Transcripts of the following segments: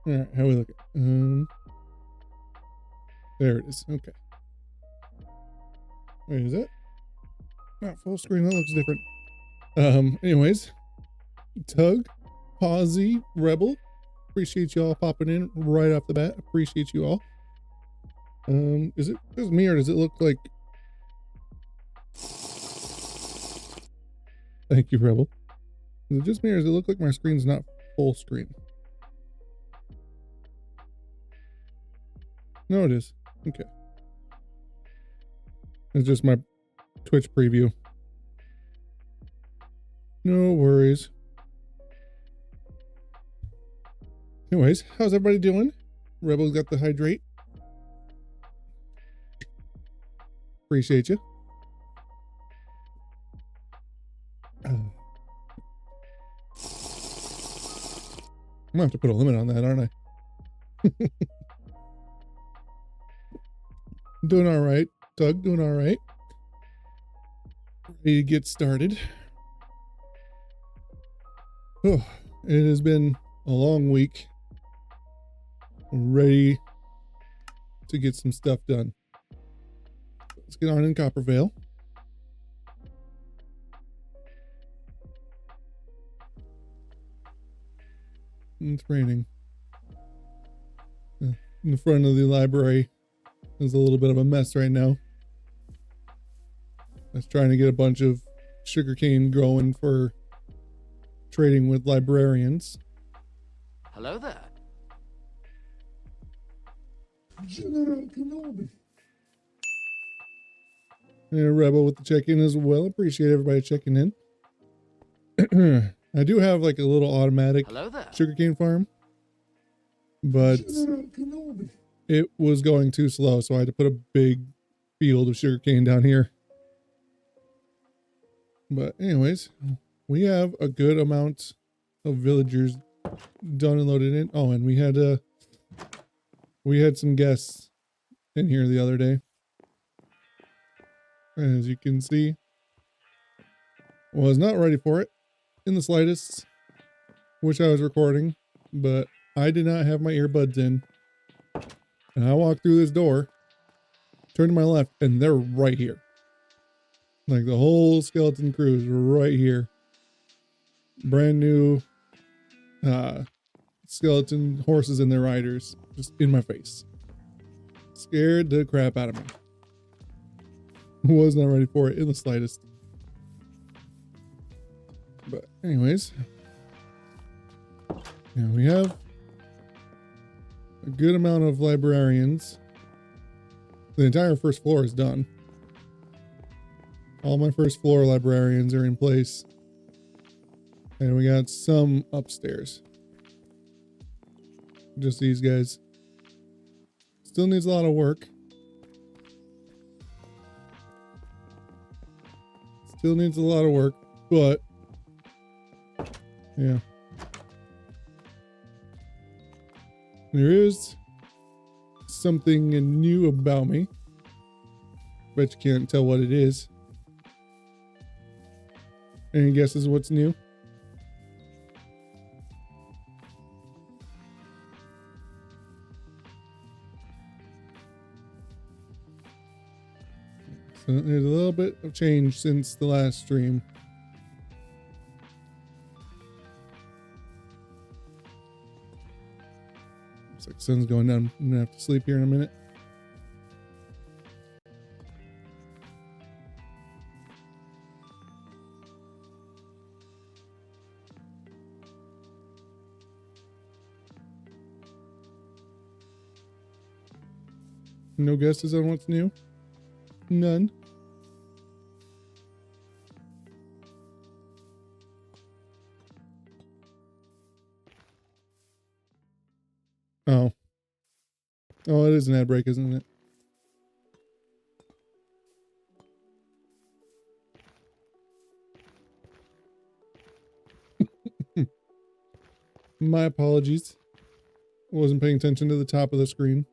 All right, how we looking? There it is. Okay. Wait, is it? Not full screen. That looks different. Anyways, Tug, Pawsy, Rebel. Appreciate you all popping in right off the bat. Appreciate you all. Is it just me or does it look like? Thank you, Rebel. Is it just me or does it look like my screen's not full screen? No, it is. Okay. It's just my Twitch preview. No worries. Anyways, how's everybody doing? Rebel's got the hydrate. Appreciate you. I'm gonna have to put a limit on that, aren't I? Doing all right. Doug, doing all right. Ready to get started. Oh, it has been a long week. Ready to get some stuff done. Let's get on in Coppervale. It's raining. In the front of the library is a little bit of a mess right now. I was trying to get a bunch of sugarcane growing for trading with librarians. Hello there. General Kenobi. And Rebel with the check-in as well. Appreciate everybody checking in. I do have like a little automatic sugarcane farm, but it was going too slow, so I had to put a big field of sugarcane down here. But anyways, we have a good amount of villagers done and loaded in. Oh, and we had some guests in here the other day. As you can see, was not ready for it in the slightest. Wish I was recording, but I did not have my earbuds in. And I walked through this door, turned to my left, and they're right here. Like the whole skeleton crew is right here. Brand new skeleton horses and their riders just in my face. Scared the crap out of me. Was not ready for it in the slightest. But anyways, yeah, we have a good amount of librarians. The entire first floor is done. All my first floor librarians are in place. And we got some upstairs. Just these guys. Still needs a lot of work. Still needs a lot of work, but yeah. There is something new about me. Bet you can't tell what it is. Any guesses what's new? So there's a little bit of change since the last stream. Looks like the sun's going down. I'm gonna have to sleep here in a minute. No guesses on what's new? None. Oh. Oh, it is an ad break, isn't it? My apologies. Wasn't paying attention to the top of the screen.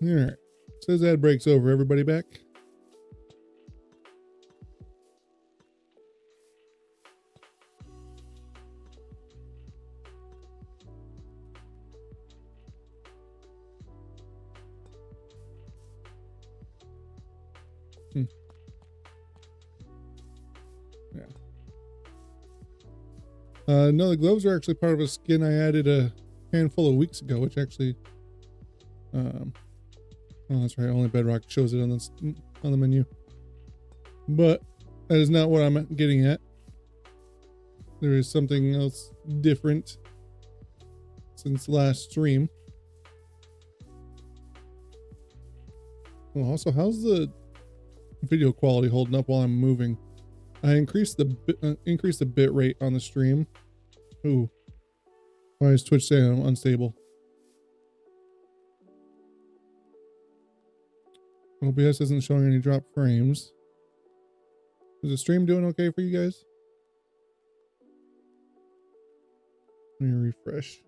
All right. Says ad break's over. Everybody back? Yeah. No, the gloves are actually part of a skin I added a handful of weeks ago, which actually, oh, that's right. Only Bedrock shows it on the menu. But that is not what I'm getting at. There is something else different since last stream. Well, also, how's the video quality holding up while I'm moving? I increased the bit rate on the stream. Ooh, why is Twitch saying I'm unstable? OBS isn't showing any drop frames. Is the stream doing okay for you guys? Let me refresh.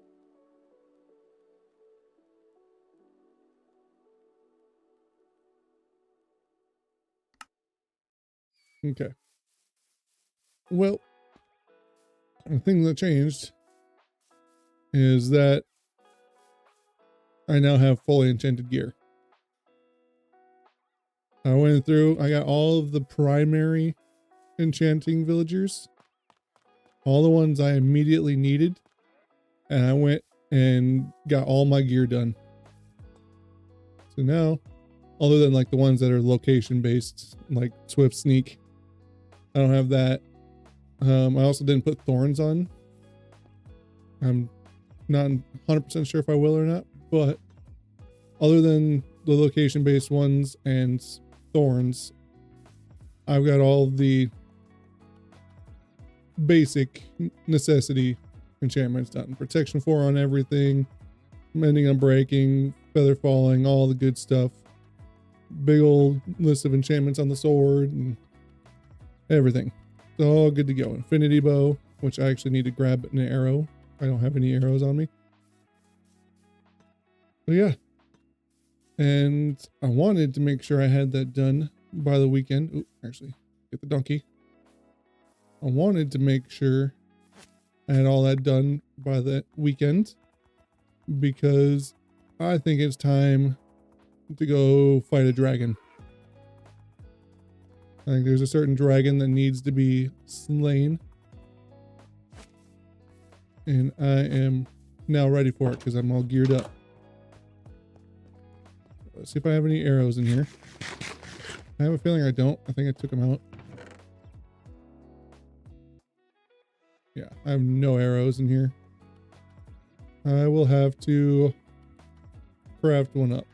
Okay. Well, the thing that changed is that I now have fully enchanted gear. I went through, I got all of the primary enchanting villagers, all the ones I immediately needed, and I went and got all my gear done. So now, other than like the ones that are location based, like Swift Sneak, I don't have that. I also didn't put thorns on. I'm not 100% sure if I will or not, but other than the location based ones and thorns, I've got all the basic necessity enchantments done. Protection 4 on everything, mending on breaking, feather falling, all the good stuff. Big old list of enchantments on the sword and everything. It's all good to go. Infinity bow, which I actually need to grab an arrow. I don't have any arrows on me. But yeah. And I wanted to make sure I had that done by the weekend. Ooh, actually, get the donkey. I wanted to make sure I had all that done by the weekend because I think it's time to go fight a dragon. I think there's a certain dragon that needs to be slain. And I am now ready for it because I'm all geared up. Let's see if I have any arrows in here. I have a feeling I don't. I think I took them out. Yeah, I have no arrows in here. I will have to craft one up.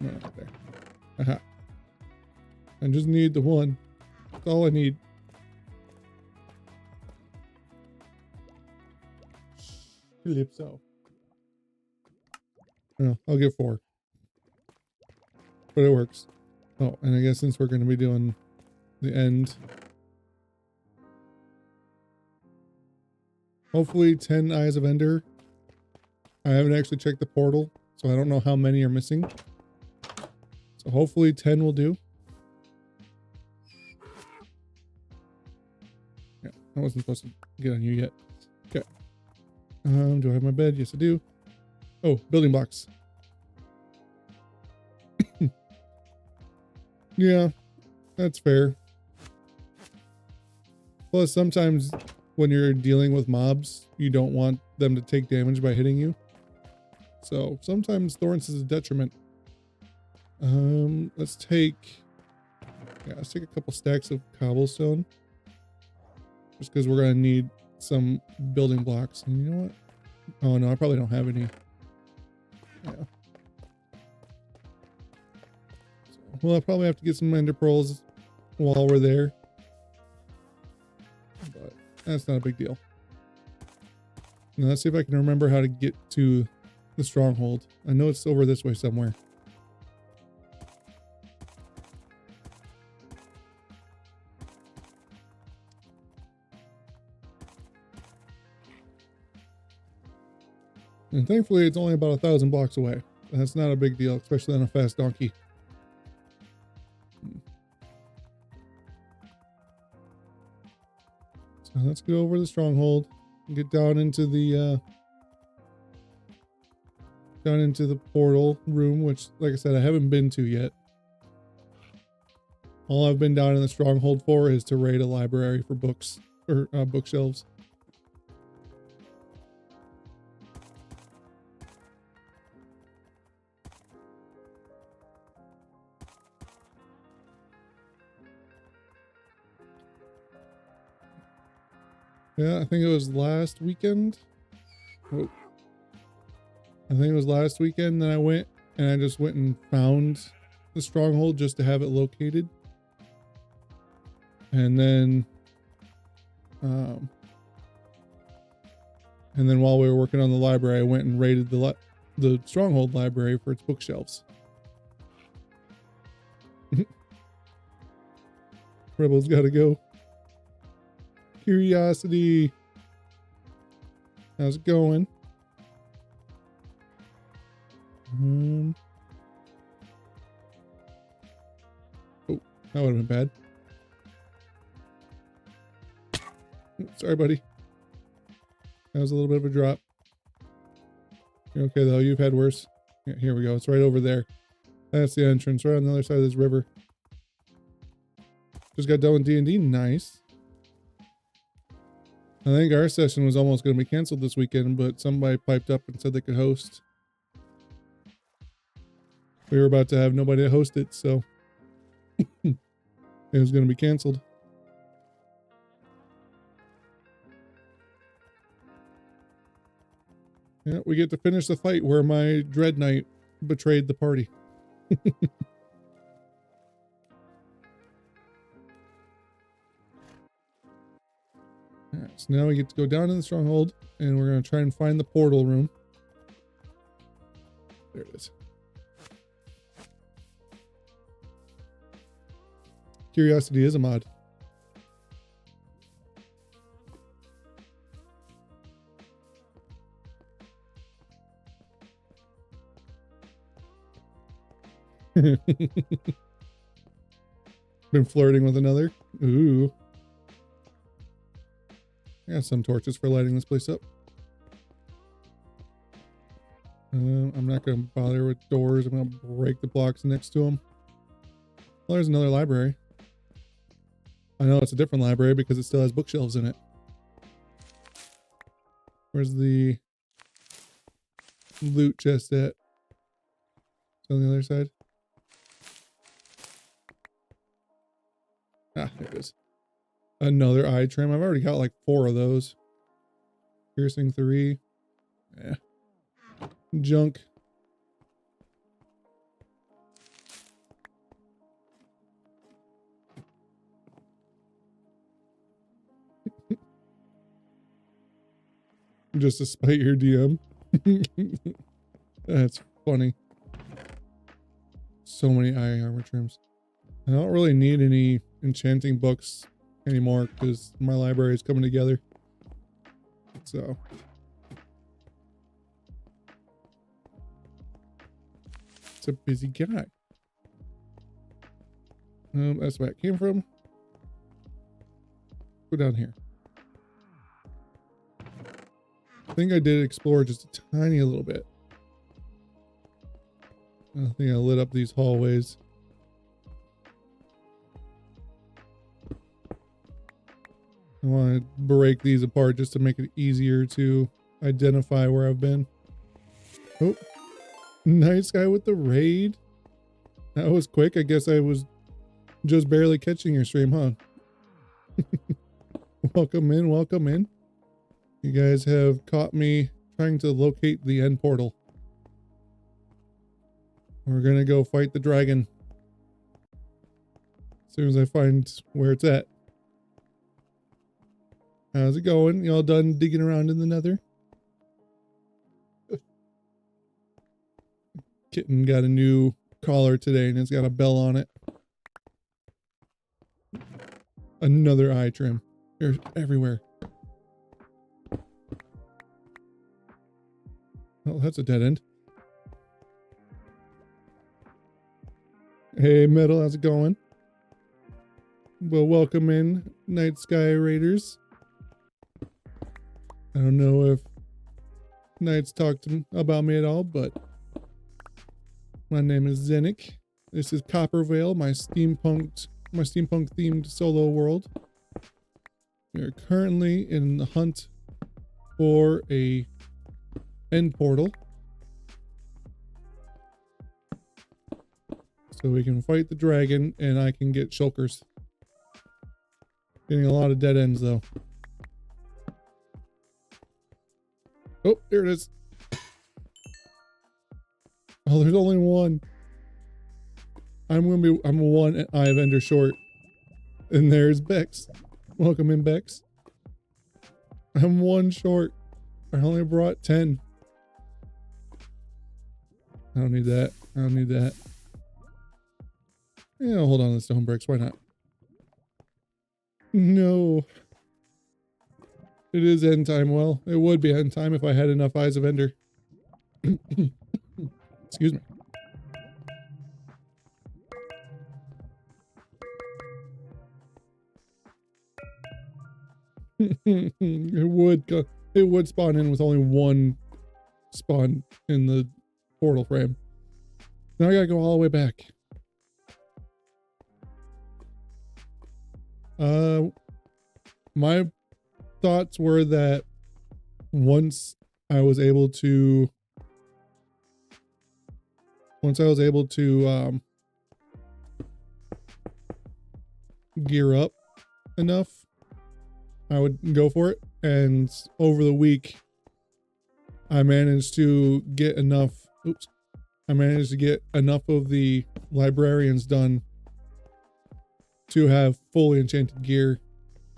Right there. Aha. I just need the one. That's all I need. Calypso. No, I'll get 4. But it works. Oh, and I guess since we're going to be doing the end, hopefully 10 Eyes of Ender. I haven't actually checked the portal, so I don't know how many are missing. So hopefully 10 will do. Yeah, I wasn't supposed to get on you yet. Okay. Do I have my bed? Yes, I do. Oh, building blocks. Yeah, that's fair. Plus, sometimes when you're dealing with mobs, you don't want them to take damage by hitting you. So sometimes thorns is a detriment. Let's take a couple stacks of cobblestone. Just because we're gonna need some building blocks. And you know what? Oh no, I probably don't have any. Yeah. So we'll probably have to get some ender pearls while we're there. But that's not a big deal. Now let's see if I can remember how to get to the stronghold. I know it's over this way somewhere. And thankfully, it's only about 1,000 blocks away. That's not a big deal, especially on a fast donkey. So let's go over the stronghold and get down into the portal room, which, like I said, I haven't been to yet. All I've been down in the stronghold for is to raid a library for books or bookshelves. Yeah, I think it was last weekend. Oh. I think it was last weekend that I went and I just went and found the stronghold just to have it located. And then while we were working on the library, I went and raided the stronghold library for its bookshelves. Rebels gotta go. Curiosity. How's it going? Oh, that would have been bad. Sorry, buddy. That was a little bit of a drop. You're okay, though. You've had worse. Yeah, here we go. It's right over there. That's the entrance, right on the other side of this river. Just got done with D&D. Nice. I think our session was almost going to be canceled this weekend, but somebody piped up and said they could host. We were about to have nobody to host it, so it was going to be canceled. Yeah, we get to finish the fight where my Dread Knight betrayed the party. Alright, so now we get to go down in the stronghold, and we're going to try and find the portal room. There it is. Curiosity is a mod. Been flirting with another. Ooh. I got some torches for lighting this place up. I'm not going to bother with doors. I'm going to break the blocks next to them. Well, there's another library. I know it's a different library because it still has bookshelves in it. Where's the loot chest at? It's on the other side. Ah, there it is. Another eye trim. I've already got like 4 of those. Piercing 3. Yeah. Junk. Just to spite your DM. That's funny. So many eye armor trims. I don't really need any enchanting books anymore because my library is coming together. So. It's a busy guy. That's where it came from. Go down here. I think I did explore just a tiny little bit. I think I lit up these hallways. I want to break these apart just to make it easier to identify where I've been. Oh, nice guy with the raid. That was quick. I guess I was just barely catching your stream, huh? Welcome in, welcome in. You guys have caught me trying to locate the end portal. We're gonna go fight the dragon as soon as I find where it's at. How's it going? Y'all done digging around in the nether? Kitten got a new collar today and it's got a bell on it. Another eye trim. They're everywhere. Oh, that's a dead end. Hey, Metal, how's it going? Well, welcome in, Night Sky Raiders. I don't know if Knight's talked about me at all, but my name is Zenik. This is Coppervale, my steampunk themed solo world. We are currently in the hunt for a end portal, so we can fight the dragon and I can get shulkers. Getting a lot of dead ends though. Oh, here it is. Oh, there's only one. I'm one Eye of Ender short. And there's Bex. Welcome in, Bex. I'm one short. I only brought 10. I don't need that. I don't need that. Yeah, I'll hold on to the stone bricks. Why not? No. It is end time. Well, it would be end time if I had enough Eyes of Ender. Excuse me. It would spawn in with only one spawn in the portal frame. Now I gotta go all the way back. My thoughts were that once I was able to gear up enough, I would go for it. And over the week, I managed to get enough. I managed to get enough of the librarians done to have fully enchanted gear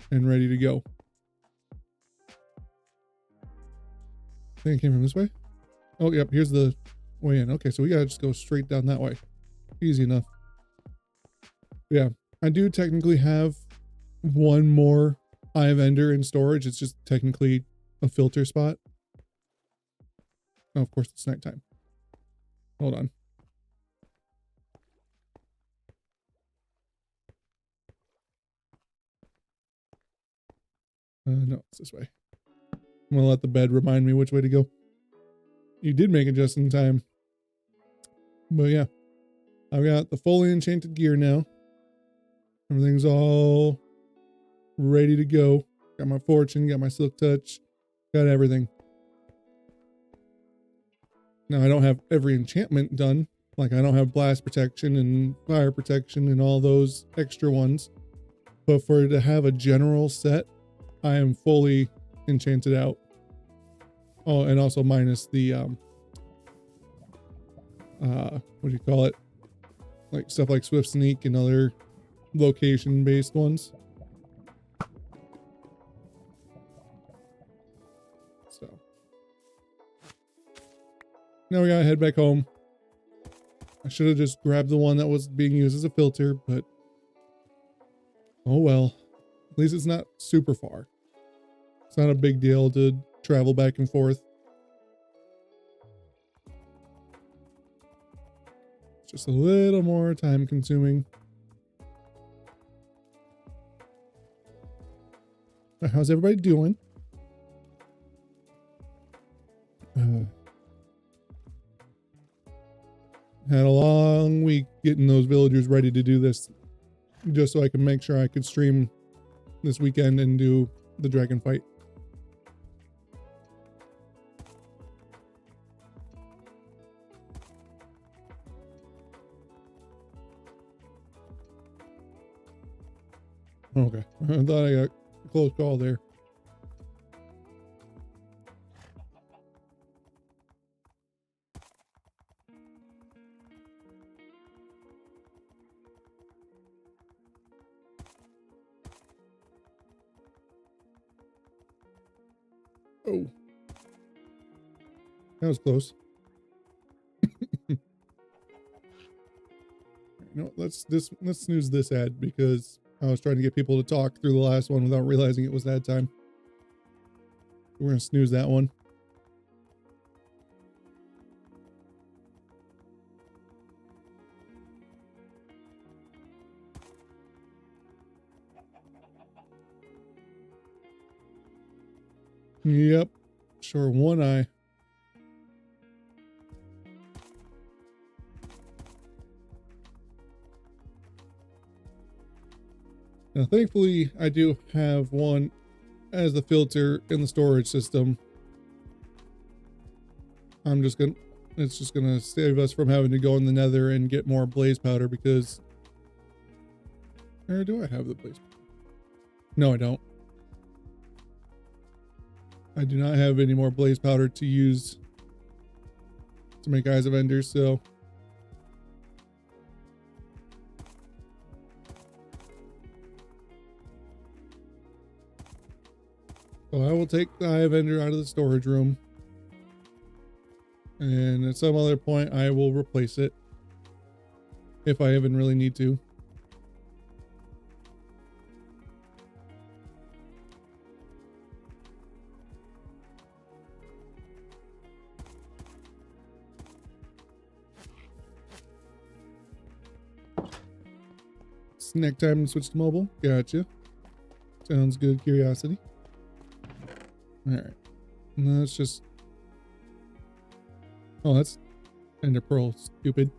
and ready to go. I think it came from this way. Oh, yep. Here's the way in. Okay, so we gotta just go straight down that way. Easy enough. Yeah, I do technically have one more Eye of Ender in storage. It's just technically a filter spot. Oh, of course, it's nighttime. Hold on. No, it's this way. I'm gonna let the bed remind me which way to go. You did make it just in time. But yeah, I've got the fully enchanted gear now. Everything's all ready to go. Got my fortune, got my silk touch, got everything. Now I don't have every enchantment done. Like I don't have blast protection and fire protection and all those extra ones. But for it to have a general set, I am fully enchanted out. Oh, and also minus the what do you call it? Like stuff like Swift Sneak and other location based ones. So now we gotta head back home. I should have just grabbed the one that was being used as a filter, but oh well. At least it's not super far. It's not a big deal to travel back and forth. It's just a little more time consuming. How's everybody doing? Had a long week getting those villagers ready to do this, just so I can make sure I could stream this weekend and do the dragon fight. Okay, I thought I got a close call there. Oh, that was close. No, let's snooze this ad because I was trying to get people to talk through the last one without realizing it was that time. We're gonna snooze that one. Yep. Sure, one eye. Now, thankfully, I do have one as the filter in the storage system. It's just gonna save us from having to go in the nether and get more blaze powder because, or do I have the blaze powder? No, I don't. I do not have any more blaze powder to use to make Eyes of Ender, so. So I will take the Eye of Ender out of the storage room. And at some other point, I will replace it. If I even really need to. Snack time and switch to mobile. Gotcha. Sounds good. Curiosity. Alright. No, it's just... Oh, that's Ender Pearl. Stupid.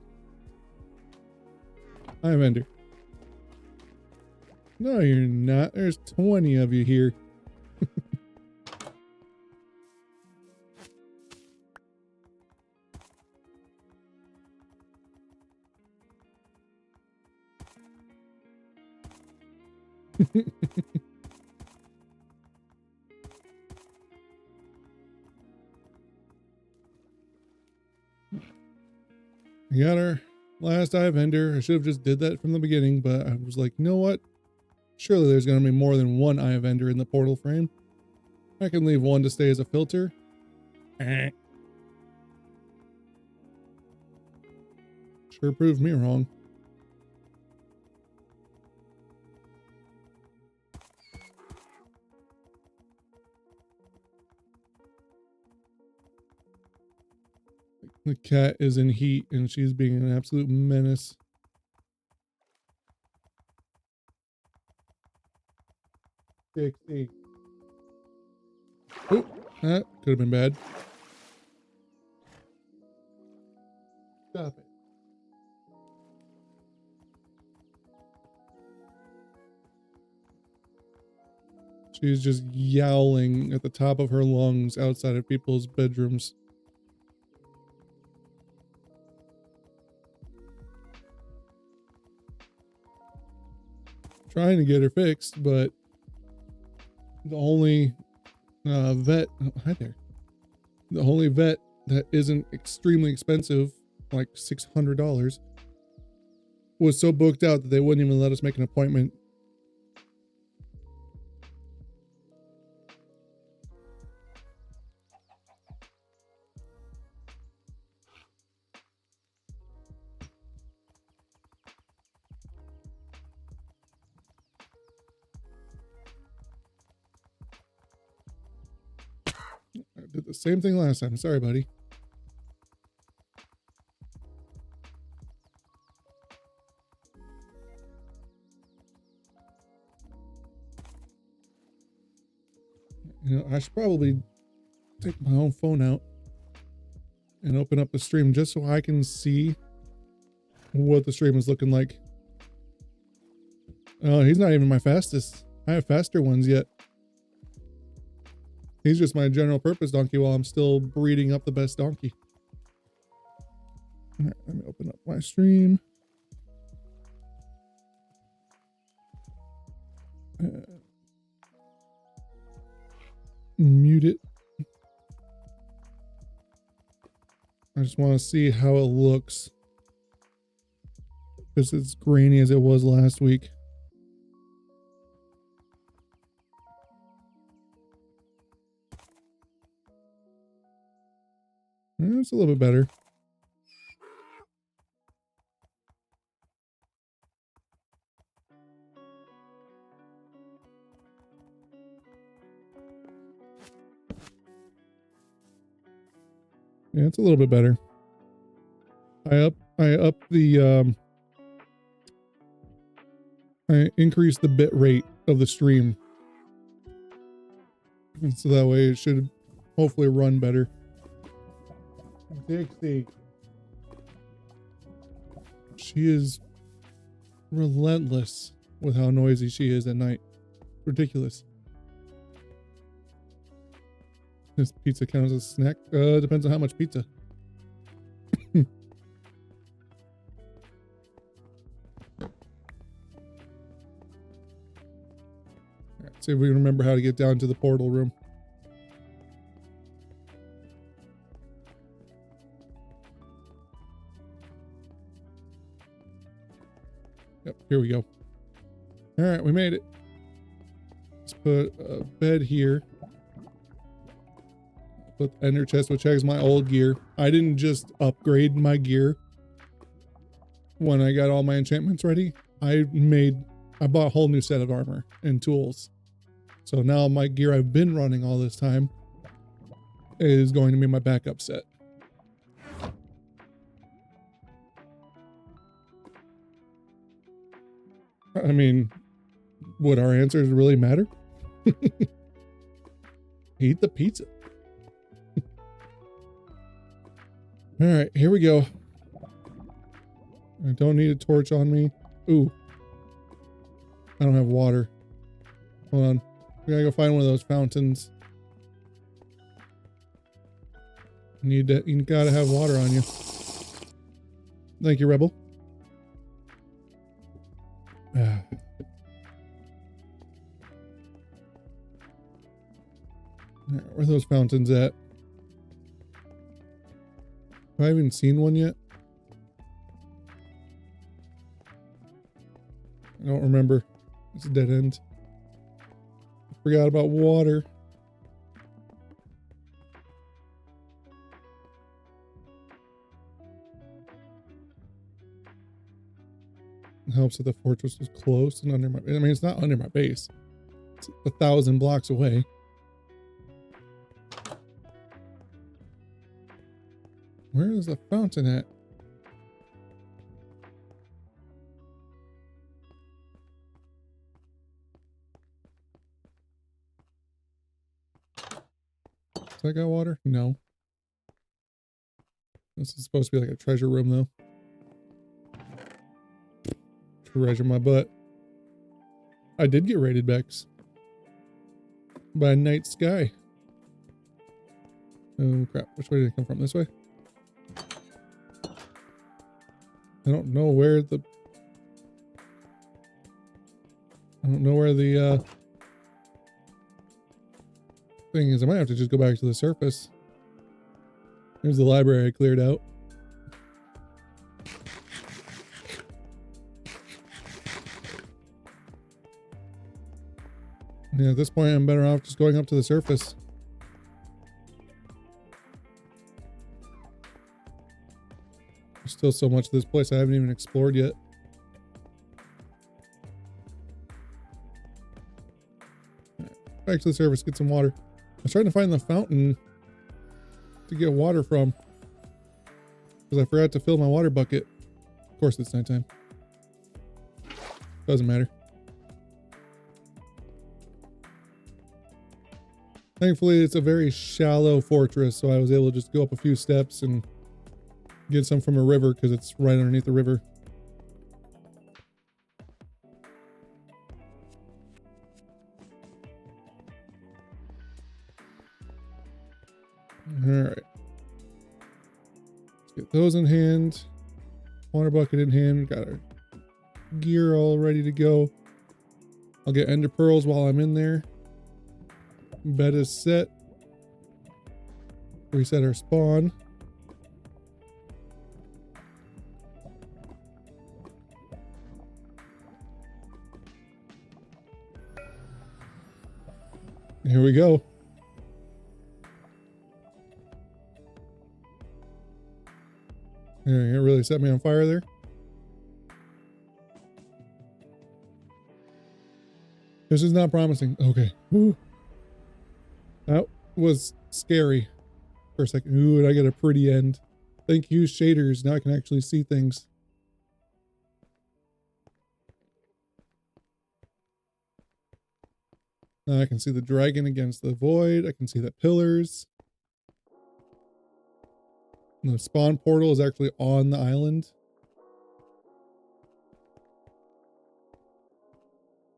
I'm Ender. No, you're not. There's 20 of you here. We got our last Eye of Ender. I should have just did that from the beginning, but I was like, you know what? Surely there's going to be more than one Eye of Ender in the portal frame. I can leave one to stay as a filter. Sure proved me wrong. The cat is in heat and she's being an absolute menace. Oh, that could have been bad. Stop it. She's just yowling at the top of her lungs outside of people's bedrooms. Trying to get her fixed, but the only vet, oh, hi there. The only vet that isn't extremely expensive, like $600, was so booked out that they wouldn't even let us make an appointment. I did the same thing last time. Sorry, buddy. You know, I should probably take my own phone out and open up the stream just so I can see what the stream is looking like. Oh, he's not even my fastest. I have faster ones yet. He's just my general purpose donkey while I'm still breeding up the best donkey. All right, let me open up my stream. Mute it. I just want to see how it looks. Because it's grainy as it was last week. It's a little bit better. Yeah, it's a little bit better. I increased the bit rate of the stream And so that way it should hopefully run better. Dixie. She is relentless with how noisy she is at night. Ridiculous. This pizza counts as a snack? Depends on how much pizza. Alright, see if we can remember how to get down to the portal room. Yep, here we go. Alright, we made it. Let's put a bed here. Put the ender chest, which has my old gear. I didn't just upgrade my gear when I got all my enchantments ready. I bought a whole new set of armor and tools. So now my gear I've been running all this time is going to be my backup set. I mean, would our answers really matter? Eat the pizza. All right, here we go. I don't need a torch on me. Ooh. I don't have water. Hold on. We gotta go find one of those fountains. You gotta have water on you. Thank you, Rebel. Where are those fountains at? Have I even seen one yet? I don't remember. It's a dead end. I forgot about water. It helps that the fortress was close and under my... I mean, it's not under my base. It's 1,000 blocks away. Where is the fountain at? Does that got water? No. This is supposed to be like a treasure room though. Treasure my butt. I did get raided, Bex. By Night Sky. Oh crap, which way did it come from? This way? I don't know where the thing is. I might have to just go back to the surface. There's the library I cleared out. Yeah, at this point I'm better off just going up to the surface. There's still so much of this place I haven't even explored yet. Back to the surface, get some water. I was trying to find the fountain to get water from, because I forgot to fill my water bucket. Of course it's nighttime. Doesn't matter. Thankfully it's a very shallow fortress, so I was able to just go up a few steps and get some from a river, because it's right underneath the river. Alright. Let's get those in hand. Water bucket in hand. Got our gear all ready to go. I'll get ender pearls while I'm in there. Bed is set. Reset our spawn. Here we go. It really set me on fire there. This is not promising. Okay. Ooh. That was scary for a second. Ooh, and I get a pretty end. Thank you, shaders. Now I can actually see things. Now I can see the dragon against the void. I can see the pillars. And the spawn portal is actually on the island.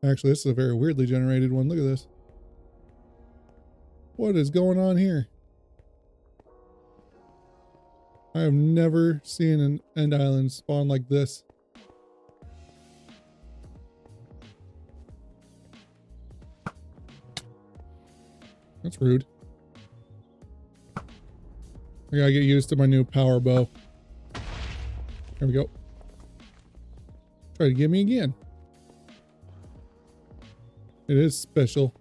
Actually, this is a very weirdly generated one. Look at this. What is going on here? I have never seen an end island spawn like this. That's rude. I gotta get used to my new power bow. There we go. Try to get me again. It is special.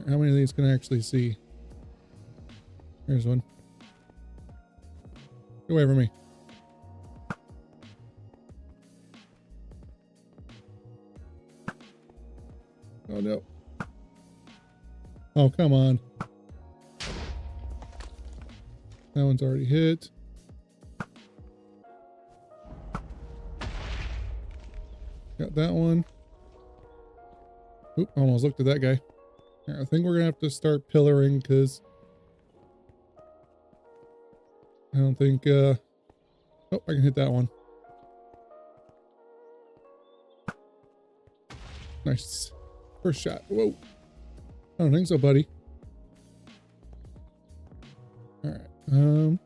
How many of these can I actually see? Here's one. Get away from me. Oh no. Oh, come on. That one's already hit. Got that one. Oop, almost looked at that guy. Here, I think we're gonna have to start pillaring because I don't think oh, I can hit that one. Nice. First shot. Whoa. I don't think so, buddy. Alright. I'm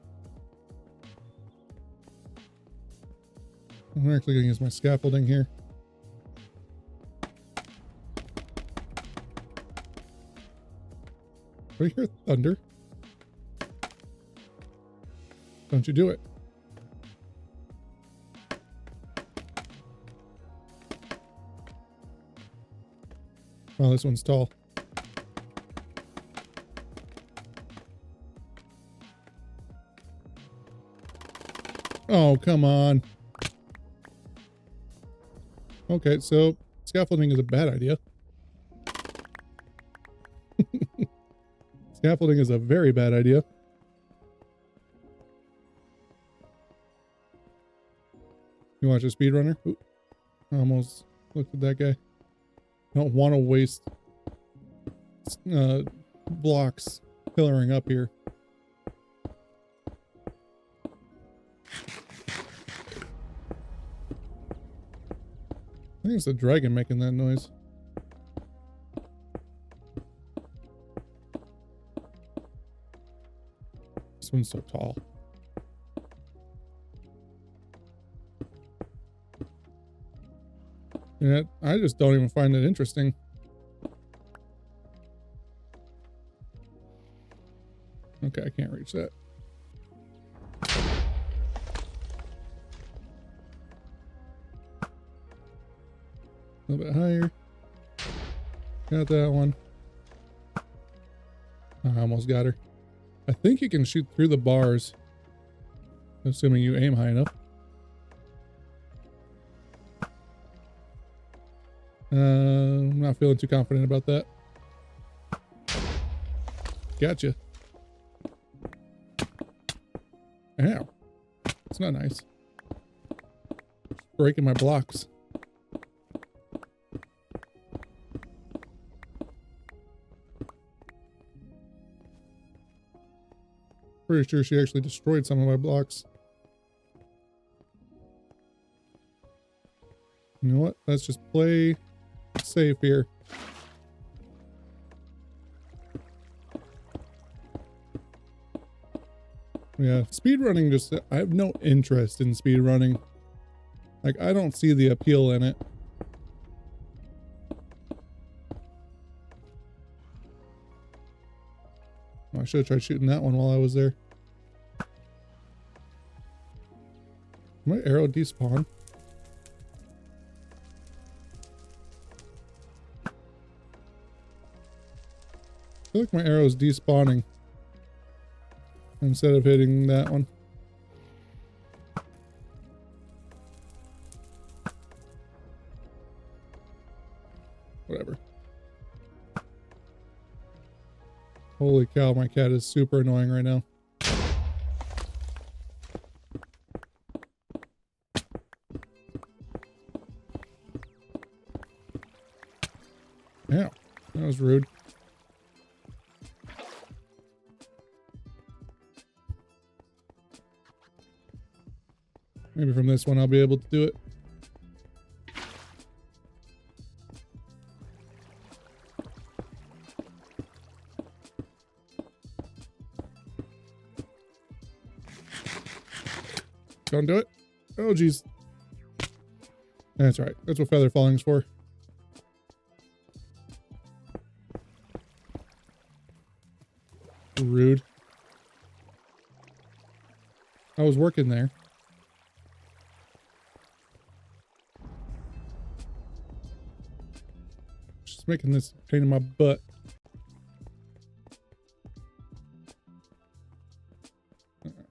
actually gonna use my scaffolding here. Do you hear thunder? Don't you do it. Oh, this one's tall. Oh, come on. Okay, so scaffolding is a bad idea. Scaffolding is a very bad idea. You watch a speedrunner? Ooh, I almost looked at that guy. I don't want to waste blocks pillaring up here. I think it's the dragon making that noise. This one's so tall. Yeah, I just don't even find it interesting. Okay, I can't reach that. A little bit higher. Got that one. I almost got her. I think you can shoot through the bars, assuming you aim high enough. I'm not feeling too confident about that. Gotcha. Ow. It's not nice. Breaking my blocks. Pretty sure she actually destroyed some of my blocks. You know what? Let's just play safe here. Yeah, speedrunning just... I have no interest in speedrunning. Like, I don't see the appeal in it. Oh, I should have tried shooting that one while I was there. Did my arrow despawn? I feel like my arrow's despawning instead of hitting that one. Whatever. Holy cow, my cat is super annoying right now. Ow. That was rude. Maybe from this one I'll be able to do it. Don't do it. Oh, geez. That's right. That's what feather falling's for. Rude. I was working there. Just making this pain in my butt.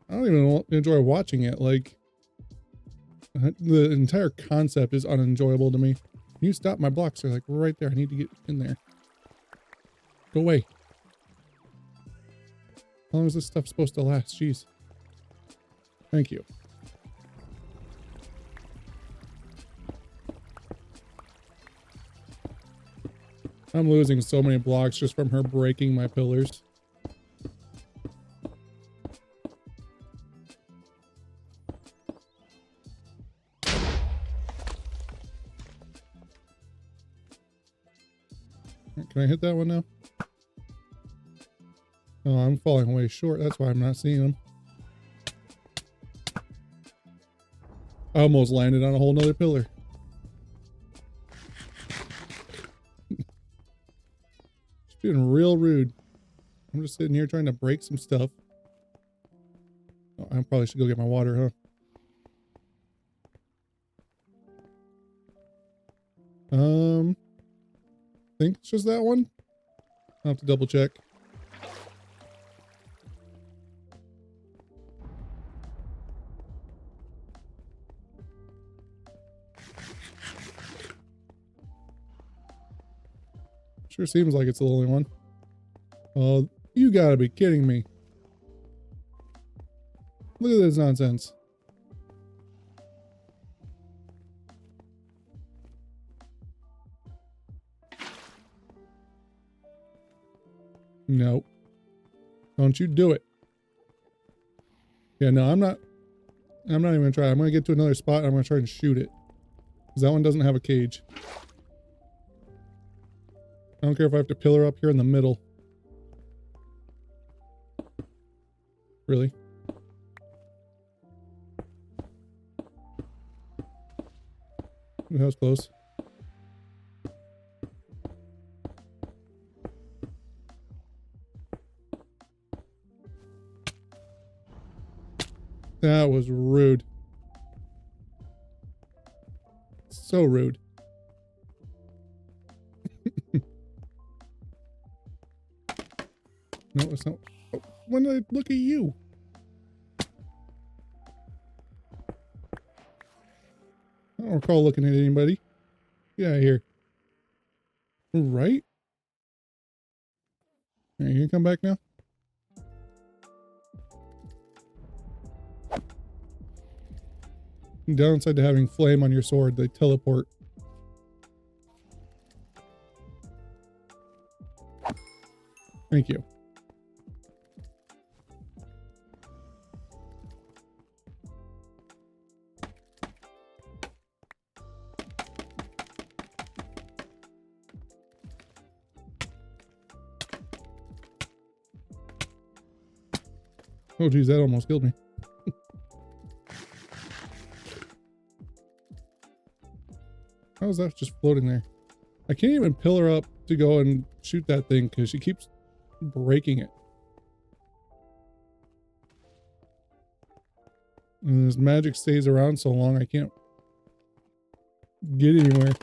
I don't even enjoy watching it. Like, the entire concept is unenjoyable to me. Can you stop? My blocks are like right there. I need to get in there. Go away. How long is this stuff supposed to last? Jeez. Thank you. I'm losing so many blocks just from her breaking my pillars. Can I hit that one now? Oh, I'm falling way short. That's why I'm not seeing them. I almost landed on a whole nother pillar. Just being real rude. I'm just sitting here trying to break some stuff. Oh, I probably should go get my water, huh? I think it's just that one. I'll have to double check. Sure seems like it's the only one. Oh, you gotta be kidding me. Look at this nonsense. No. Don't you do it. Yeah, no, I'm not even gonna try. I'm gonna get to another spot and I'm gonna try and shoot it. Because that one doesn't have a cage. I don't care if I have to pillar up here in the middle. Really? That was close. That was rude. So rude. No, it's not. Oh, when did I look at you? I don't recall looking at anybody. Get out of here. Right? Are you gonna come back now? Downside to having flame on your sword, they teleport. Thank you. Oh geez, that almost killed me. How is that just floating there? I can't even pillar up to go and shoot that thing because she keeps breaking it. And this magic stays around so long I can't get anywhere.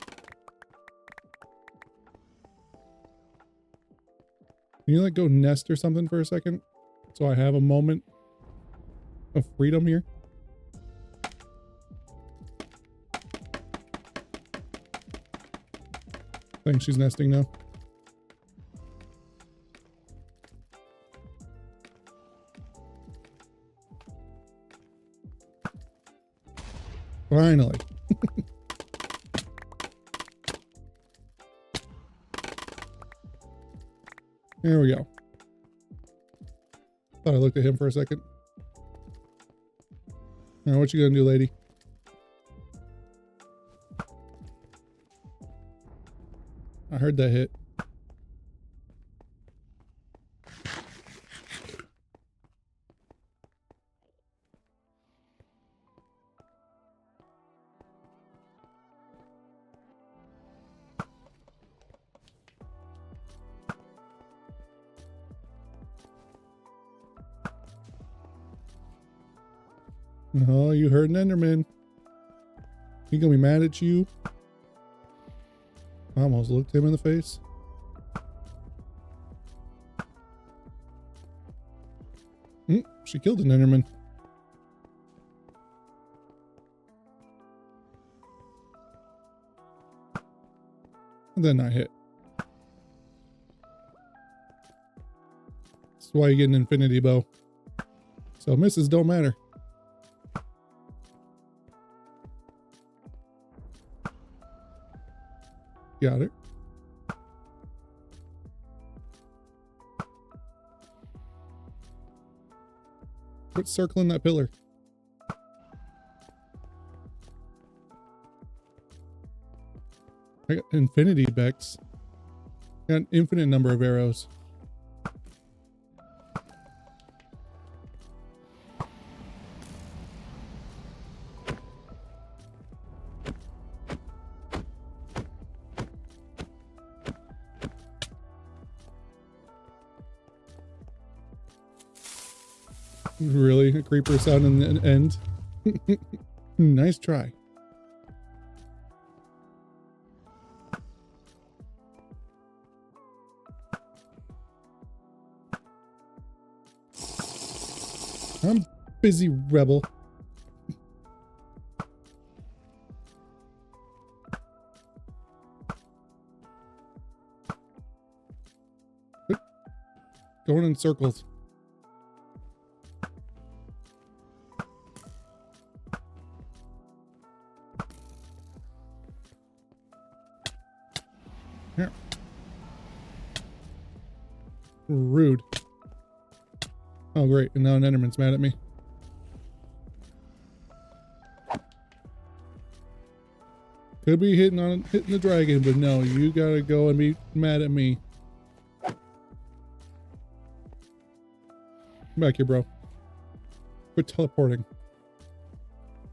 Can you like go nest or something for a second? So I have a moment of freedom here. I think she's nesting now. Finally. There we go. Thought I looked at him for a second. Now, what you gonna do, lady? I heard that hit. Oh, you heard an Enderman. He gonna be mad at you. I almost looked him in the face. She killed an Enderman. And then I hit. That's why you get an infinity bow. So misses don't matter. Got it. Quit circling that pillar. I got infinity Bex. Got an infinite number of arrows. Really? A creeper sound in the end? Nice try. I'm busy, rebel. Going in circles. Here. Rude. Oh, great. And now an Enderman's mad at me. Could be hitting the dragon, but no, you gotta go and be mad at me. Come back here, bro. Quit teleporting.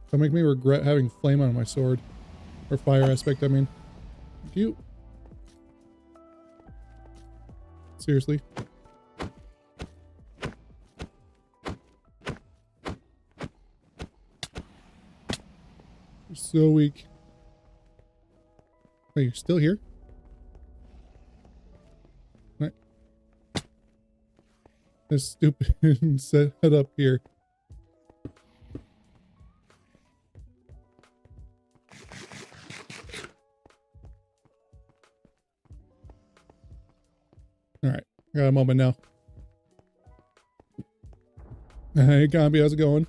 Don't make me regret having flame on my sword. Or fire aspect, I mean. You. Seriously. You're so weak. Wait, you're still here? Right. This stupid set up here. Alright, got a moment now. Hey, Combi, how's it going?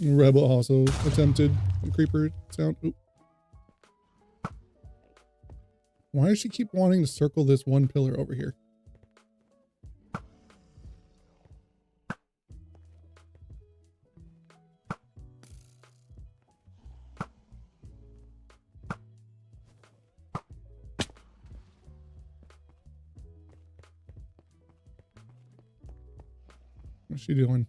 Rebel also attempted a creeper sound. Oop. Why does she keep wanting to circle this one pillar over here? What's she doing?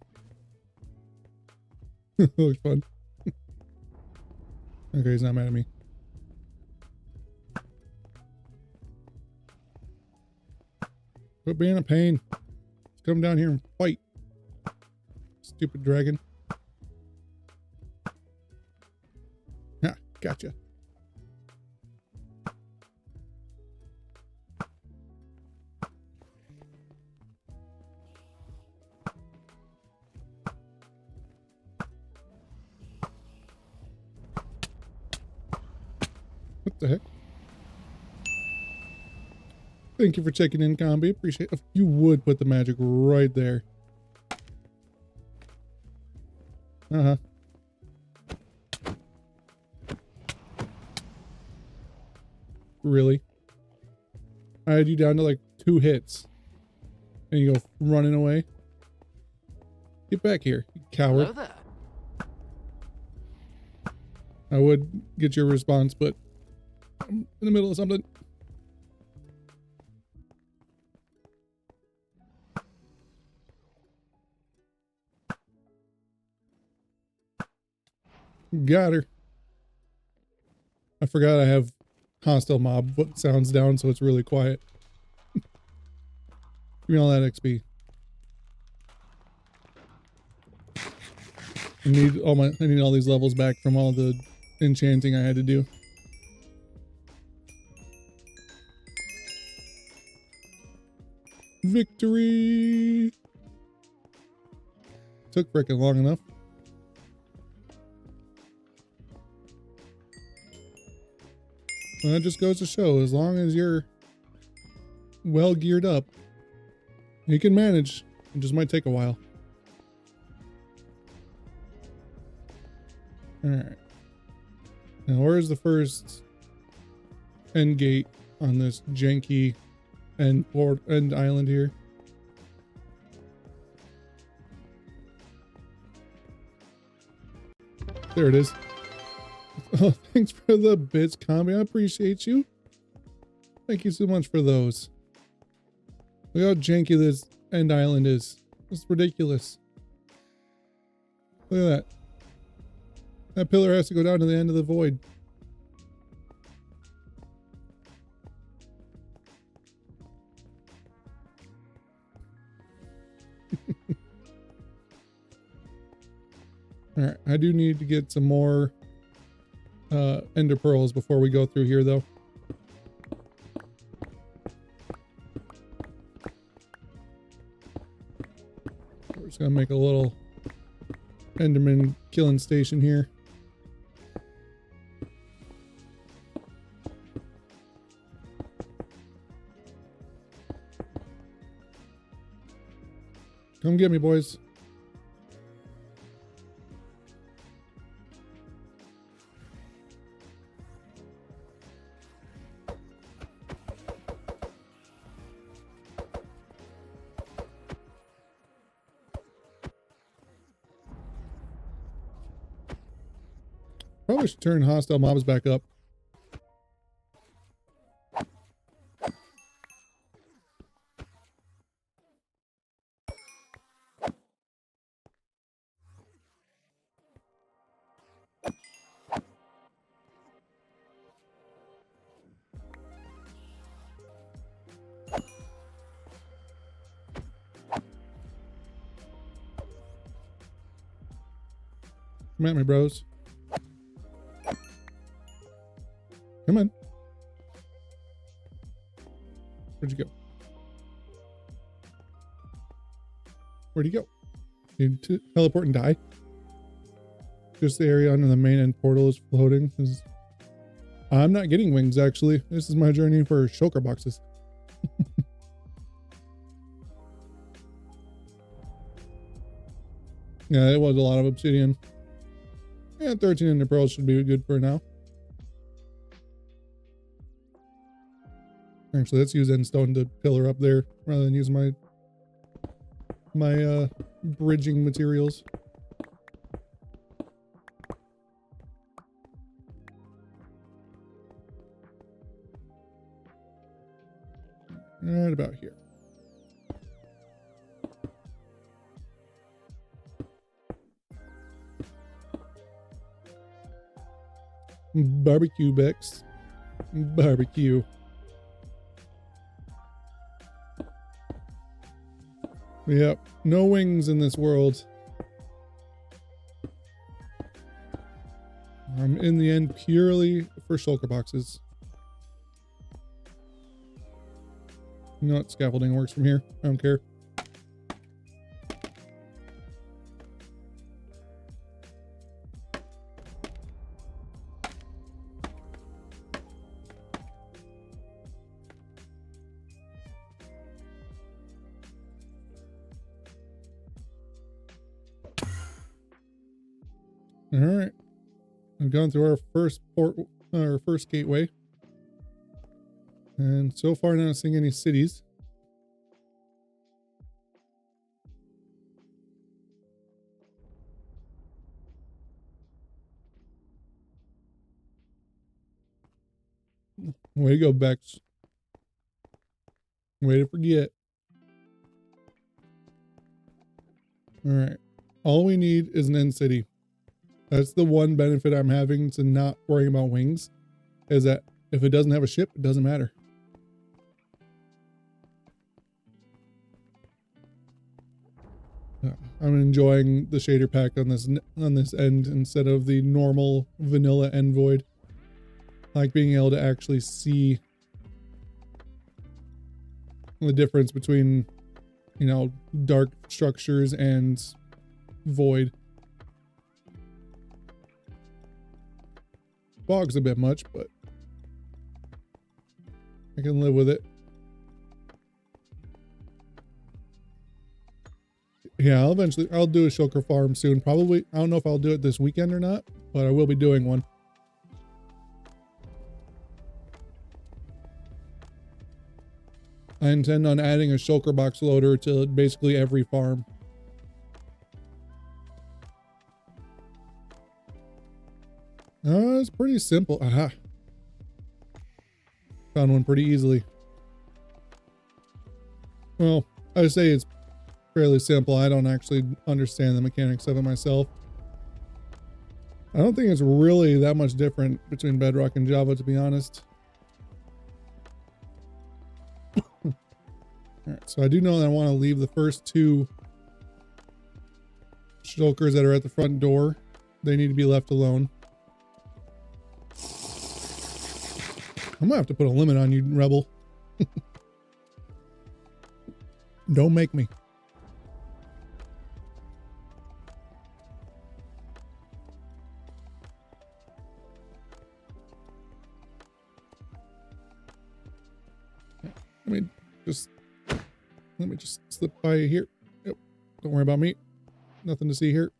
Looks fun. Okay, he's not mad at me. Quit being a pain. Let's come down here and fight. Stupid dragon. Ha, gotcha. What the heck? Thank you for checking in, Combi. Appreciate it. If you would put the magic right there. Uh-huh. Really? I had you down to like 2 hits. And you go running away. Get back here, you coward. Hello there. I would get your response, but I'm in the middle of something. Got her. I forgot I have hostile mob sounds down, so it's really quiet. Give me all that XP. I need all these levels back from all the enchanting I had to do. Victory! Took frickin' long enough. Well, that just goes to show, as long as you're well geared up, you can manage. It just might take a while. Alright. Now, where's the first end gate on this janky end island here? There it is. Oh, thanks for the bits, Combi. I appreciate you. Thank you so much for those. Look how janky this end island is. It's ridiculous. Look at that. That pillar has to go down to the end of the void. Alright, I do need to get some more ender pearls before we go through here, though. We're just gonna make a little enderman killing station here. Come get me, boys. Probably should turn hostile mobs back up. Come at me, bros. Come on. Where'd you go? Where'd he go? Did you teleport and die? Just the area under the main end portal is floating. I'm not getting wings, actually. This is my journey for shulker boxes. Yeah, it was a lot of obsidian. Yeah, 13 ender pearls should be good for now. Actually, let's use endstone to pillar up there rather than use my bridging materials. Right about here. Barbecue, Bex. Barbecue. Yep, no wings in this world. I'm in the end purely for shulker boxes. You know what? Scaffolding works from here. I don't care. All right, we've gone through our first gateway. And so far not seeing any cities. Way to go, Bex. Way to forget. Alright. All we need is an end city. That's the one benefit I'm having to not worrying about wings. Is that if it doesn't have a ship, it doesn't matter. I'm enjoying the shader pack on this end instead of the normal vanilla end void. I like being able to actually see the difference between, you know, dark structures and void. Fog's a bit much, but I can live with it. Yeah, I'll do a shulker farm soon. Probably, I don't know if I'll do it this weekend or not, but I will be doing one. I intend on adding a shulker box loader to basically every farm. It's pretty simple. Aha. Found one pretty easily. Well, I say it's fairly simple. I don't actually understand the mechanics of it myself. I don't think it's really that much different between Bedrock and Java, to be honest. Alright, so I do know that I want to leave the first two shulkers that are at the front door. They need to be left alone. I'm gonna have to put a limit on you, Rebel. Don't make me. Let me just slip by here. Yep. Don't worry about me. Nothing to see here.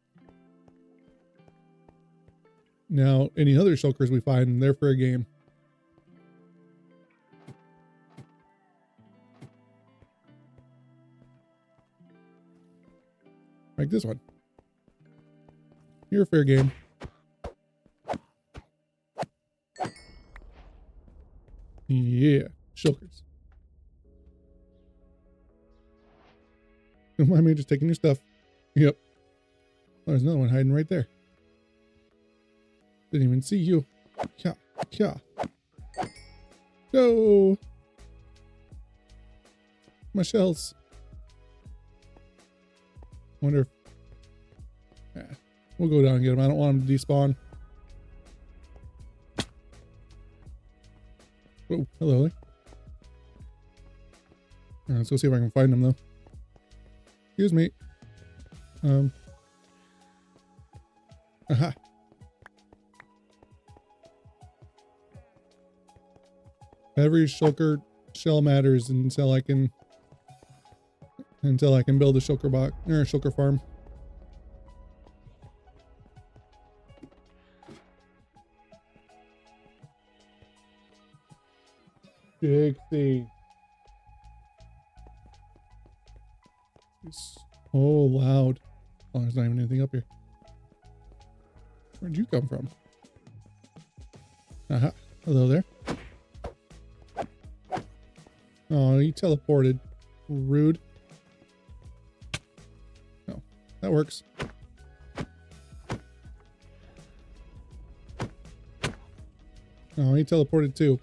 Now, any other shulkers we find, they're fair game. Like this one. You're fair game. Yeah, shulkers. Don't mind me just taking your stuff. Yep. Oh, there's another one hiding right there. Didn't even see you. Yeah, yeah. Go. My shells. Wonder if... Yeah, we'll go down and get them. I don't want them to despawn. Oh, hello. Right, let's go see if I can find them though. Excuse me. Aha. Every shulker shell matters until I can build a shulker box or a shulker farm. Big thing. It's so loud. Oh, there's not even anything up here. Where'd you come from? Aha. Hello there. Oh, you teleported. Rude. Oh, that works. Oh, he teleported too.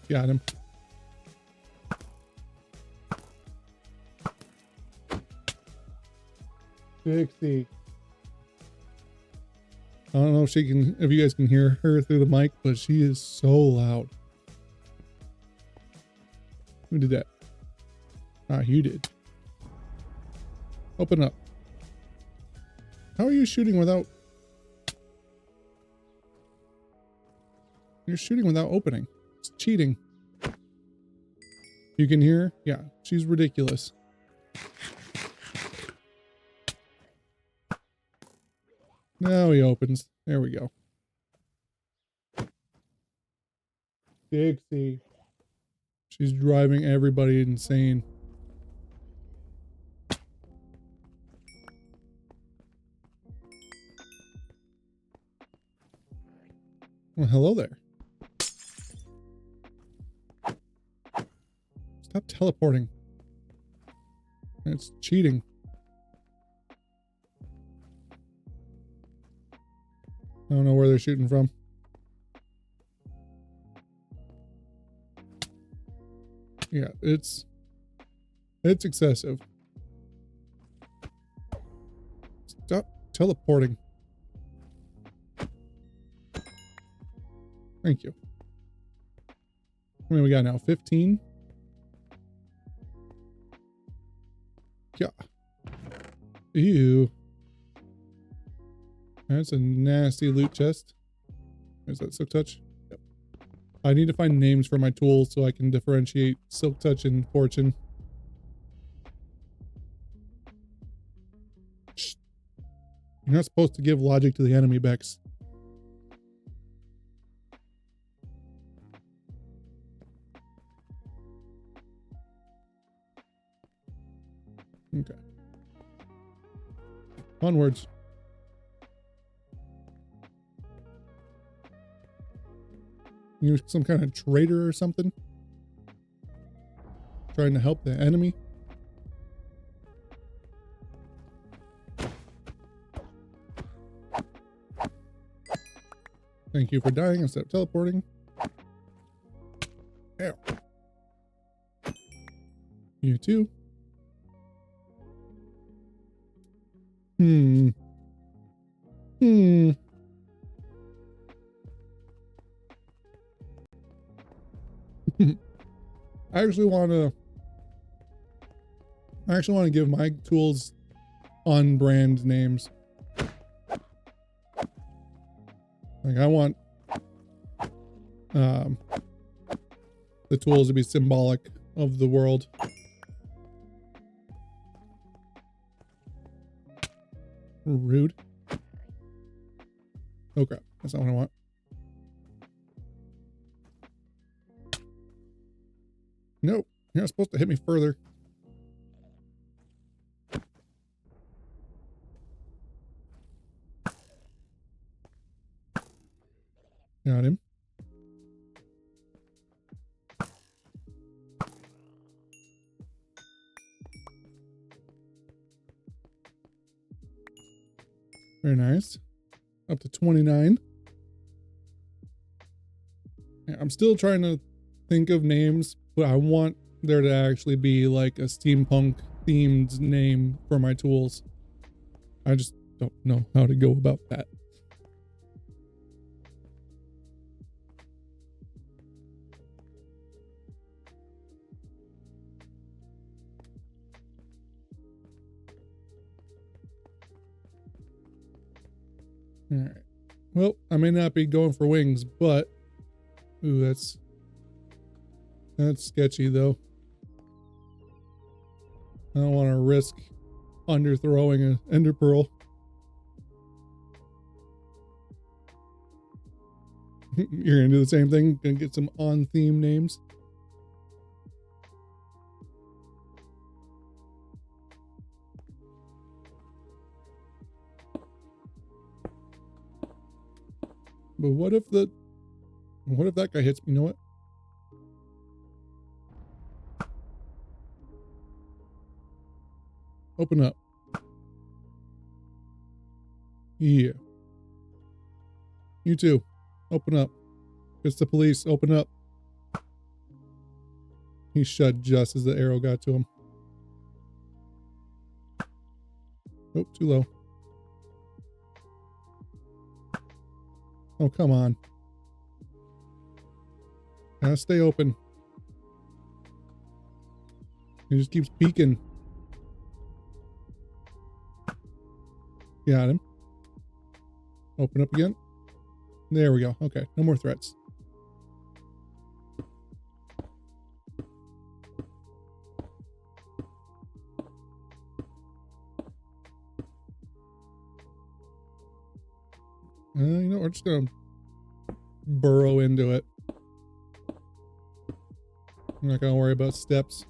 Got him. Dixie. I don't know if if you guys can hear her through the mic, but she is so loud. Who did that? Ah, you did. Open up. How are you shooting without... You're shooting without opening. It's cheating. You can hear her? Yeah, she's ridiculous. Now he opens. There we go. Dixie. She's driving everybody insane. Well, hello there. Stop teleporting. It's cheating. I don't know where they're shooting from. Yeah, it's excessive. Stop teleporting. Thank you. How many we got now? 15? Yeah. Ew. That's a nasty loot chest. Is that silk touch? Yep. I need to find names for my tools so I can differentiate silk touch and fortune. Shh. You're not supposed to give logic to the enemy, Bex. Okay. Onwards. You're some kind of traitor or something? Trying to help the enemy? Thank you for dying instead of teleporting. Ow. You too. Hmm. I actually want to give my tools on brand names. Like I want the tools to be symbolic of the world. Rude. Oh crap, that's not what I want. No, you're not supposed to hit me further. Got him. Very nice. Up to 29. Yeah, I'm still trying to think of names, but I want there to actually be like a steampunk themed name for my tools. I just don't know how to go about that. All right. Well, I may not be going for wings, but ooh, that's sketchy though. I don't want to risk underthrowing an ender pearl. You're gonna do the same thing? Gonna get some on-theme names? But what if that guy hits me? You know what? Open up. Yeah. You too. Open up. It's the police. Open up. He shut just as the arrow got to him. Oh, too low. Oh, come on. Gotta stay open. He just keeps peeking. Got him. Open up again. There we go. Okay, no more threats. You know, we're just gonna burrow into it. I'm not gonna worry about steps.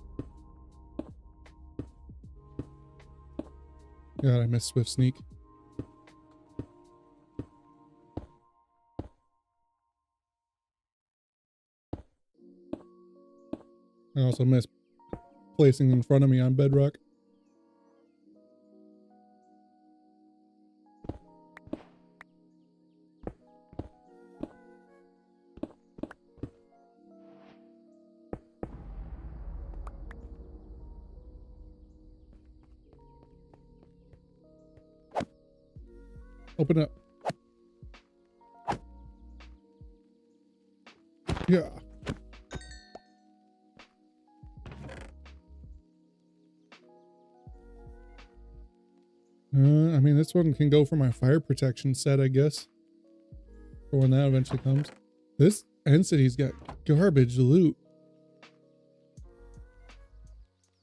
God, I miss Swift Sneak. I also miss placing in front of me on bedrock. Open up. Yeah. I mean, this one can go for my fire protection set, I guess. For when that eventually comes. This entity's got garbage loot.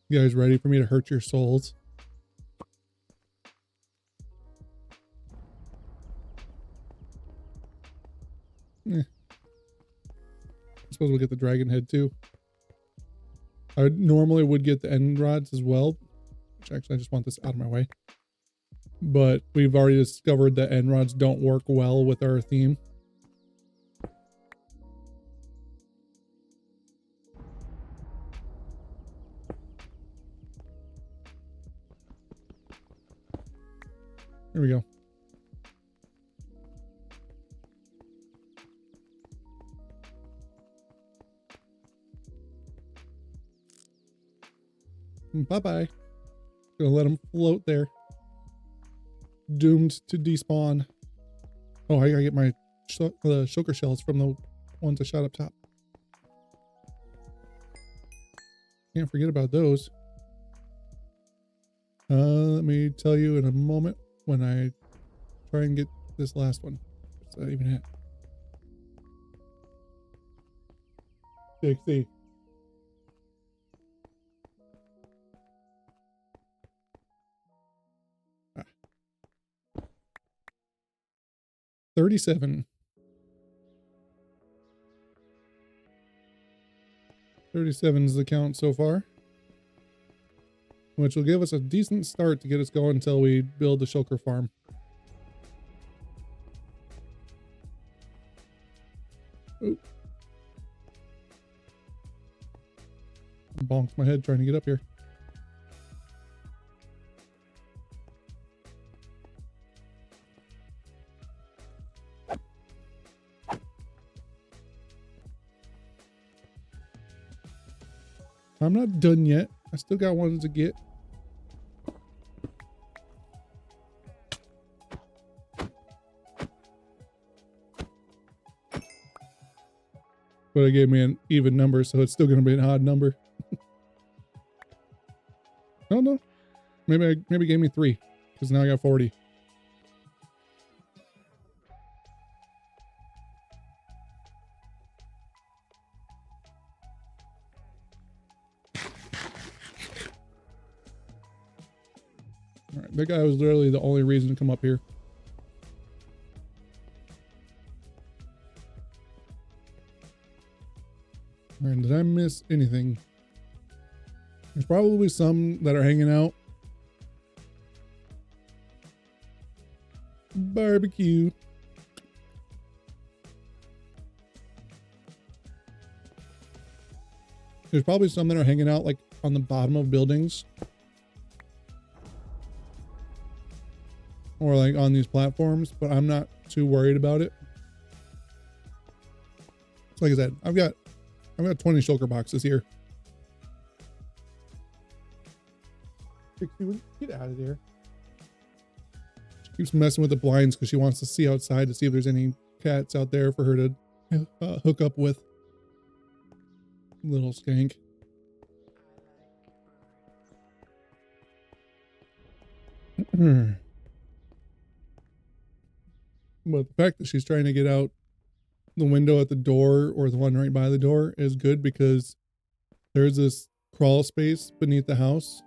You guys ready for me to hurt your souls? I suppose we'll get the dragon head too. I normally would get the end rods as well. Which actually I just want this out of my way. But we've already discovered that end rods don't work well with our theme. Here we go. Bye-bye. Gonna let them float there. Doomed to despawn. Oh, I gotta get my shulker shells from the ones I shot up top. Can't forget about those. Let me tell you in a moment when I try and get this last one. What's that even at? 60. Ah. 37. 37 is the count so far, which will give us a decent start to get us going until we build the shulker farm. Ooh. Bonks my head trying to get up here. I'm not done yet. I still got ones to get. But it gave me an even number, so it's still going to be an odd number. Oh no. Maybe it gave me 3, because now I got 40. Alright, that guy was literally the only reason to come up here. Alright, did I miss anything? There's probably some that are hanging out. Barbecue. There's probably some that are hanging out like on the bottom of buildings. Or like on these platforms, but I'm not too worried about it. So like I said, I've got 20 shulker boxes here. Get out of there. She keeps messing with the blinds because she wants to see outside to see if there's any cats out there for her to hook up with. Little skank. But the fact that she's trying to get out the window at the door or the one right by the door is good because there's this crawl space beneath the house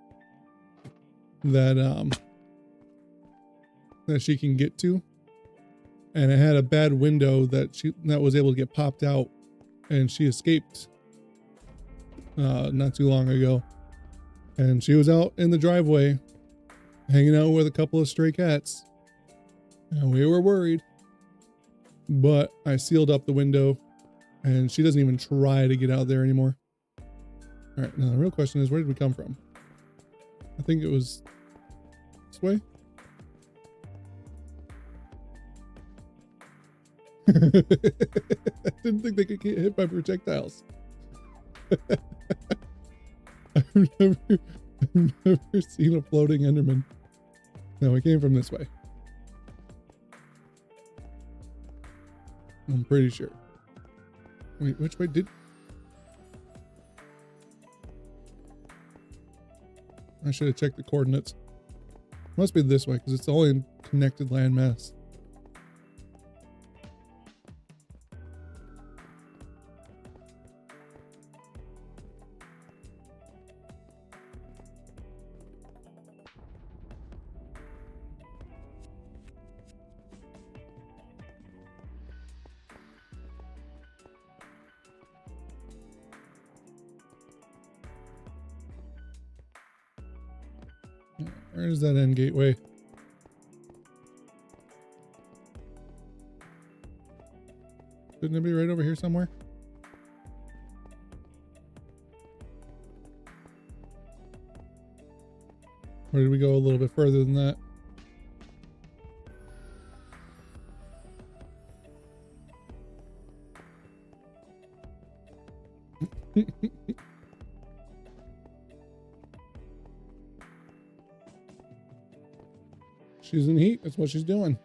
that that she can get to, and it had a bad window that was able to get popped out, and she escaped not too long ago. And she was out in the driveway hanging out with a couple of stray cats, and we were worried, but I sealed up the window and she doesn't even try to get out there anymore. All right, now the real question is, where did we come from? I think it was this way. I didn't think they could get hit by projectiles. I've never seen a floating Enderman. No, we came from this way. I'm pretty sure. Wait, which way did... I should have checked the coordinates. Must be this way, because it's the only connected landmass. Where's that end gateway? Shouldn't it be right over here somewhere? Or did we go a little bit further than that? She's in heat. That's what she's doing.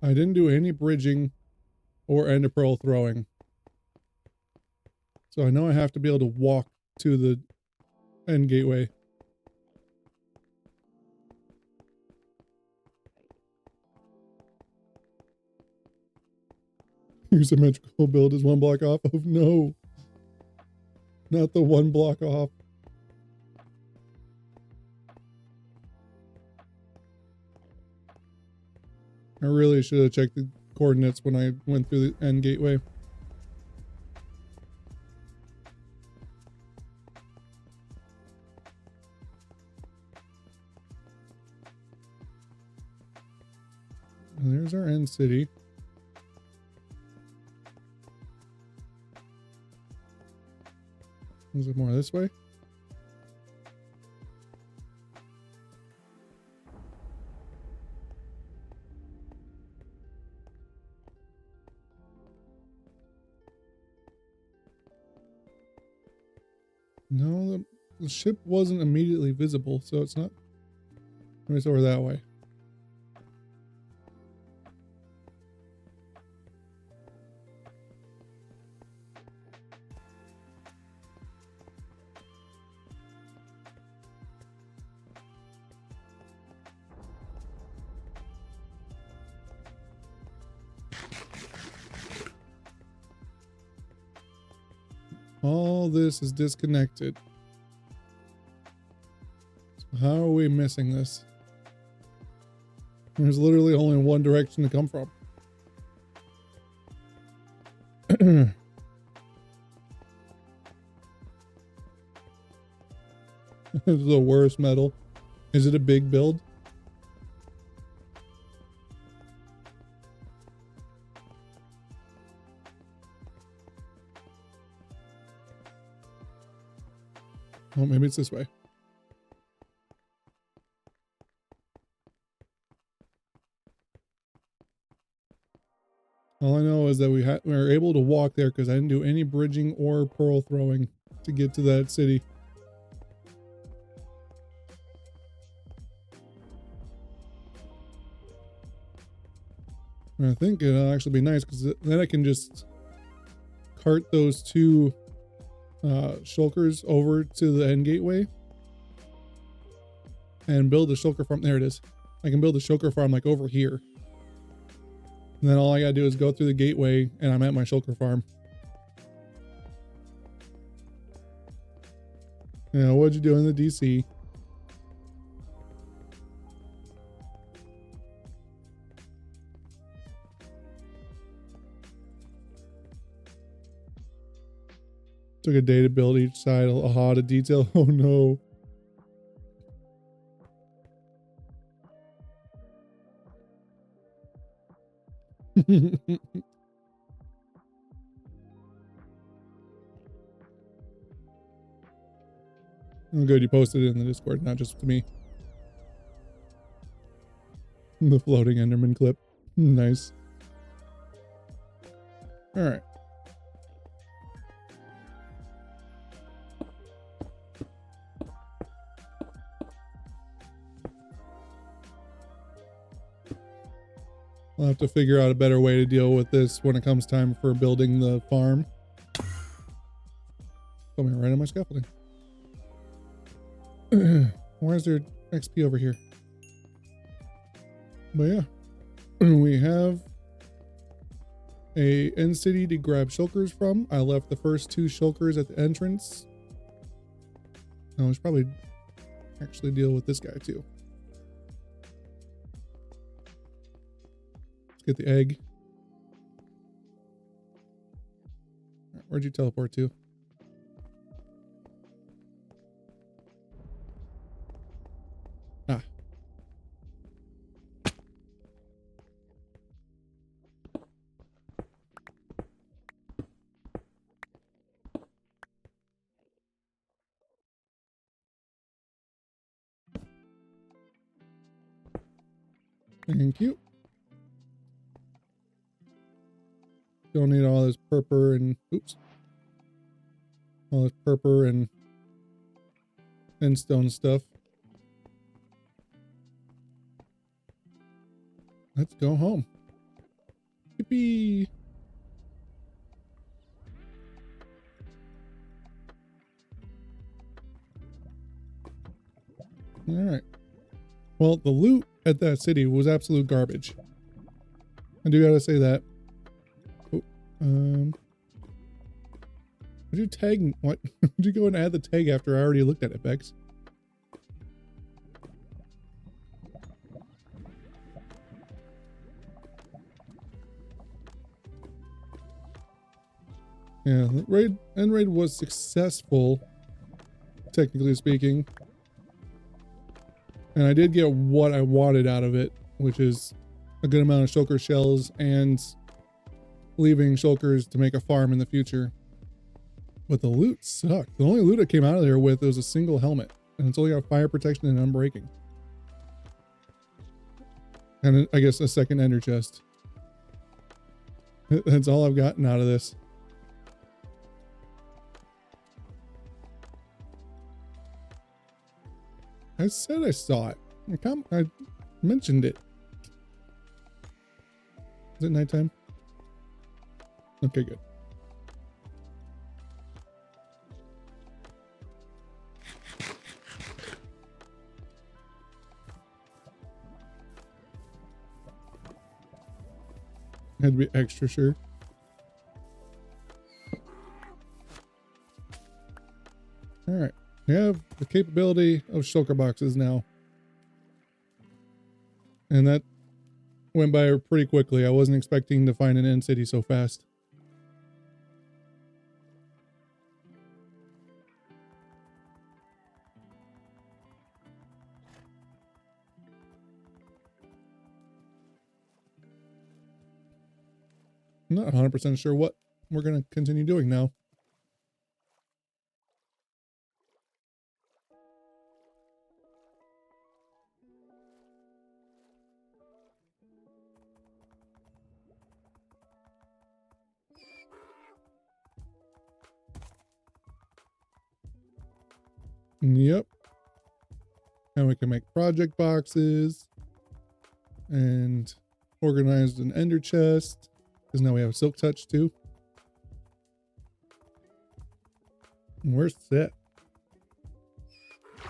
I didn't do any bridging or ender pearl throwing. So I know I have to be able to walk to the end gateway. Your symmetrical build is one block off. Oh no. Not the one block off. I really should have checked the coordinates when I went through the end gateway. And there's our end city. Is it more this way? No, the ship wasn't immediately visible, so it's not. Maybe it's over that way. All this is disconnected. So how are we missing this? There's literally only one direction to come from. This is the worst metal. Is it a big build? Oh, maybe it's this way. All I know is that we were able to walk there because I didn't do any bridging or pearl throwing to get to that city. And I think it'll actually be nice because then I can just cart those two shulkers over to the end gateway and build a shulker farm. There it is. I can build a shulker farm like over here. And then all I gotta do is go through the gateway and I'm at my shulker farm. Yeah, what'd you do in the DC? Took a day to build each side. Aha, to detail. Oh no. Oh, good, you posted it in the Discord, not just to me. The floating Enderman clip. Nice. All right. I'll have to figure out a better way to deal with this when it comes time for building the farm. Put me right on my scaffolding. Why is there XP over here? But yeah, we have a end city to grab shulkers from. I left the first 2 shulkers at the entrance. I should probably actually deal with this guy too. Let's get the egg. Where'd you teleport to? Ah. Thank you. Don't need all this purple and oops. All this purple and stone stuff. Let's go home. Yippee! All right. Well, the loot at that city was absolute garbage. I do gotta say that. Oh, would you tag? What? Would you go and add the tag after I already looked at it, Bex? Yeah, the end raid was successful, technically speaking. And I did get what I wanted out of it, which is a good amount of shulker shells and leaving shulkers to make a farm in the future. But the loot sucked. The only loot I came out of there with was a single helmet, and it's only got fire protection and unbreaking. And I guess a second ender chest. That's all I've gotten out of this. I said I saw it. I mentioned it. Is it nighttime? Okay, good. Had to be extra sure. All right. We have the capability of shulker boxes now. And that went by pretty quickly. I wasn't expecting to find an end city so fast. I'm not 100% sure what we're going to continue doing now. Yep. And we can make project boxes and organize an ender chest because now we have a silk touch too. And we're set.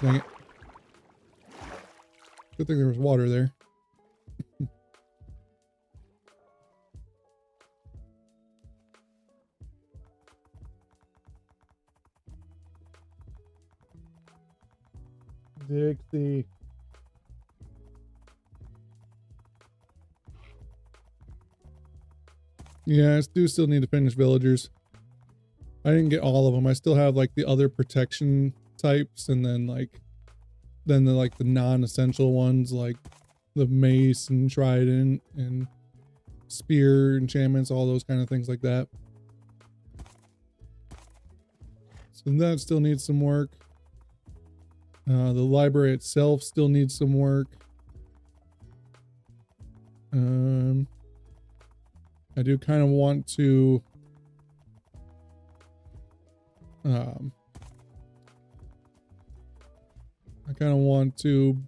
Dang it. Good thing there was water there. Dixie. Yeah, I do still need to finish villagers. I didn't get all of them. I still have like the other protection types, and then the non-essential ones like the mace and trident and spear enchantments, all those kind of things like that. So that still needs some work. The library itself still needs some work. I do kind of want to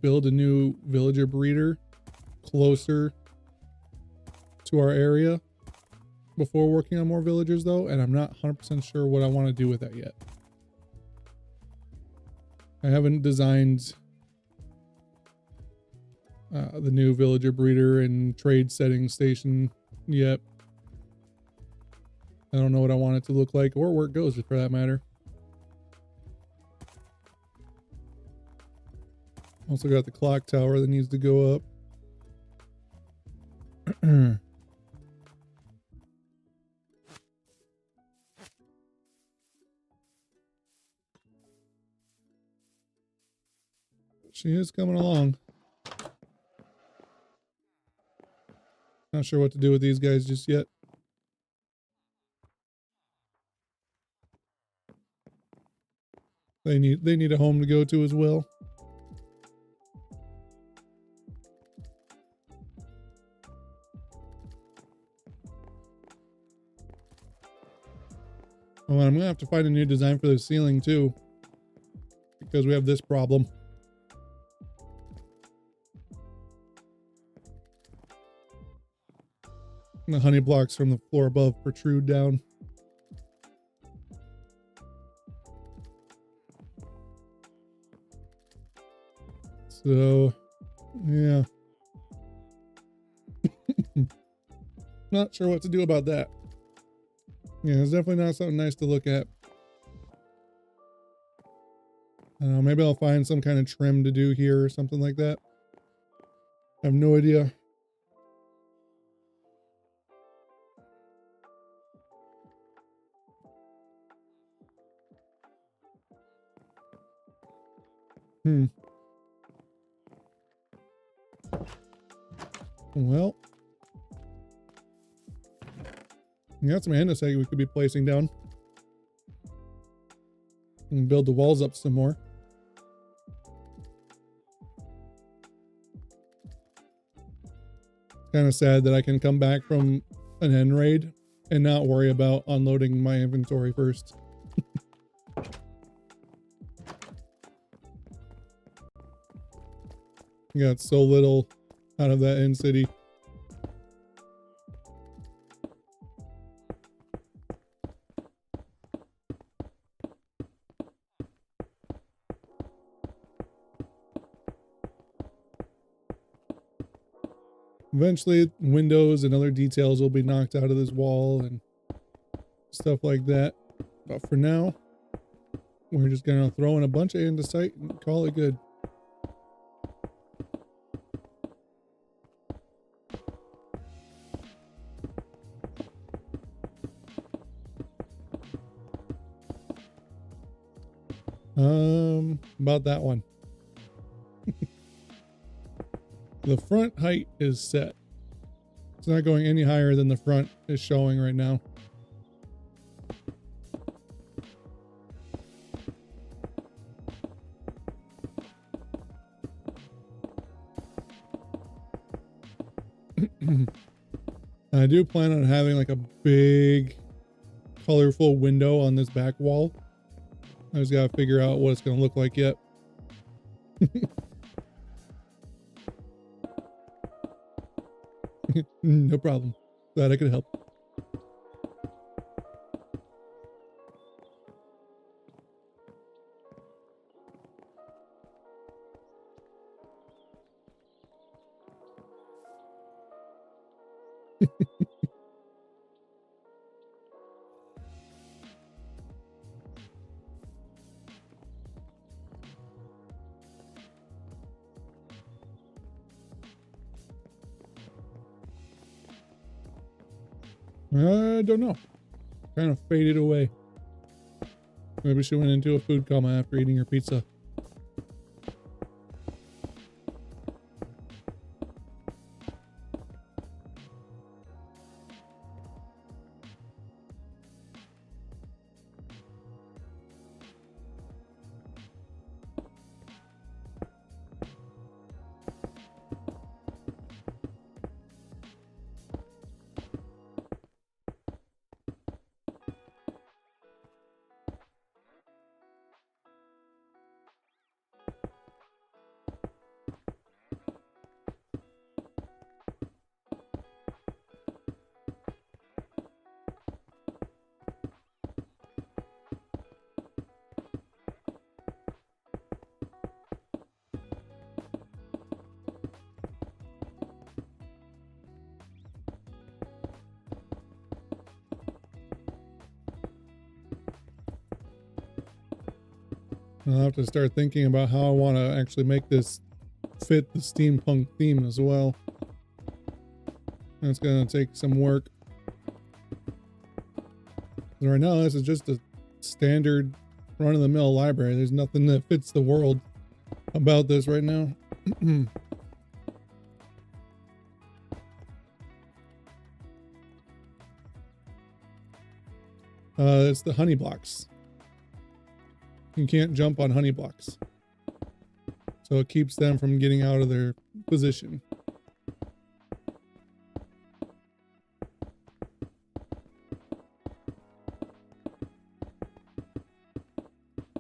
build a new villager breeder closer to our area before working on more villagers though, and I'm not 100% sure what I want to do with that yet. I haven't designed the new villager breeder and trade setting station yet. I don't know what I want it to look like or where it goes for that matter. Also got the clock tower that needs to go up. She is coming along. Not sure what to do with these guys just yet. They need a home to go to as well. Oh, and I'm gonna have to find a new design for the ceiling too, because we have this problem. The honey blocks from the floor above protrude down. So, yeah. Not sure what to do about that. Yeah, it's definitely not something nice to look at. I don't know, maybe I'll find some kind of trim to do here or something like that. I have no idea. Well, we got some andesite we could be placing down. And build the walls up some more. Kind of sad that I can come back from an end raid and not worry about unloading my inventory first. Got so little out of that end city. Eventually, windows and other details will be knocked out of this wall and stuff like that. But for now, we're just going to throw in a bunch of andesite and call it good. About that one. The front height is set. It's not going any higher than the front is showing right now. I do plan on having like a big colorful window on this back wall. I just gotta figure out what it's gonna look like yet. No problem. Glad I could help. I don't know. Kind of faded away. Maybe she went into a food coma after eating her pizza. I'll have to start thinking about how I want to actually make this fit the steampunk theme as well. That's going to take some work. Right now, this is just a standard run-of-the-mill library. There's nothing that fits the world about this right now. It's the honey blocks. You can't jump on honey blocks. So it keeps them from getting out of their position.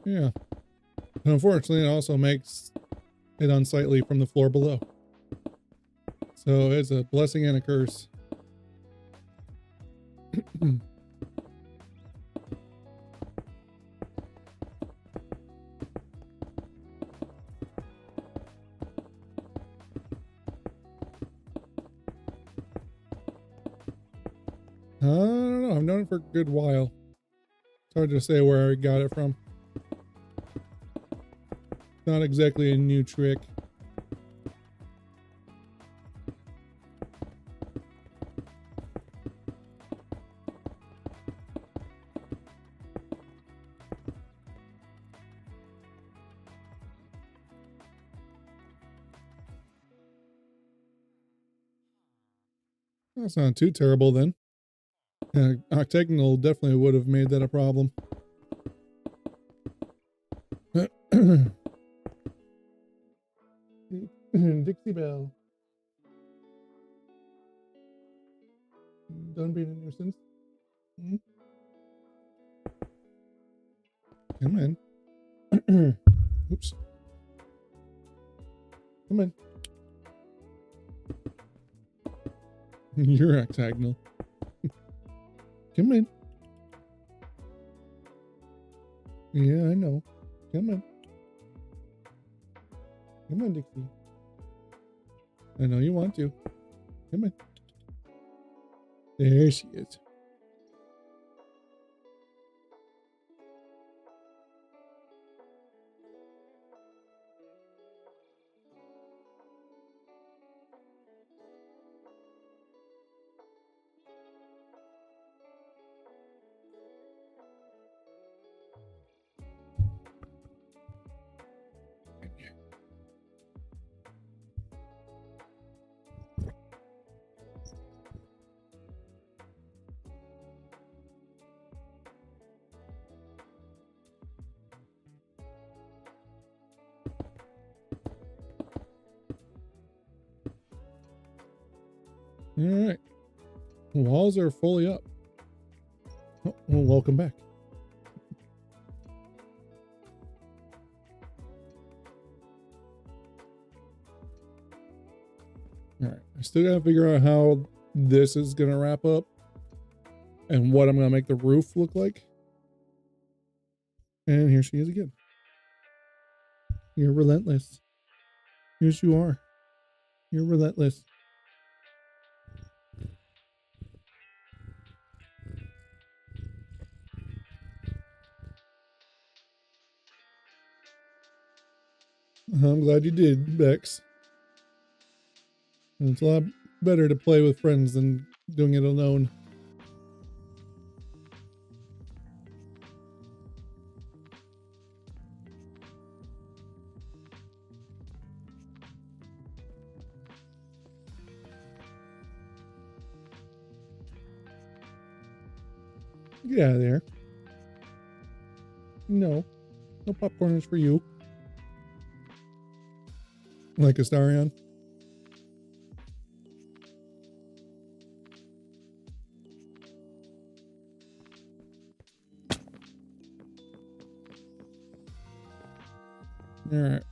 Yeah. And unfortunately, it also makes it unsightly from the floor below. So it's a blessing and a curse. I don't know. I've known it for a good while. It's hard to say where I got it from. Not exactly a new trick. That's not too terrible then. Octagonal definitely would have made that a problem. Dixie Belle. Done being a nuisance. Hmm? Come in. Oops. Come in. You're octagonal. Come in. Yeah, I know. Come on. Come on, Dixie. I know you want to. Come on. There she is. All right. Walls are fully up. Oh, well, welcome back. All right. I still gotta figure out how this is gonna wrap up and what I'm gonna make the roof look like. And here she is again. You're relentless. Yes, you are. You're relentless. I'm glad you did, Bex. It's a lot better to play with friends than doing it alone. Get out of there. No. No popcorn is for you. Like Astarion. Alright.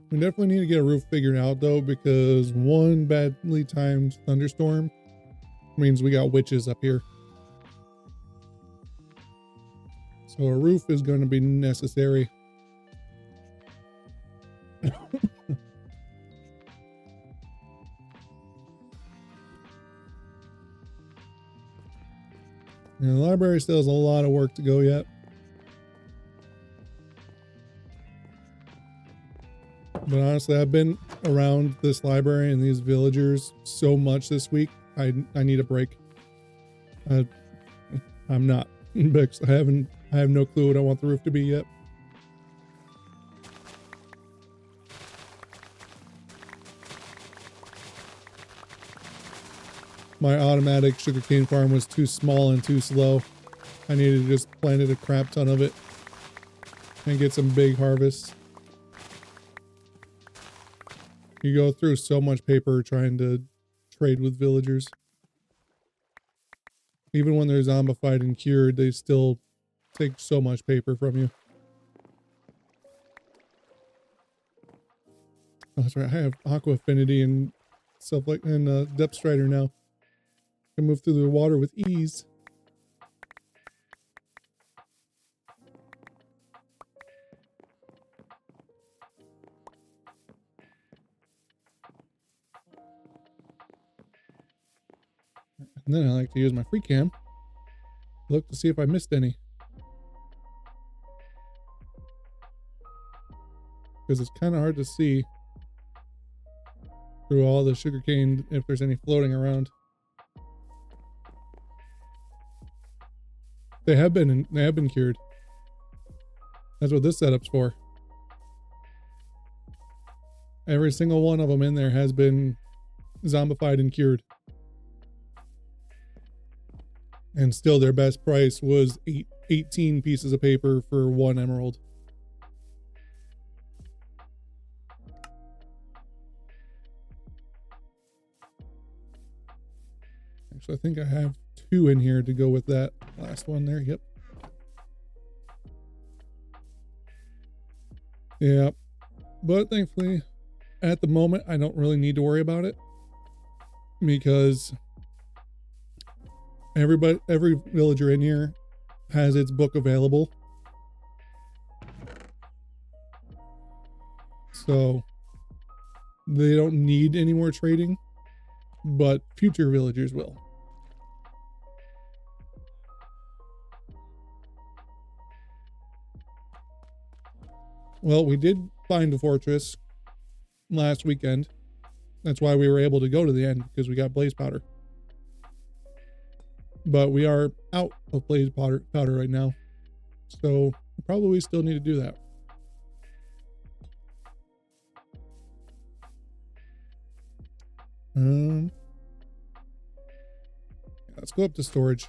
We definitely need to get a roof figured out though, because one badly timed thunderstorm means we got witches up here. So a roof is going to be necessary. And the library still has a lot of work to go yet. But honestly, I've been around this library and these villagers so much this week. I need a break. I'm not. Because I have no clue what I want the roof to be yet. My automatic sugarcane farm was too small and too slow. I needed to just plant a crap ton of it and get some big harvests. You go through so much paper trying to trade with villagers. Even when they're zombified and cured, they still take so much paper from you. Oh, that's right. I have aqua affinity and stuff like, and depth strider now. I can move through the water with ease. And then I like to use my free cam. Look to see if I missed any. Because it's kind of hard to see through all the sugarcane if there's any floating around. They have been cured. That's what this setup's for. Every single one of them in there has been zombified and cured. And still their best price was 18 pieces of paper for 1 emerald. Actually, I think I have 2 in here to go with that last one there. Yep. Yep. But thankfully, at the moment, I don't really need to worry about it. Because every villager in here has its book available. So they don't need any more trading, but future villagers will. Well, we did find a fortress last weekend. That's why we were able to go to the end, because we got blaze powder. But we are out of blaze powder right now. So we probably still need to do that. Let's go up to storage.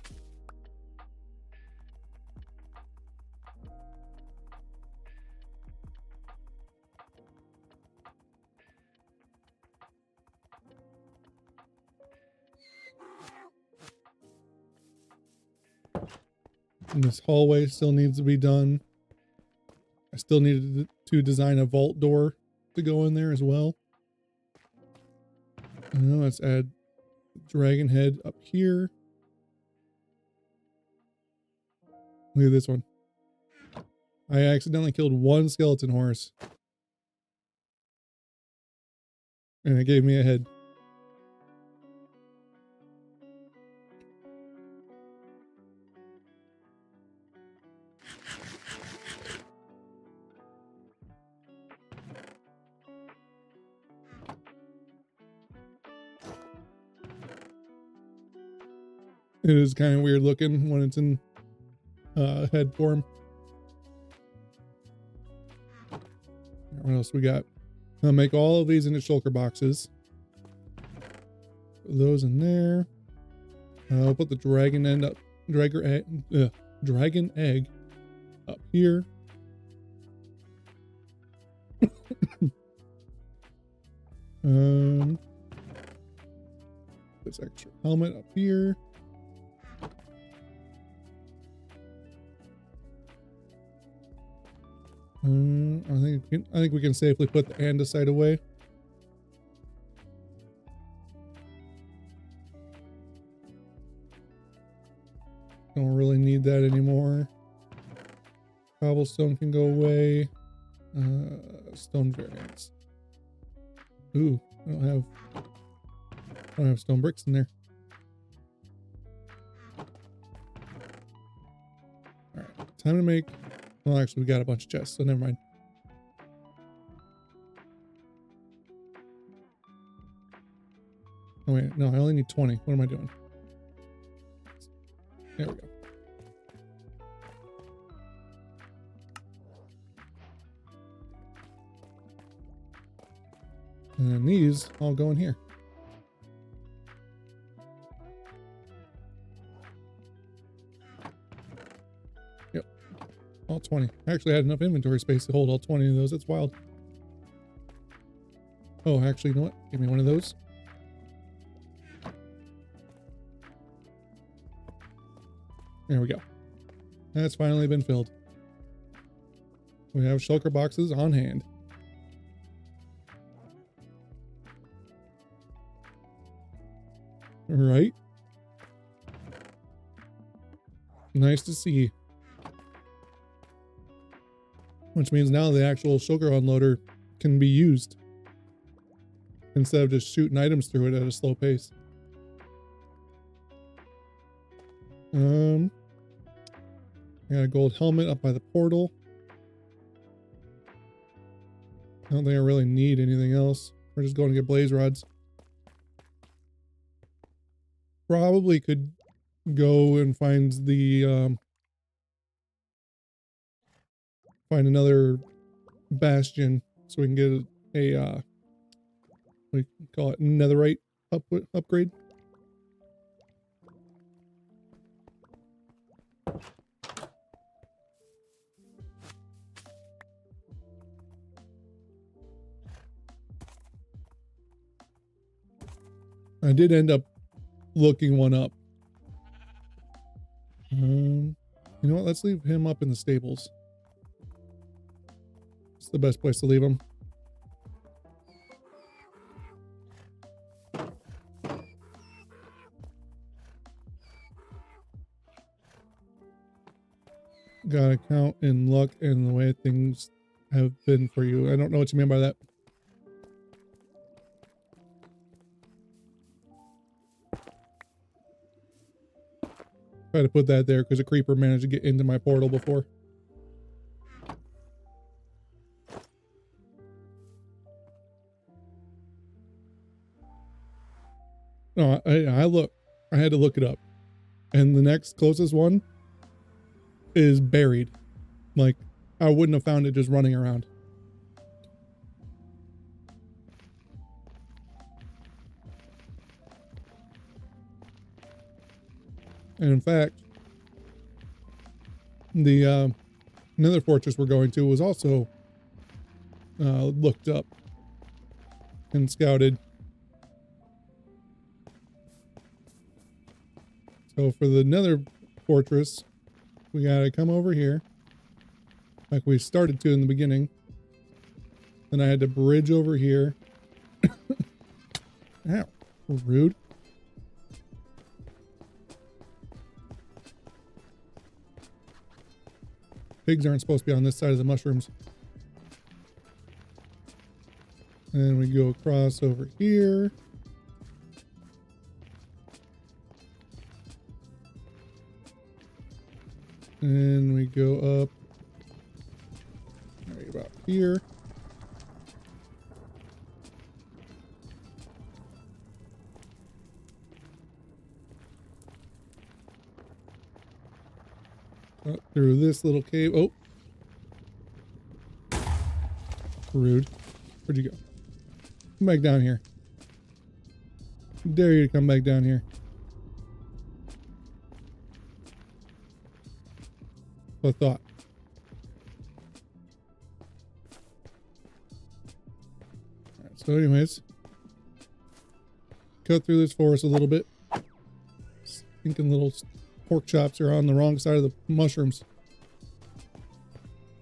And this hallway still needs to be done. I still needed to design a vault door to go in there as well. Now let's add dragon head up here. Look at this one. I accidentally killed 1 skeleton horse. And it gave me a head. It is kind of weird looking when it's in head form. What else we got? I'll make all of these into shulker boxes. Put those in there. I'll put the dragon end up, dragon egg up here. This extra helmet up here. I think we can safely put the andesite away. Don't really need that anymore. Cobblestone can go away. Stone variants. Ooh, I don't have stone bricks in there. All right, time to make. Well, actually, we got a bunch of chests, so never mind. Oh wait, no, I only need 20. What am I doing? There we go. And then these all go in here. Yep. All 20. I actually had enough inventory space to hold all 20 of those. That's wild. Oh, actually, you know what? Give me one of those. There we go. That's finally been filled. We have shulker boxes on hand. Right? Nice to see. Which means now the actual shulker unloader can be used instead of just shooting items through it at a slow pace. I got a gold helmet up by the portal. I don't think I really need anything else. We're just going to get blaze rods. Probably could go and find the find another bastion so we can get a we call it netherite upgrade. I did end up looking one up. You know what? Let's leave him up in the stables. It's the best place to leave him. Gotta count in luck and the way things have been for you. I don't know what you mean by that. Try to put that there because a creeper managed to get into my portal before. No, I had to look it up. And the next closest one is buried. Like, I wouldn't have found it just running around. And in fact, the nether fortress we're going to was also looked up and scouted. So for the nether fortress, we gotta come over here like we started to in the beginning. Then I had to bridge over here. Ow, rude. Pigs aren't supposed to be on this side of the mushrooms. And we go across over here. And we go up right about here. Up through this little cave. Oh. Rude. Where'd you go? Come back down here. Dare you to come back down here. So I thought. Alright, so anyways. Cut through this forest a little bit. Stinking little pork chops are on the wrong side of the mushrooms.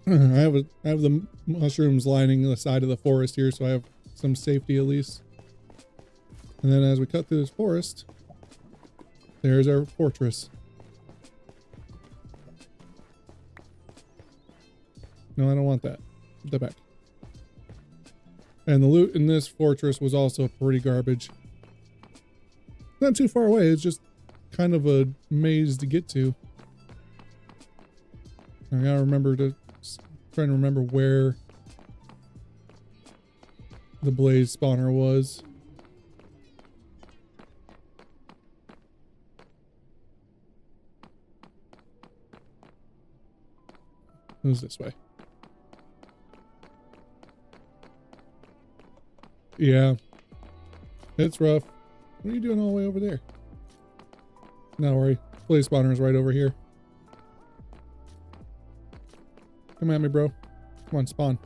I have the mushrooms lining the side of the forest here, so I have some safety at least. And then as we cut through this forest, there's our fortress. No, I don't want that. Put that back. And the loot in this fortress was also pretty garbage. Not too far away, it's just kind of a maze to get to. I gotta remember to trying to remember where the blaze spawner was. It was this way. Yeah. It's rough. What are you doing all the way over there? Not worry. Blaze spawner is right over here. Come at me, bro. Come on, spawn.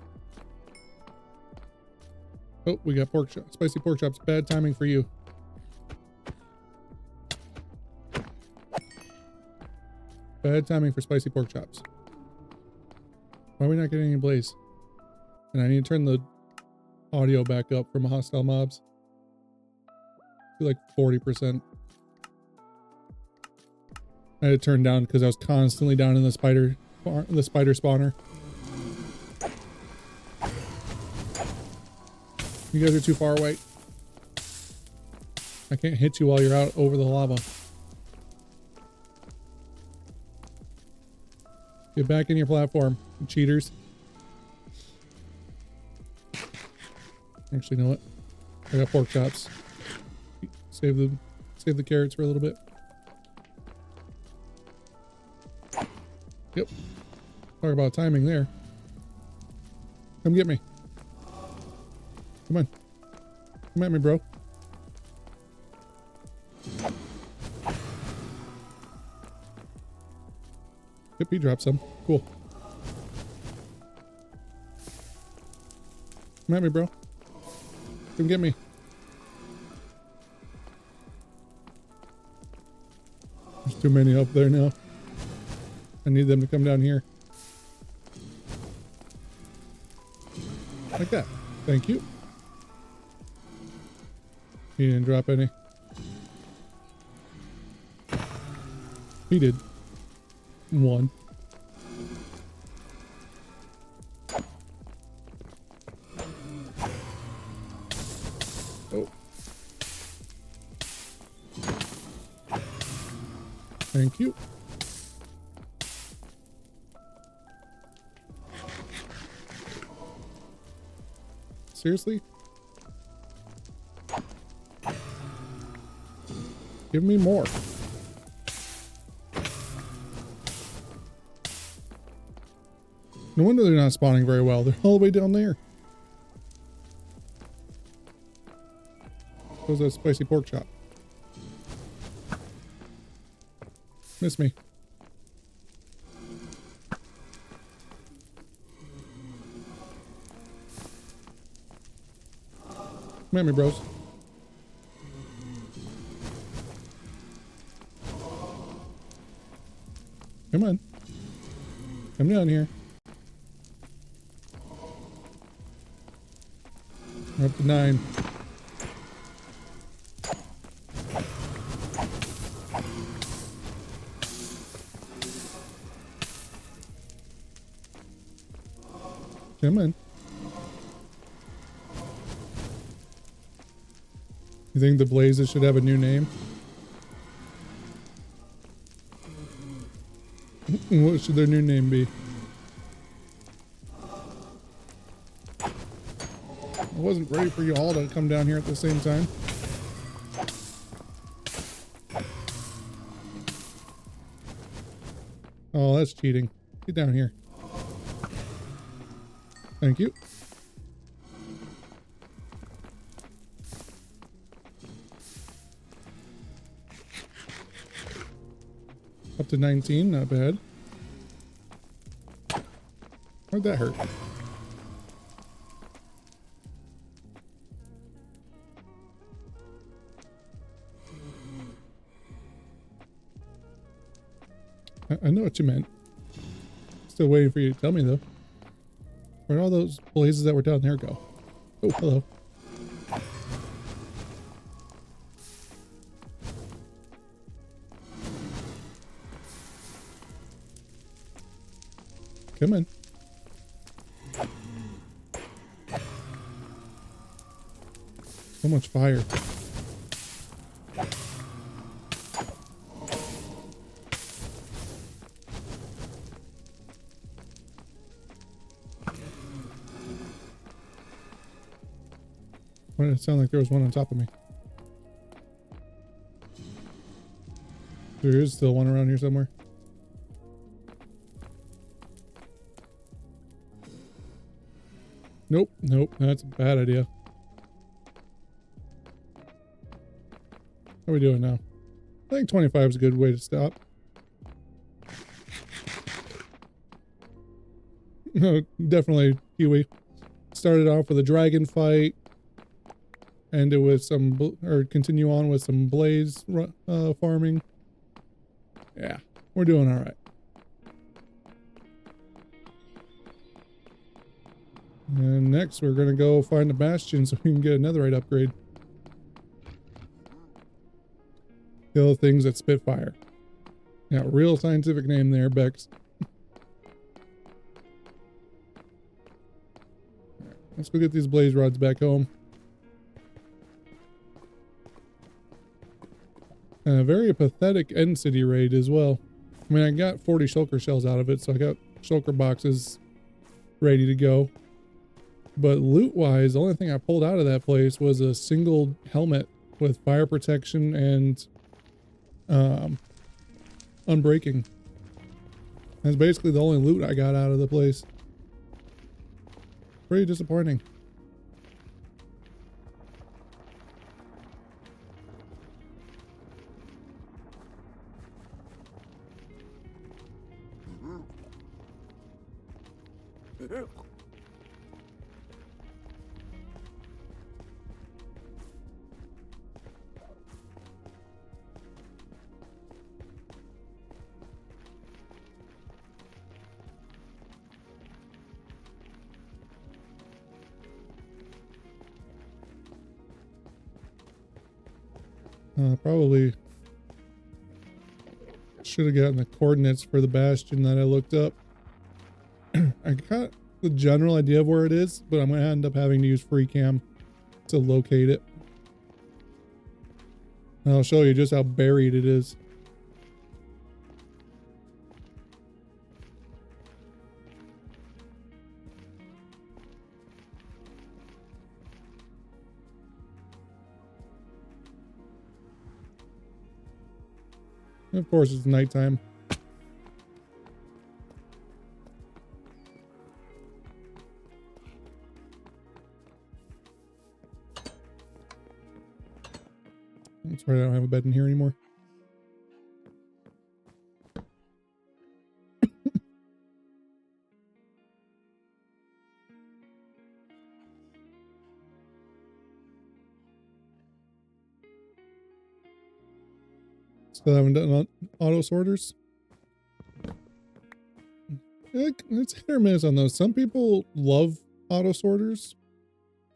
Oh, we got pork chops. Spicy pork chops. Bad timing for you. Bad timing for spicy pork chops. Why are we not getting any blaze? And I need to turn the audio back up from hostile mobs to like 40%. I had to turn down because I was constantly down in the spider spawner. You guys are too far away. I can't hit you while you're out over the lava. Get back in your platform, you cheaters. Actually, you know what? I got pork chops. Save the carrots for a little bit. Yep. Talk about timing there. Come get me. Come on. Come at me, bro. Yep, he dropped some. Cool. Come at me, bro. Come get me. There's too many up there now. I need them to come down here. Like that. Thank you. He didn't drop any. He did. One. Oh. Thank you. Seriously? Give me more. No wonder they're not spawning very well. They're all the way down there. What was that spicy pork chop? Miss me. Come at me, bros. Come on. Come down here. We're up to 9. Come on. You think the blazes should have a new name? What should their new name be? I wasn't ready for you all to come down here at the same time. Oh, that's cheating. Get down here. Thank you. Up to 19, not bad. How'd that hurt? I know what you meant. Still waiting for you to tell me though. Where'd all those blazes that were down there go? Oh, hello. Come on. So much fire. Why did it sound like there was one on top of me? There is still one around here somewhere. Nope, nope, that's a bad idea. How are we doing now? I think 25 is a good way to stop. No, definitely Kiwi. Started off with a dragon fight. Ended with some, or continue on with some blaze farming. Yeah, we're doing all right. And next we're gonna go find a bastion so we can get a netherite upgrade. Kill things that spit fire. Yeah, real scientific name there, Bex. Right, let's go get these blaze rods back home. And a very pathetic end city raid as well. I mean, I got 40 shulker shells out of it, so I got shulker boxes ready to go. But loot-wise, the only thing I pulled out of that place was a single helmet with fire protection and unbreaking. That's basically the only loot I got out of the place. Pretty disappointing. Probably should have gotten the coordinates for the bastion that I looked up. I got the general idea of where it is, but I'm going to end up having to use free cam to locate it. And I'll show you just how buried it is. And of course, it's nighttime. That's right, I don't have a bed in here anymore. Still haven't done auto sorters. It's hit or miss on those. Some people love auto sorters.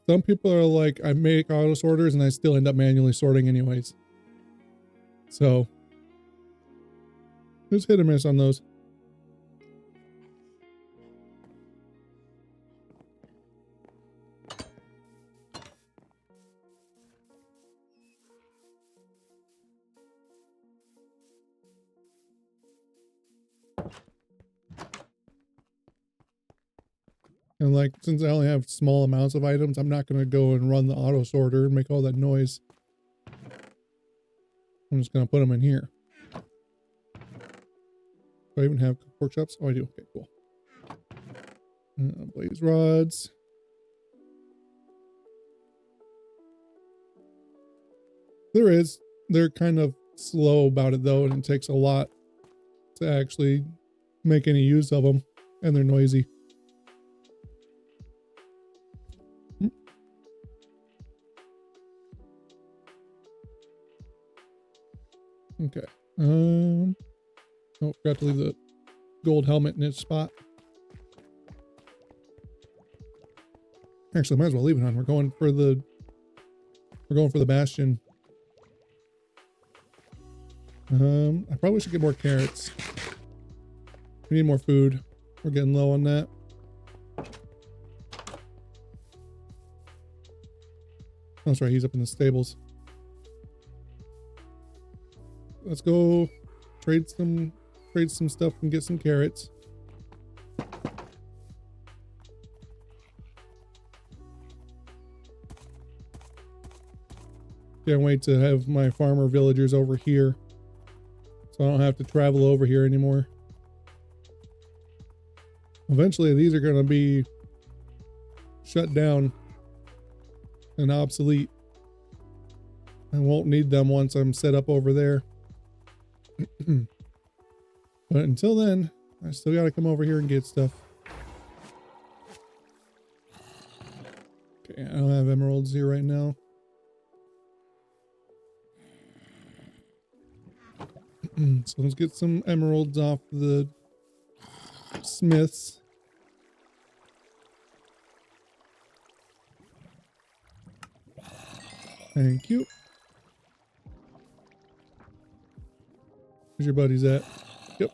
Some people are like, I make auto sorters and I still end up manually sorting anyways. So it's hit or miss on those. And like, since I only have small amounts of items, I'm not going to go and run the auto sorter and make all that noise. I'm just going to put them in here. Do I even have workshops? Oh, I do. Okay, cool. Blaze rods. They're kind of slow about it though, and it takes a lot to actually make any use of them, and they're noisy. Okay. Oh, forgot to leave the gold helmet in its spot. Actually, might as well leave it on. We're going for the bastion. I probably should get more carrots. We need more food. We're getting low on that. That's right, he's up in the stables. Let's go trade some stuff and get some carrots. Can't wait to have my farmer villagers over here, so I don't have to travel over here anymore. Eventually these are going to be shut down and obsolete. I won't need them once I'm set up over there. But until then, I still got to come over here and get stuff. Okay, I don't have emeralds here right now. So let's get some emeralds off the smiths. Thank you. Where's your buddies at? Yep.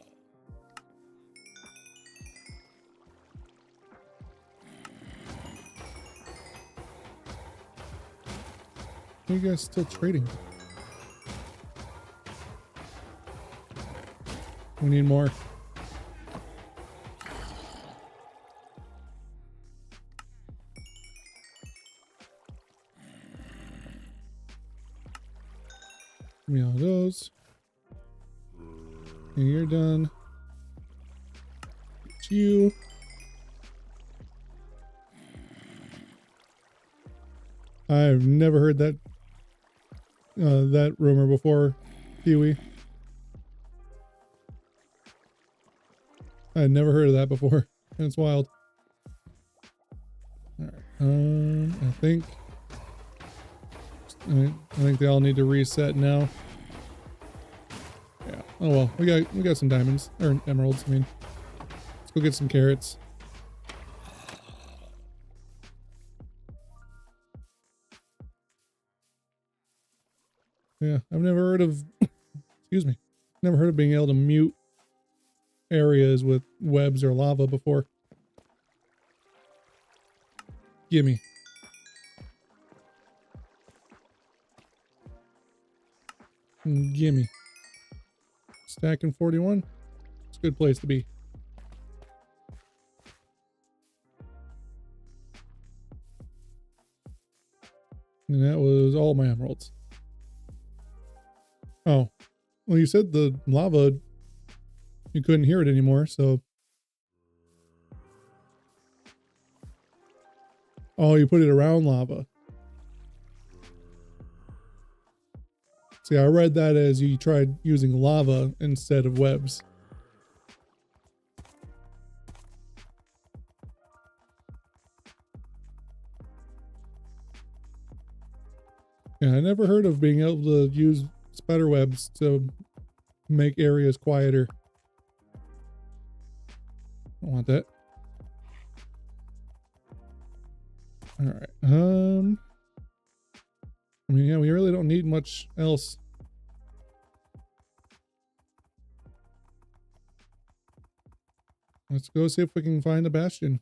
Are you guys still trading? We need more. Give me all those. And you're done. Get you. I've never heard that that rumor before, Kiwi. I'd never heard of that before. That's wild. All right. I think they all need to reset now. Yeah. Oh well, we got some diamonds or emeralds. I mean, let's go get some carrots. Yeah, I've never heard of. Excuse me. Never heard of being able to mute areas with webs or lava before. Gimme. Gimme. Stacking 41. It's a good place to be. And that was all my emeralds. Oh. Well, you said the lava, you couldn't hear it anymore, so. Oh, you put it around lava. See, I read that as you tried using lava instead of webs. Yeah, I never heard of being able to use spider webs to make areas quieter. I want that. All right. I mean, yeah, we really don't need much else. Let's go see if we can find a bastion.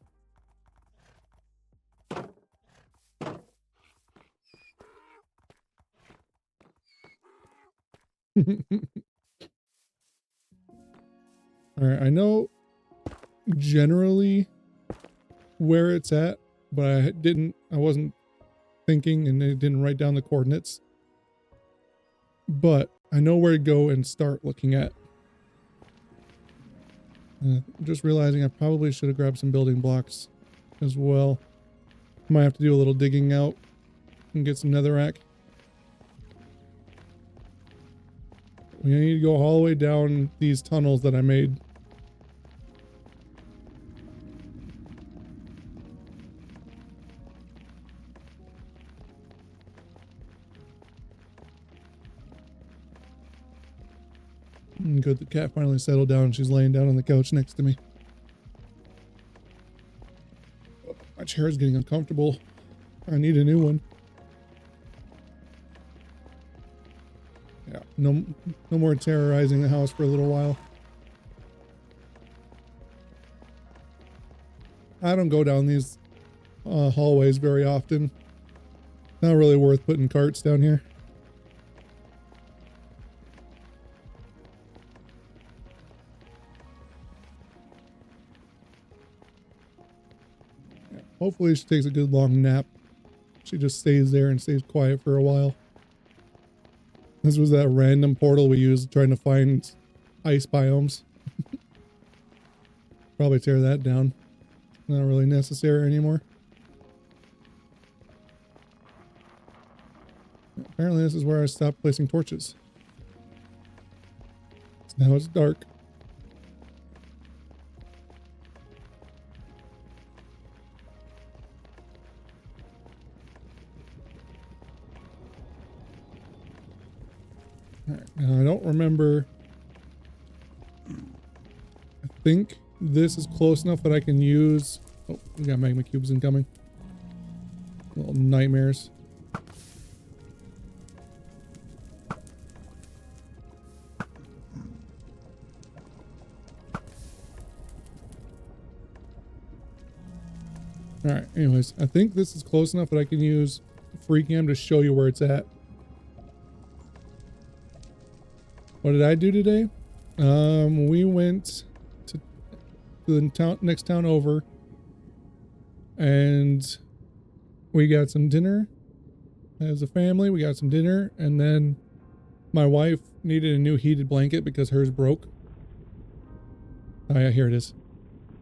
All right, I know generally where it's at, but I wasn't thinking and I didn't write down the coordinates. But I know where to go and start looking at. I'm just realizing I probably should have grabbed some building blocks as well. Might have to do a little digging out and get some netherrack. We need to go all the way down these tunnels that I made. Good, the cat finally settled down. She's laying down on the couch next to me. Oh, my chair is getting uncomfortable. I need a new one. Yeah, no more terrorizing the house for a little while. I don't go down these hallways very often. Not really worth putting carts down here. Yeah, hopefully she takes a good long nap. She just stays there and stays quiet for a while. This was that random portal we used trying to find ice biomes. Probably tear that down. Not really necessary anymore. Apparently this is where I stopped placing torches. So now it's dark. Alright, now I don't remember. I think this is close enough that I can use... Oh, we got magma cubes incoming. Little nightmares. Alright, anyways, I think this is close enough that I can use free cam to show you where it's at. What did I do today? We went to the next town over, and we got some dinner as a family. We got some dinner, and then my wife needed a new heated blanket because hers broke. Oh yeah, here it is.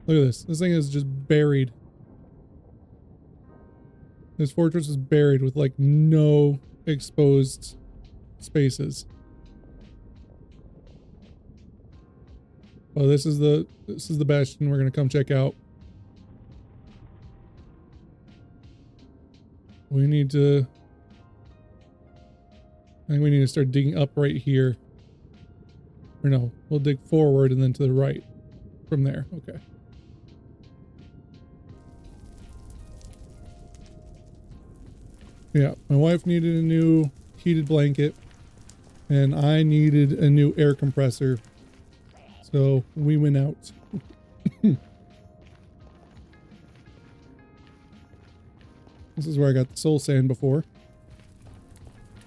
Look at this. This thing is just buried. This fortress is buried with like no exposed spaces. Oh, this is the bastion we're gonna come check out. We need to... I think we need to start digging up right here. Or no, we'll dig forward and then to the right from there. Okay. Yeah, my wife needed a new heated blanket and I needed a new air compressor. So we went out. This is where I got the soul sand before.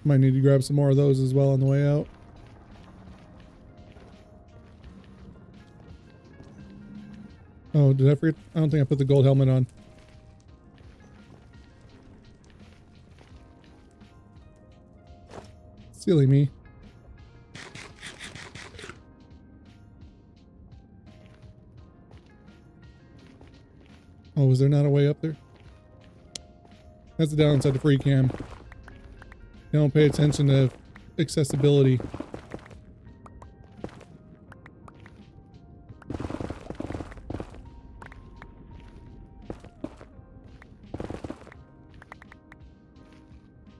Might need to grab some more of those as well on the way out. Oh, did I forget? I don't think I put the gold helmet on. Silly me. Oh, was there not a way up there? That's the downside to free cam. You don't pay attention to accessibility.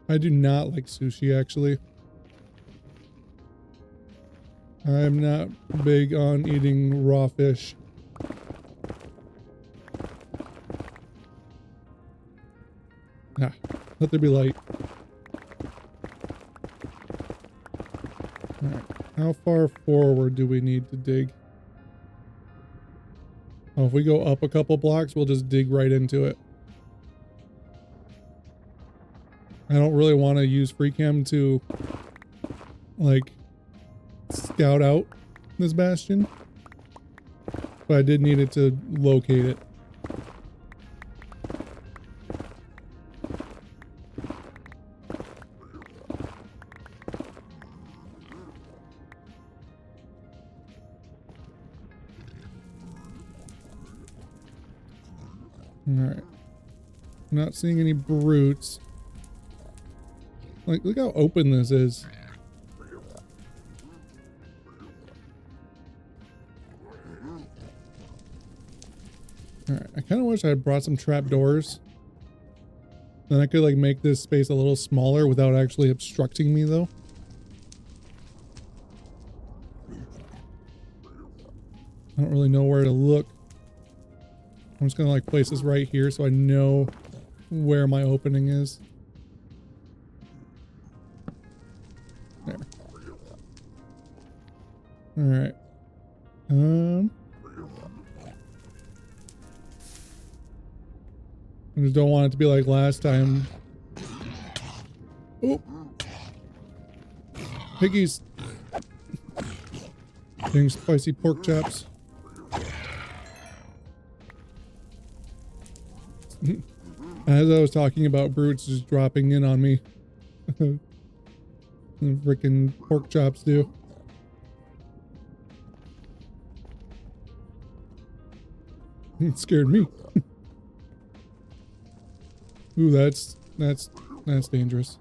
I do not like sushi, actually. I'm not big on eating raw fish. Ah, let there be light. Alright, how far forward do we need to dig? Oh, if we go up a couple blocks, we'll just dig right into it. I don't really want to use free cam to, like, scout out this bastion, but I did need it to locate it. Alright. Not seeing any brutes. Like, look how open this is. Alright, I kind of wish I had brought some trapdoors. Then I could, like, make this space a little smaller without actually obstructing me, though. I don't really know where to look. I'm just gonna like place this right here so I know where my opening is. There. Alright. I just don't want it to be like last time. Oh! Piggies! Dang spicy pork chops. As I was talking about brutes just dropping in on me. The frickin' pork chops do. It scared me. Ooh, that's dangerous.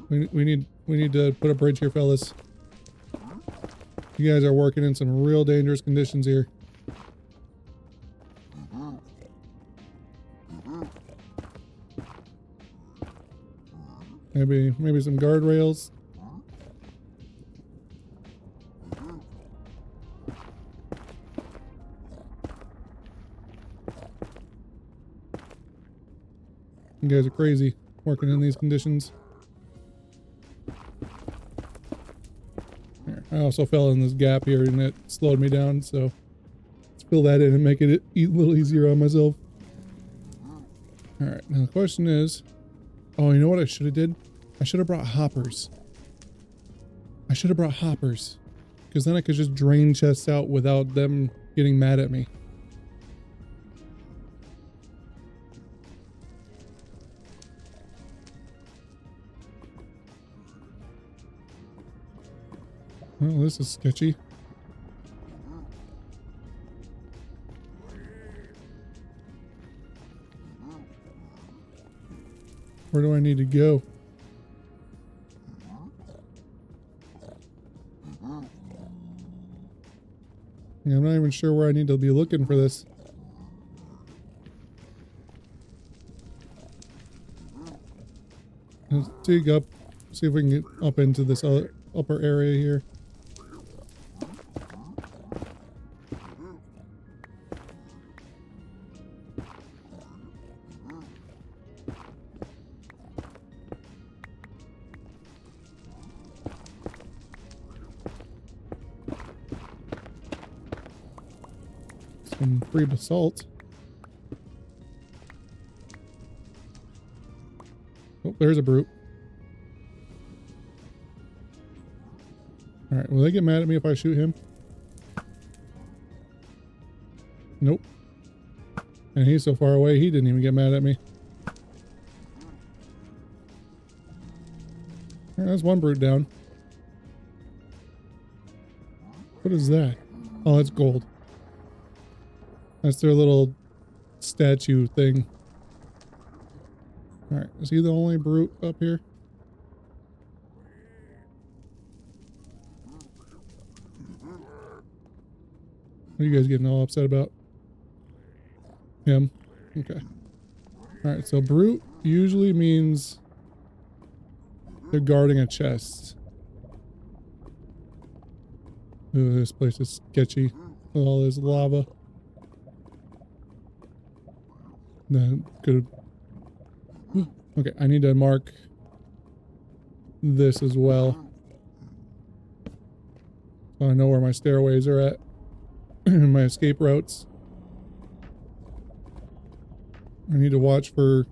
We need to put a bridge here, fellas. You guys are working in some real dangerous conditions here. Maybe some guardrails. You guys are crazy working in these conditions. Here, I also fell in this gap here and it slowed me down, so let's fill that in and make it a little easier on myself. Alright, now the question is, oh, you know what I should have did? I should have brought hoppers. I should have brought hoppers. Because then I could just drain chests out without them getting mad at me. Well, this is sketchy. Where do I need to go? Yeah, I'm not even sure where I need to be looking for this. Let's dig up, see if we can get up into this upper area here. Some free basalt. Oh, there's a brute. Alright, will they get mad at me if I shoot him? Nope. And he's so far away, he didn't even get mad at me. Alright, that's one brute down. What is that? Oh, that's gold. That's their little statue thing. Alright, is he the only brute up here? What are you guys getting all upset about? Him? Okay. Alright, so brute usually means they're guarding a chest. Ooh, this place is sketchy with all this lava. No, good. Okay, I need to mark this as well. So I know where my stairways are at. My escape routes. I need to watch for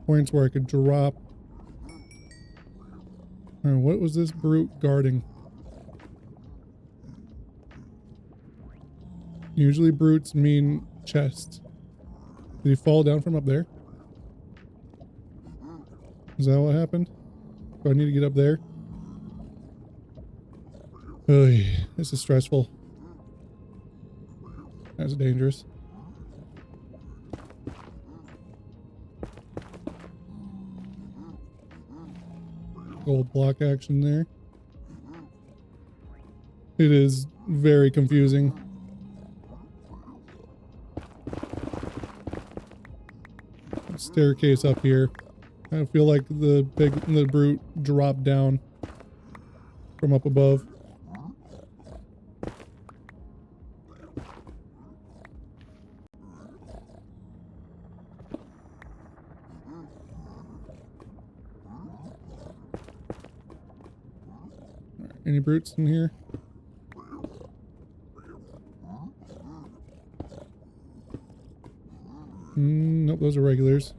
points where I could drop. Alright, what was this brute guarding? Usually brutes mean chest. Did he fall down from up there? Is that what happened? Do I need to get up there? Oy, this is stressful. That's dangerous. Gold block action there. It is very confusing. Staircase up here. I feel like the brute dropped down from up above. Any brutes in here? Nope, those are regulars.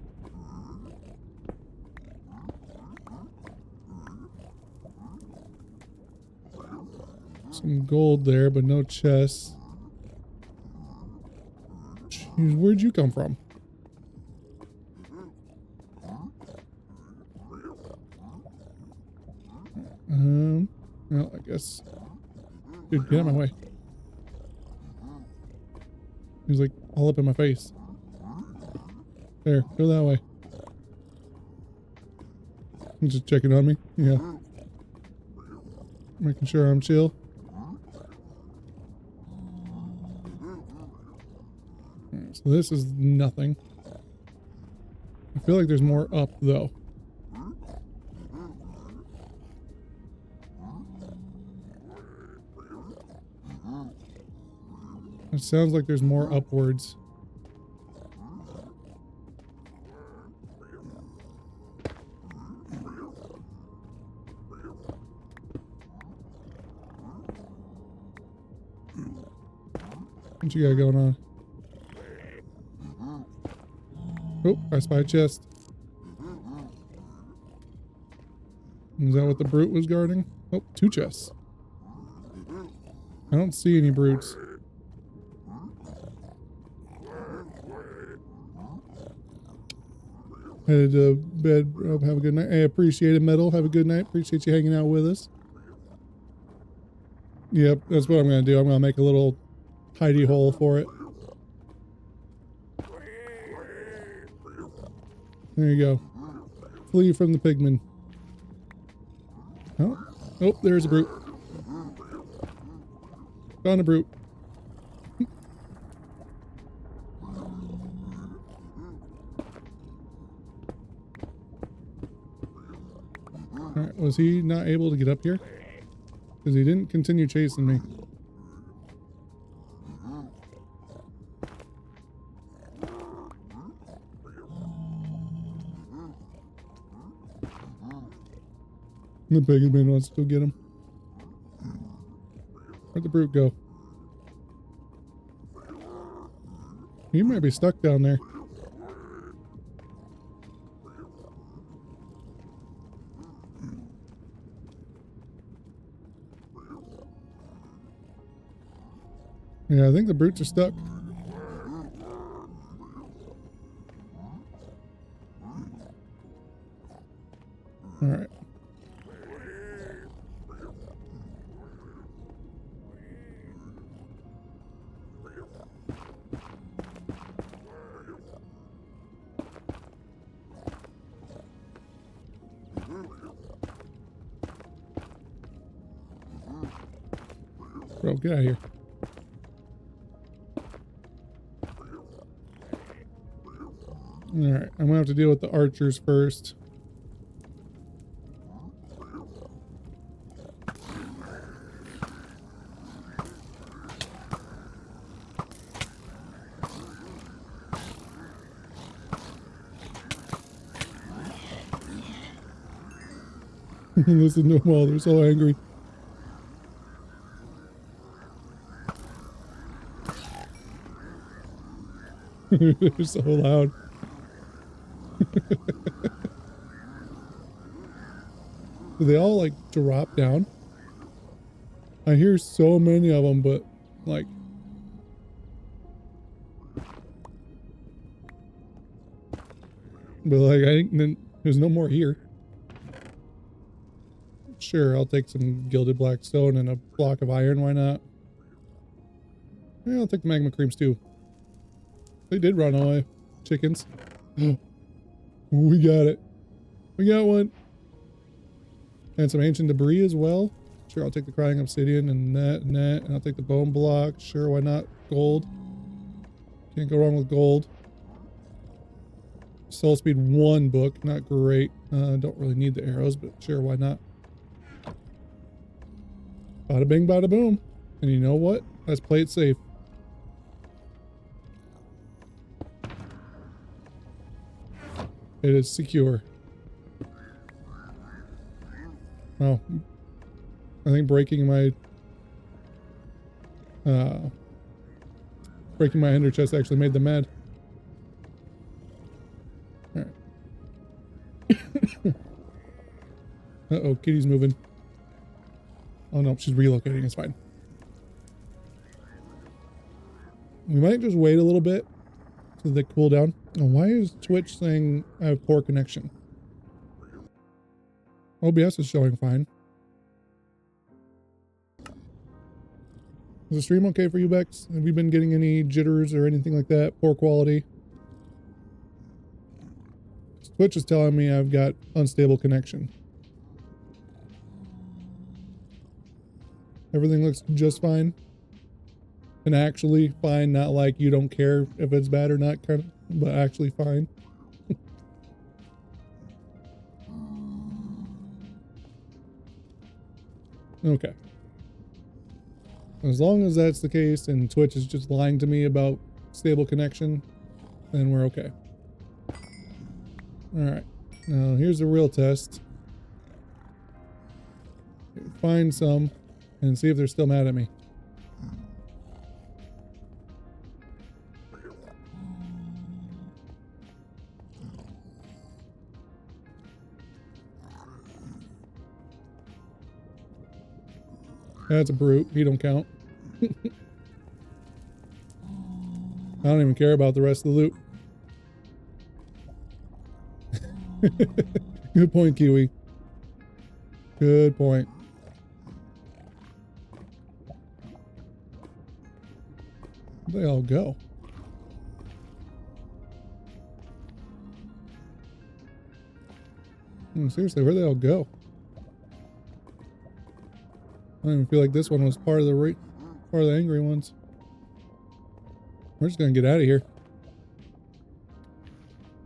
Some gold there, but no chests. Jeez, where'd you come from? Well, I guess. Dude, get out of my way. He's like all up in my face. There, go that way. He's just checking on me. Yeah. Making sure I'm chill. Alright, so this is nothing. I feel like there's more up though. It sounds like there's more upwards. What you got going on? Oh, I spy a chest. Is that what the brute was guarding? Oh, 2 chests. I don't see any brutes. Headed to bed. Oh, have a good night. I appreciate it, Metal. Have a good night. Appreciate you hanging out with us. Yep, that's what I'm going to do. I'm going to make a little hidey hole for it. There you go. Flee from the pigmen. Oh, oh, there's a brute. Found a brute. Alright, was he not able to get up here? Because he didn't continue chasing me. The pigman wants to go get him. Where'd the brute go? He might be stuck down there. Yeah, I think the brutes are stuck. All right. Bro, get out of here. Alright, I'm gonna have to deal with the archers first. Listen to them all, they're so angry. They're so loud. Do they all like drop down? I hear so many of them, but like, I think there's no more here. Sure, I'll take some gilded black stone and a block of iron. Why not? Yeah, I'll take the magma creams too. They did run away. Chickens. We got it. We got one. And some ancient debris as well. Sure, I'll take the crying obsidian and that and that. And I'll take the bone block. Sure, why not? Gold. Can't go wrong with gold. Soul speed 1 book. Not great. Don't really need the arrows, but sure, why not? Bada bing, bada boom. And you know what? Let's play it safe. It is secure. Oh. I think breaking my ender chest actually made them mad. All right. Uh-oh, kitty's moving. Oh no, she's relocating. It's fine. We might just wait a little bit so they cool down. Oh, why is Twitch saying I have poor connection? OBS is showing fine. Is the stream okay for you, Bex? Have you been getting any jitters or anything like that? Poor quality? Twitch is telling me I've got unstable connection. Everything looks just fine. And actually fine, not like you don't care if it's bad or not, kind of, but actually fine. Okay. As long as that's the case and Twitch is just lying to me about stable connection, then we're okay. Alright. Now here's the real test. Find some and see if they're still mad at me. That's a brute. He don't count. I don't even care about the rest of the loot. Good point, Kiwi. Good point. Where'd they all go? Seriously, where'd they all go? I don't even feel like this one was part of the angry ones. We're just gonna get out of here.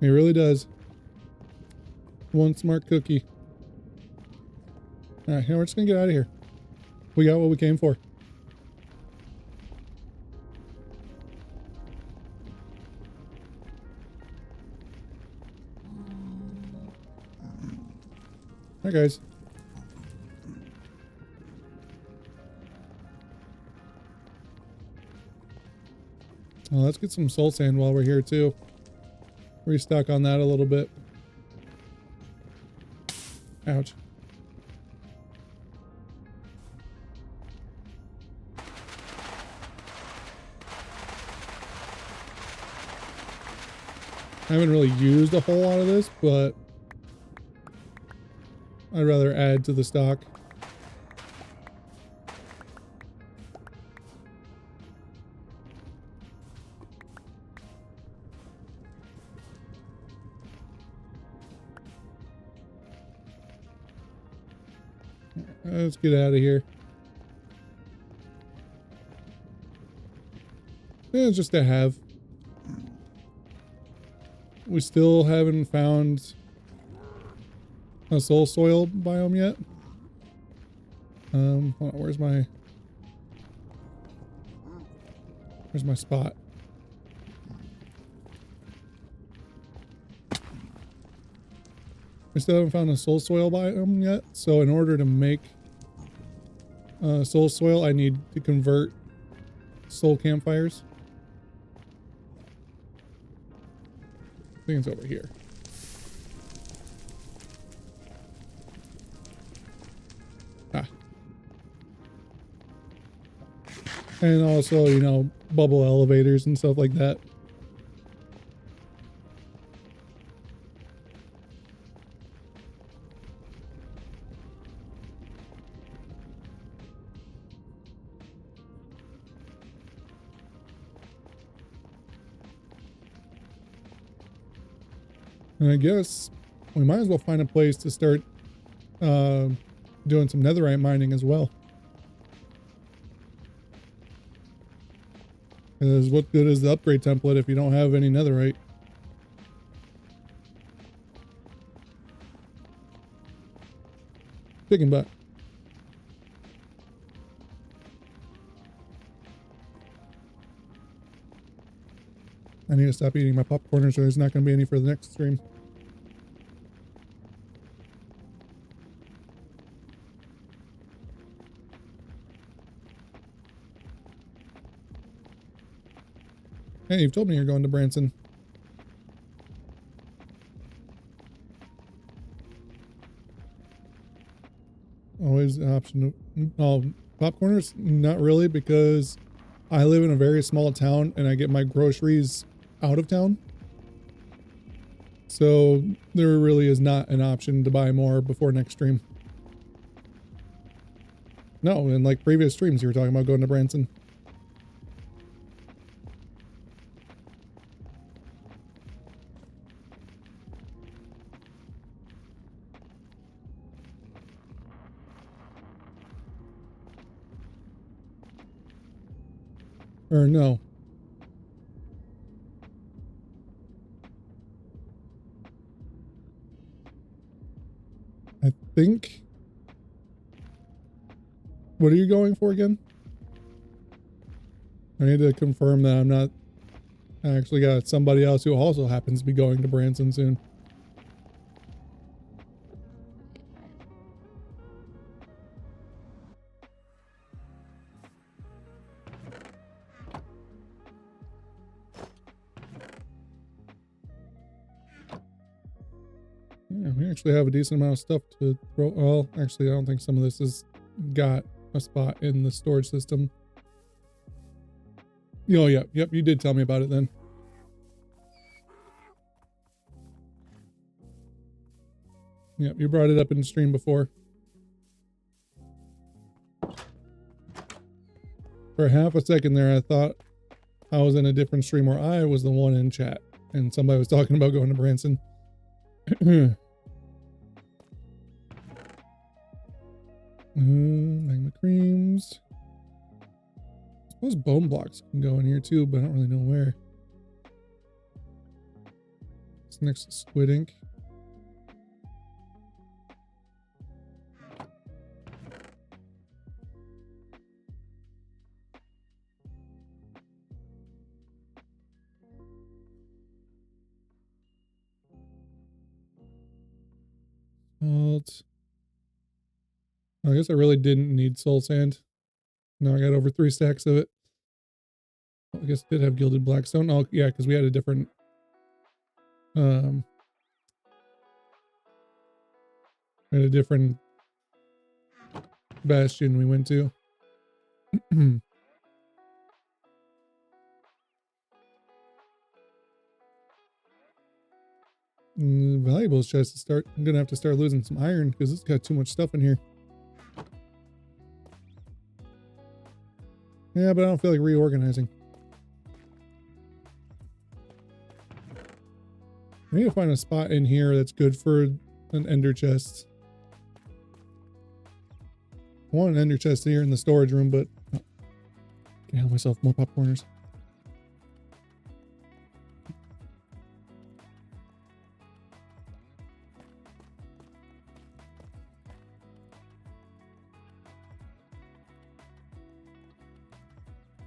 He really does. One smart cookie. Alright, we're just gonna get out of here. We got what we came for. Hi guys. Oh, let's get some soul sand while we're here too. Restock on that a little bit. Ouch. I haven't really used a whole lot of this, but I'd rather add to the stock. Let's get out of here. Yeah, it's just to have. We still haven't found a soul soil biome yet. Hold on, where's my spot? We still haven't found a soul soil biome yet, so in order to make soul soil, I need to convert soul campfires. I think it's over here. Ah. And also, you know, bubble elevators and stuff like that. And I guess we might as well find a place to start doing some netherite mining as well. Because what good is the upgrade template if you don't have any netherite? Chicken butt. I need to stop eating my popcorn, so there's not going to be any for the next stream. Hey, you've told me you're going to Branson. Always an option. Oh, popcorners? Not really, because I live in a very small town and I get my groceries out of town. So there really is not an option to buy more before next stream. No, in like previous streams you were talking about going to Branson. Or no. I think. What are you going for again? I need to confirm that I'm not. I actually got somebody else who also happens to be going to Branson soon. Yeah, we actually have a decent amount of stuff to throw. Well, actually, I don't think some of this has got a spot in the storage system. Oh, yeah. Yep, you did tell me about it then. Yep, you brought it up in the stream before. For half a second there, I thought I was in a different stream where I was the one in chat and somebody was talking about going to Branson. Magma creams. I suppose bone blocks can go in here too, but I don't really know where. It's next to squid ink. Salt. I guess I really didn't need soul sand. Now I got over 3 stacks of it. I guess it did have gilded blackstone. Oh, yeah, because we had a different bastion we went to. Valuables chest to start. I'm gonna have to start losing some iron because it's got too much stuff in here. Yeah, but I don't feel like reorganizing. I need to find a spot in here that's good for an ender chest. I want an ender chest here in the storage room, but I can't help myself. More popcorners.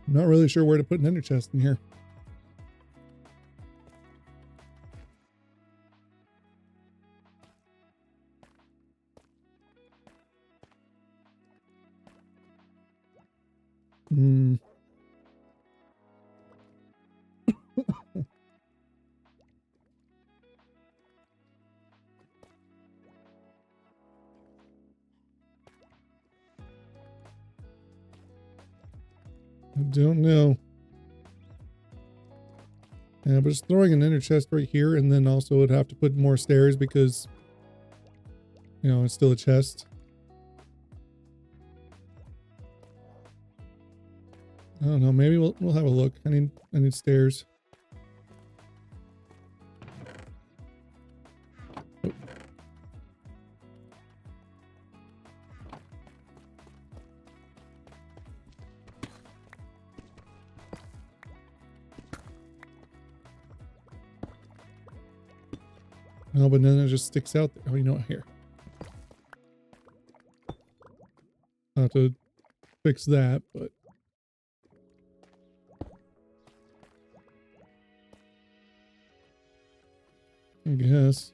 I'm not really sure where to put an ender chest in here. I don't know. Yeah, but just throwing an ender chest right here, and then also would have to put more stairs because, you know, it's still a chest. I don't know. Maybe we'll have a look. I need stairs. Oh. No, but then it just sticks out there. Oh, you know what? Here. I'll have to fix that, but I guess.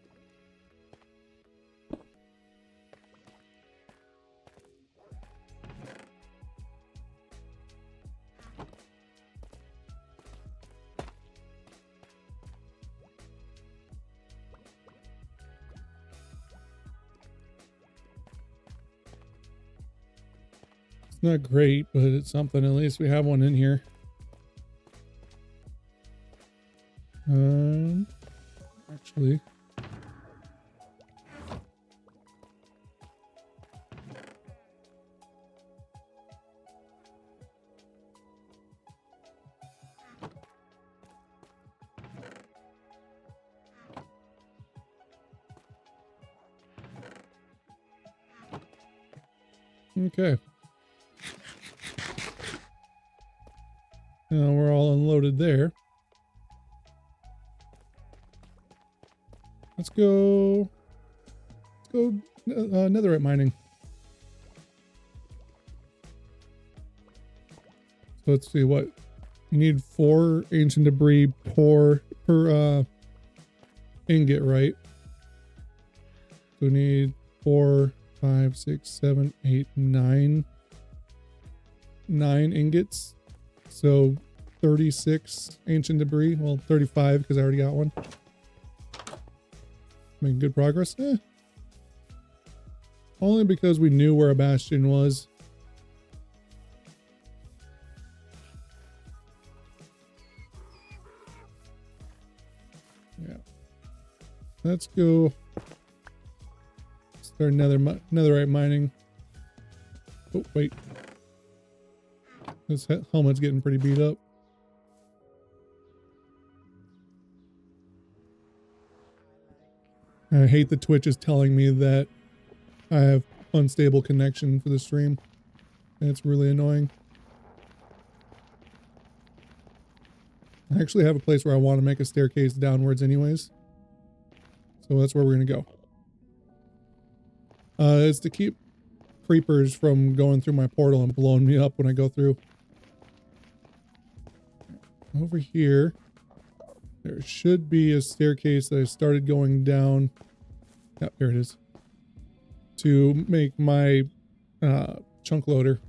not great, but it's something. At least we have one in here. Actually. Okay. Now we're all unloaded there. Let's go netherite mining. So let's see what you need. 4 ancient debris per ingot, right? So we need 4, 5, 6, 7, 8, 9 ingots. So 36 ancient debris. Well, 35 because I already got one. Making good progress. Only because we knew where a bastion was. Yeah. Let's go start netherite mining. Oh, wait. This helmet's getting pretty beat up. I hate the Twitch is telling me that I have unstable connection for the stream. And it's really annoying. I actually have a place where I want to make a staircase downwards anyways. So that's where we're going to go. It's to keep creepers from going through my portal and blowing me up when I go through. Over here, there should be a staircase that I started going down. Yep, here it is. To make my chunk loader.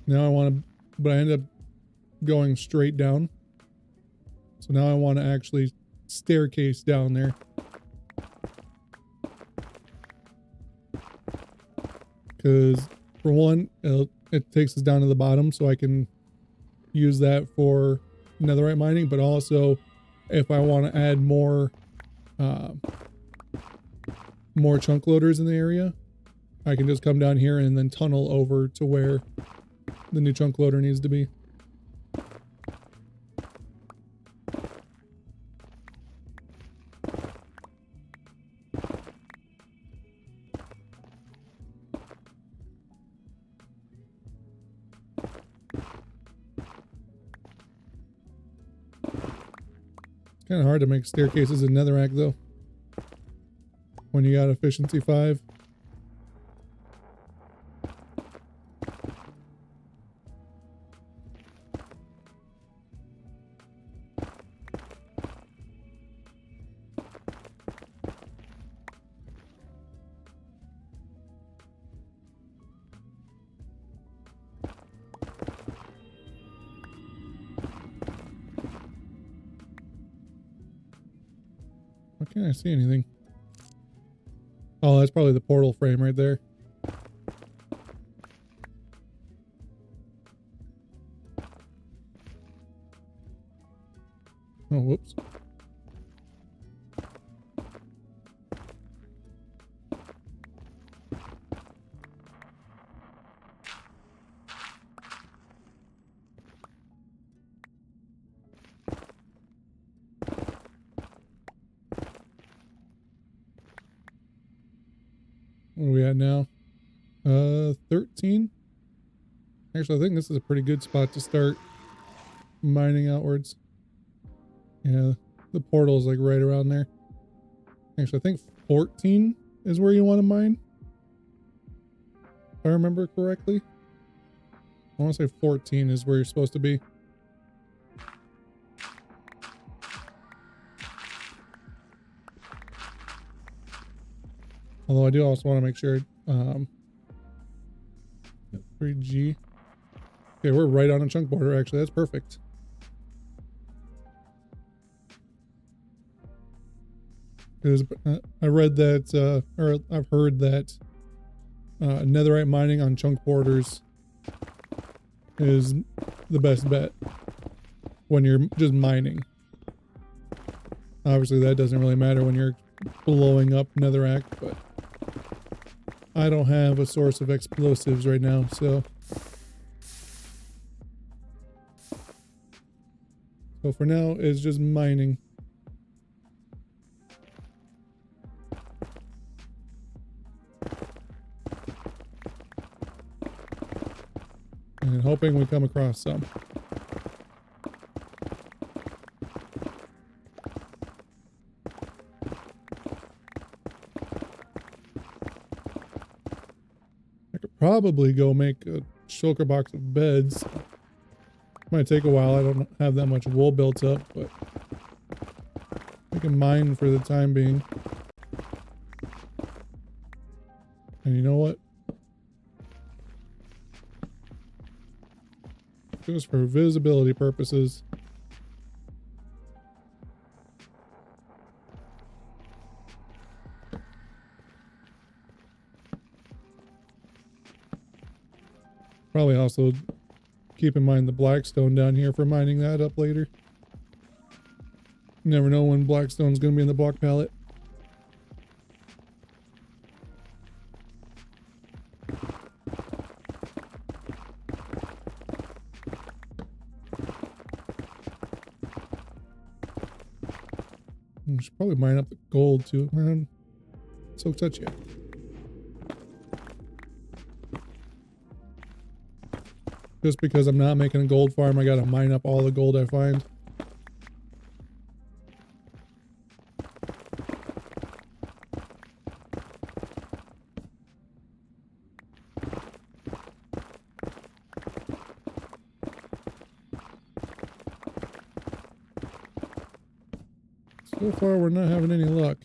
Now I want to, but I end up going straight down. So now I want to actually staircase down there. Because for one, it takes us down to the bottom so I can use that for netherite mining, but also if I want to add more chunk loaders in the area, I can just come down here and then tunnel over to where the new chunk loader needs to be. Kind of hard to make staircases in netherrack though, when you got efficiency 5. Why can't I see anything? Oh, that's probably the portal frame right there. Oh, whoops. What are we at now? 13? Actually, I think this is a pretty good spot to start mining outwards. Yeah, the portal is like right around there. Actually, I think 14 is where you want to mine. If I remember correctly. I want to say 14 is where you're supposed to be. Although I do also want to make sure 3G. Okay, we're right on a chunk border actually. That's perfect. Because I read that, or I've heard that netherite mining on chunk borders is the best bet when you're just mining. Obviously that doesn't really matter when you're blowing up netherrack, but I don't have a source of explosives right now, so for now it's just mining. And hoping we come across some. I could probably go make a shulker box of beds. Might take a while. I don't have that much wool built up, but I can mine for the time being. And you know what? Just for visibility purposes. Probably also keep in mind the blackstone down here for mining that up later. You never know when blackstone's going to be in the block palette. I should probably mine up the gold too. Man, so touchy. Just because I'm not making a gold farm, I gotta mine up all the gold I find. So far, we're not having any luck.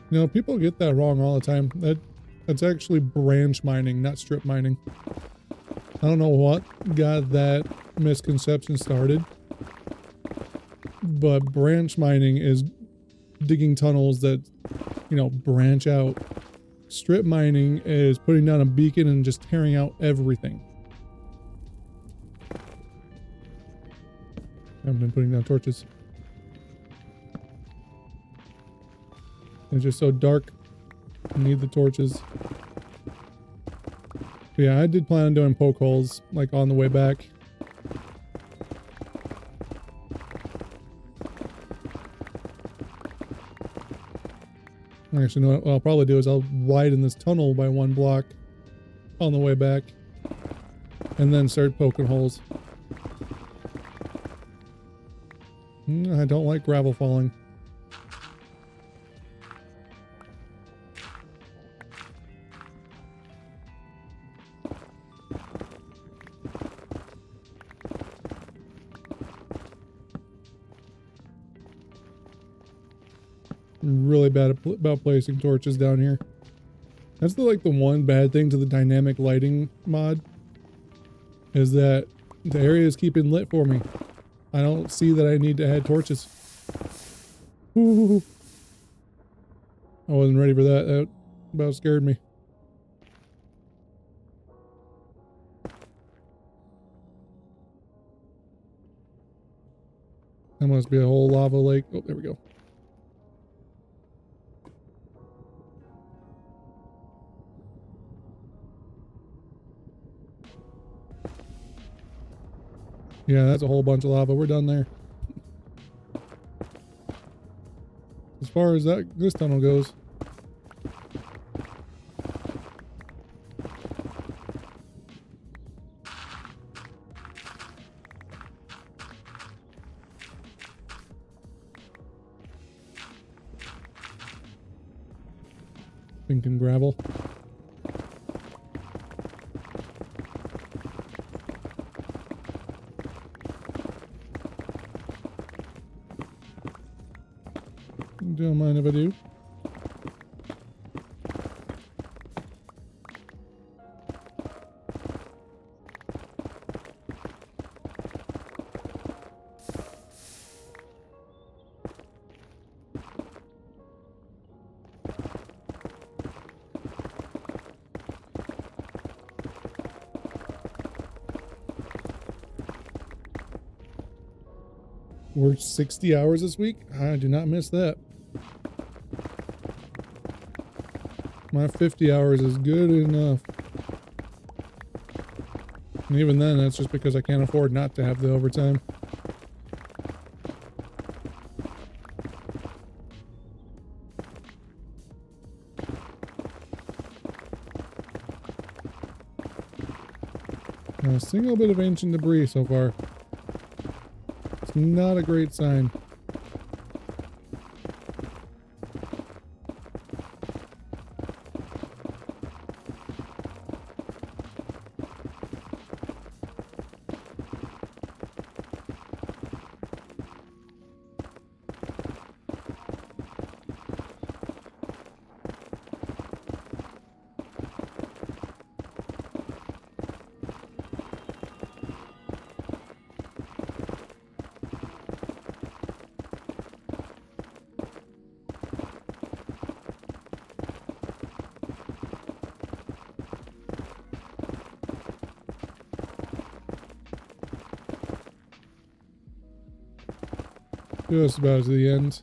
You know, people get that wrong all the time. That's actually branch mining, not strip mining. I don't know what got that misconception started, but branch mining is digging tunnels that, you know, branch out. Strip mining is putting down a beacon and just tearing out everything. I haven't been putting down torches. It's just so dark. I need the torches. But yeah, I did plan on doing poke holes, like on the way back. Actually, no, what I'll probably do is I'll widen this tunnel by 1 block on the way back. And then start poking holes. I don't like gravel falling. Really bad about placing torches down here. That's the one bad thing to the dynamic lighting mod, is that the area is keeping lit for me. I don't see that I need to add torches. Ooh. I wasn't ready for that. That about scared me. That must be a whole lava lake. Oh, there we go. Yeah, that's a whole bunch of lava. We're done there. As far as this tunnel goes. Stinking gravel. Don't mind if I do. Worked 60 hours this week? I do not miss that. My 50 hours is good enough. And even then, that's just because I can't afford not to have the overtime. Not a single bit of ancient debris so far. It's not a great sign. Just about to the end.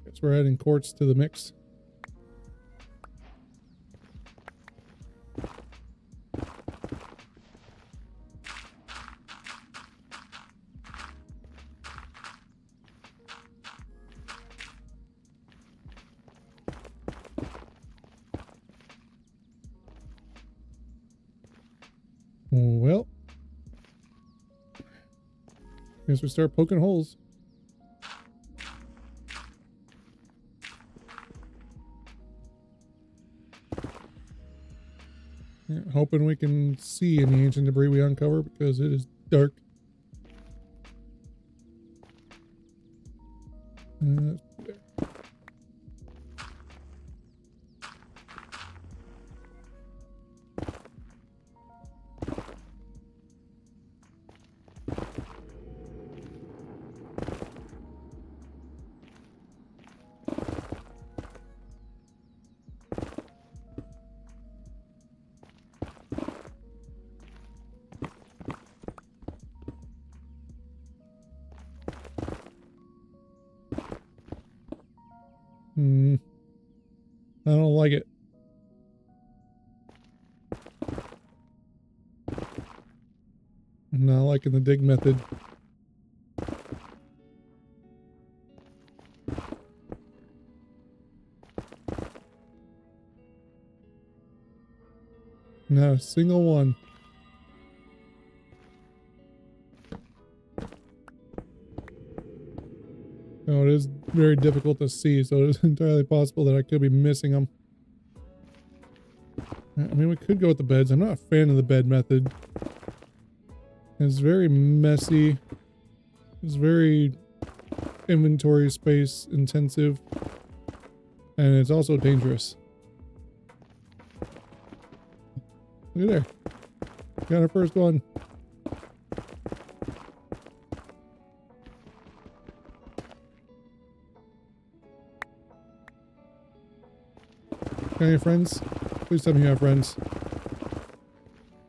Guess we're adding quartz to the mix. Well, guess we start poking holes. Yeah, hoping we can see any ancient debris we uncover because it is dark. I don't like it. I'm not liking the dig method. Not a single one. Oh, it is very difficult to see, so it is entirely possible that I could be missing them. I mean, we could go with the beds. I'm not a fan of the bed method. It's very messy. It's very inventory space intensive. And it's also dangerous. Look at there. Got our first one. Got any friends? Please tell me you have friends.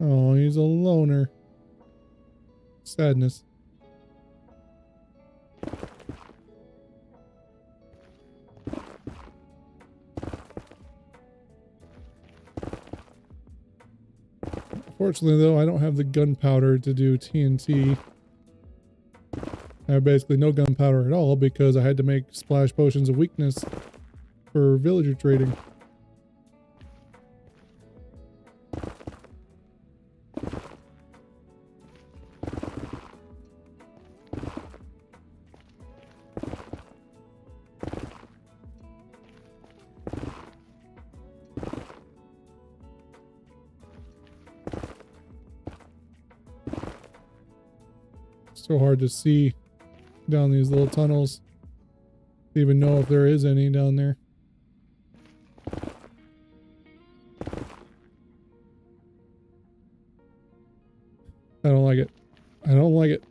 Oh, he's a loner. Sadness. Fortunately, though, I don't have the gunpowder to do TNT. I have basically no gunpowder at all because I had to make splash potions of weakness for villager trading. So hard to see down these little tunnels. To even know if there is any down there. I don't like it. I don't like it.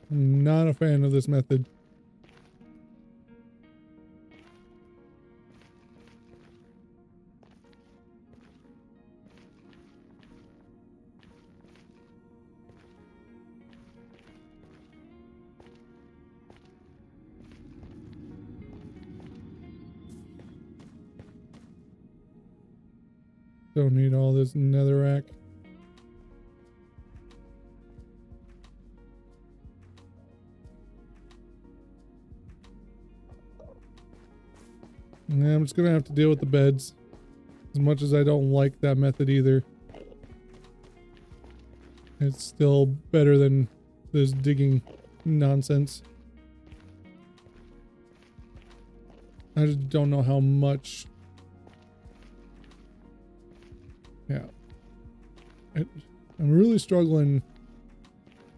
I'm not a fan of this method. Don't need all this netherrack. Yeah, I'm just gonna have to deal with the beds. As much as I don't like that method either. It's still better than this digging nonsense. I just don't know how much. Yeah. I'm really struggling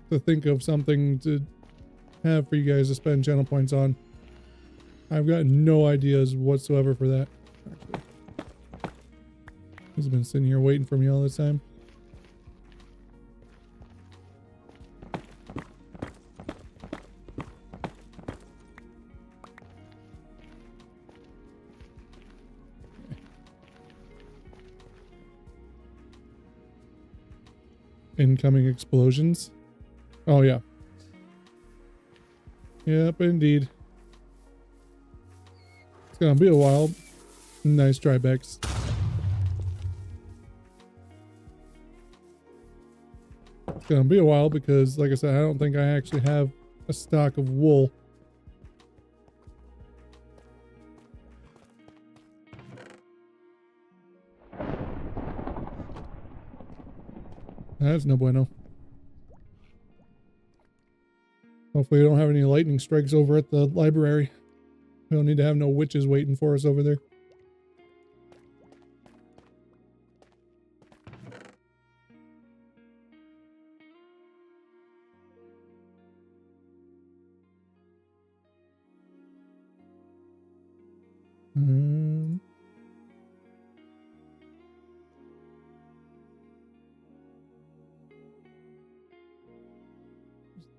to think of something to have for you guys to spend channel points on. I've got no ideas whatsoever for that. Actually, he's been sitting here waiting for me all this time. Incoming explosions. Oh yeah. Yep, indeed. It's gonna be a while. Nice Tribex. It's gonna be a while because, like I said, I don't think I actually have a stock of wool. That's no bueno. Hopefully we don't have any lightning strikes over at the library. We don't need to have no witches waiting for us over there.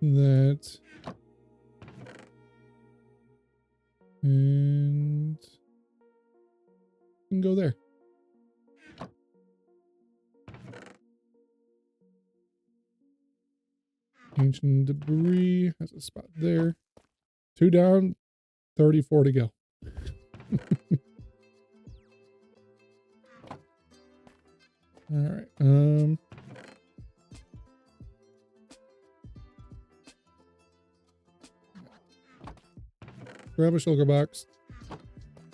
That. And you can go there. Ancient debris has a spot there. 2 down, 34 to go. All right. Grab a shulker box.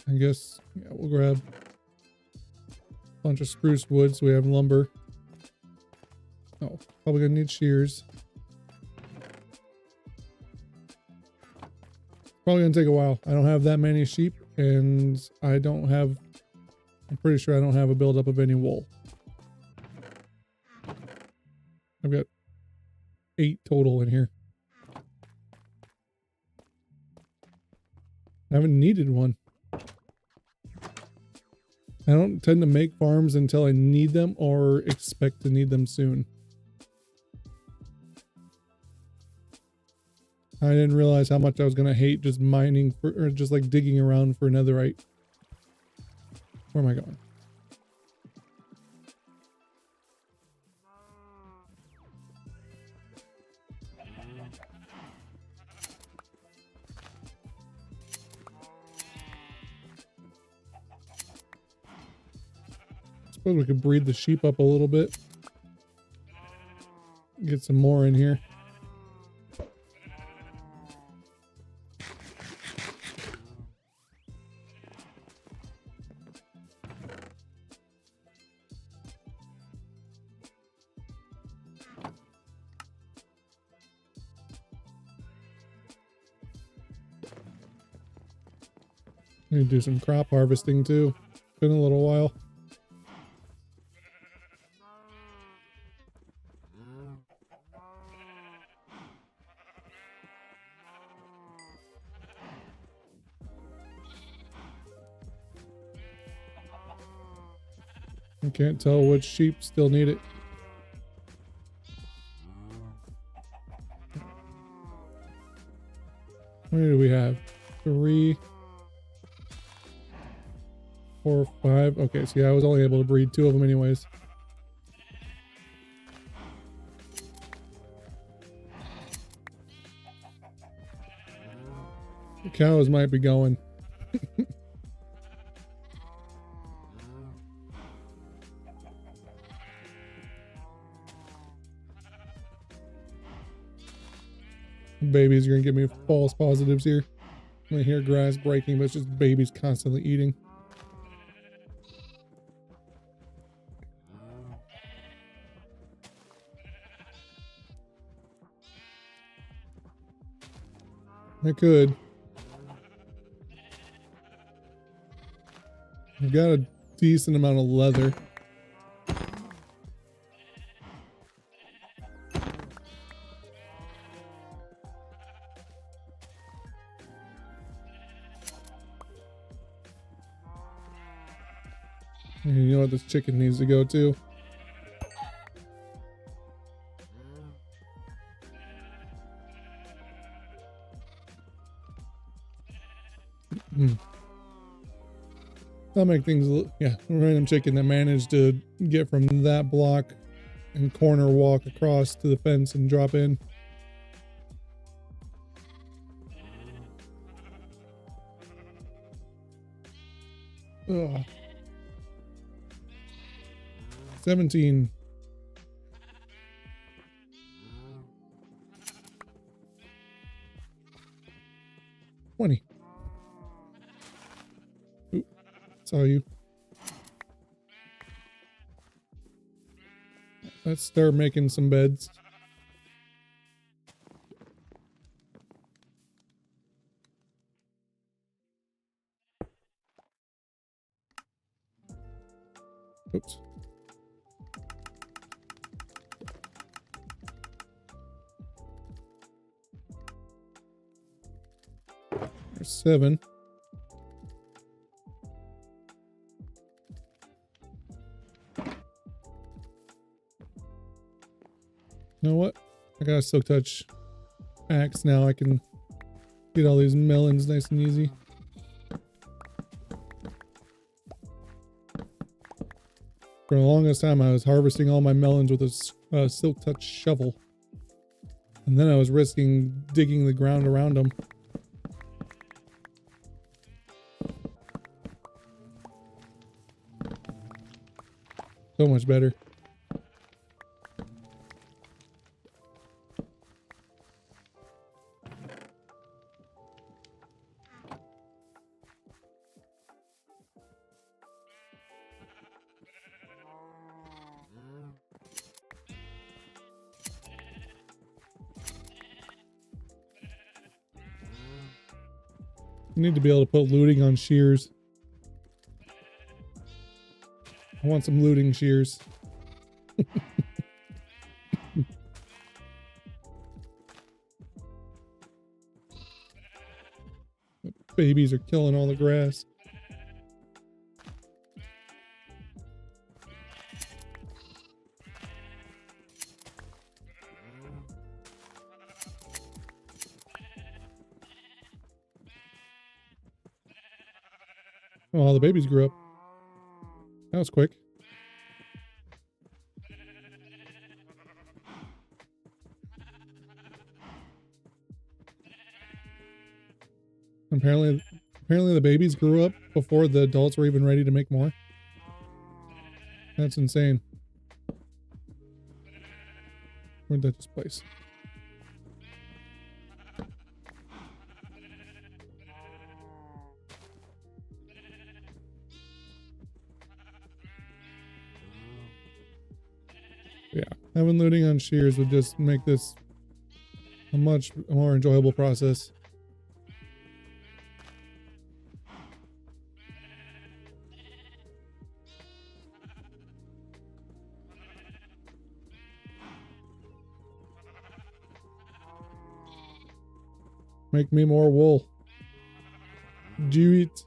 I guess, yeah, we'll grab a bunch of spruce wood so we have lumber. Oh, probably gonna need shears. Probably gonna take a while. I don't have that many sheep, and I don't have, I'm pretty sure I don't have a buildup of any wool. I've got 8 total in here. I haven't needed one. I don't tend to make farms until I need them or expect to need them soon. I didn't realize how much I was going to hate just mining for, or just like digging around for netherite. Where am I going? Suppose we could breed the sheep up a little bit. Get some more in here. Need to do some crop harvesting too. Been a little while. I can't tell which sheep still need it. How many do we have? 3, 4, 5. Okay, so yeah, I was only able to breed 2 of them anyways. The cows might be going. Babies are gonna give me false positives here. I hear grass breaking, but it's just babies constantly eating. I could. I've got a decent amount of leather. And you know what this chicken needs to go to? That'll make things a little, yeah, random chicken that managed to get from that block and corner walk across to the fence and drop in. Ugh. 17. $20. Oop, saw you. Let's start making some beds. Oops. There's 7. You know what? I got a silk touch axe now. I can get all these melons nice and easy. For the longest time, I was harvesting all my melons with a silk touch shovel. And then I was risking digging the ground around them. So much better. You need to be able to put looting on shears. I want some looting shears. The babies are killing all the grass. Oh, the babies grew up. That was quick. Apparently the babies grew up before the adults were even ready to make more. That's insane. Where'd that just place? Yeah, having looting on shears would just make this a much more enjoyable process. Make me more wool. Do it.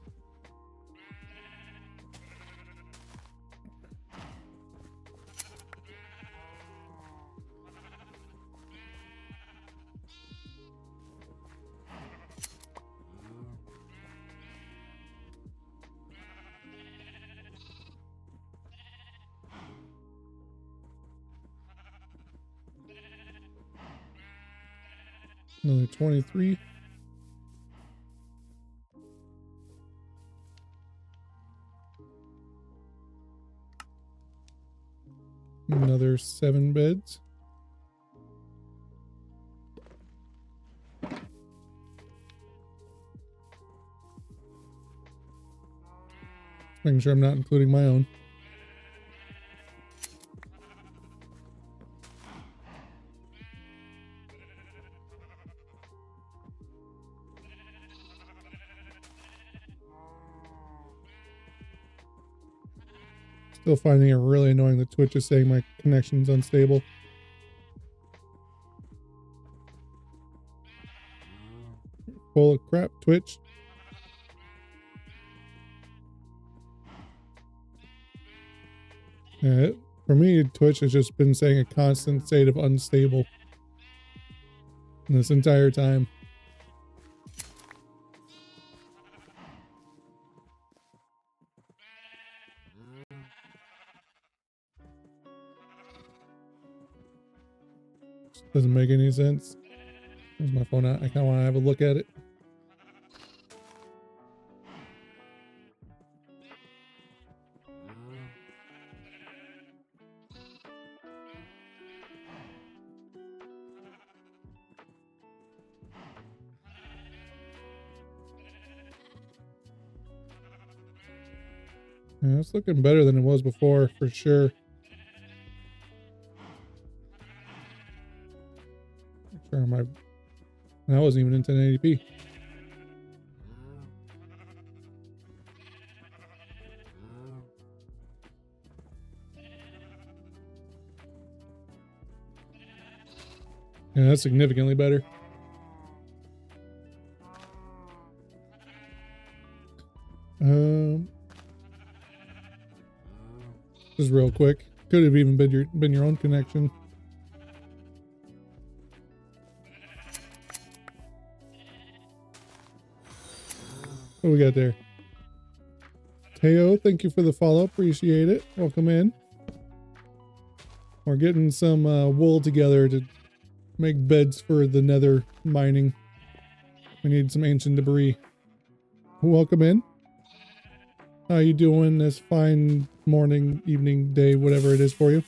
Another 23. Another 7 beds. Making sure I'm not including my own. Still finding it really annoying that Twitch is saying my connection's unstable. Full of crap, Twitch. For me, Twitch has just been saying a constant state of unstable this entire time. Doesn't make any sense. There's my phone out. I kind of want to have a look at it. Yeah, it's looking better than it was before, for sure. Sure, that wasn't even in 1080p. Yeah, that's significantly better. Just real quick. Could have even been your own connection. What do we got there? Teo, thank you for the follow. Appreciate it. Welcome in. We're getting some wool together to make beds for the nether mining. We need some ancient debris. Welcome in. How you doing this fine morning, evening, day, whatever it is for you?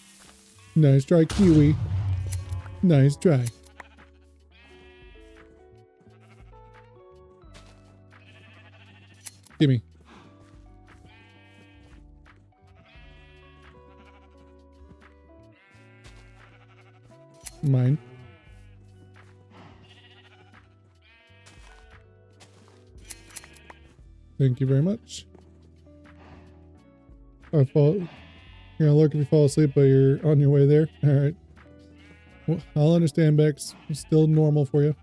Nice try, Kiwi. Nice try. Gimme. Mine. Thank you very much. You're gonna look if you fall asleep, but you're on your way there. All right. Well, I'll understand, Bex. It's still normal for you.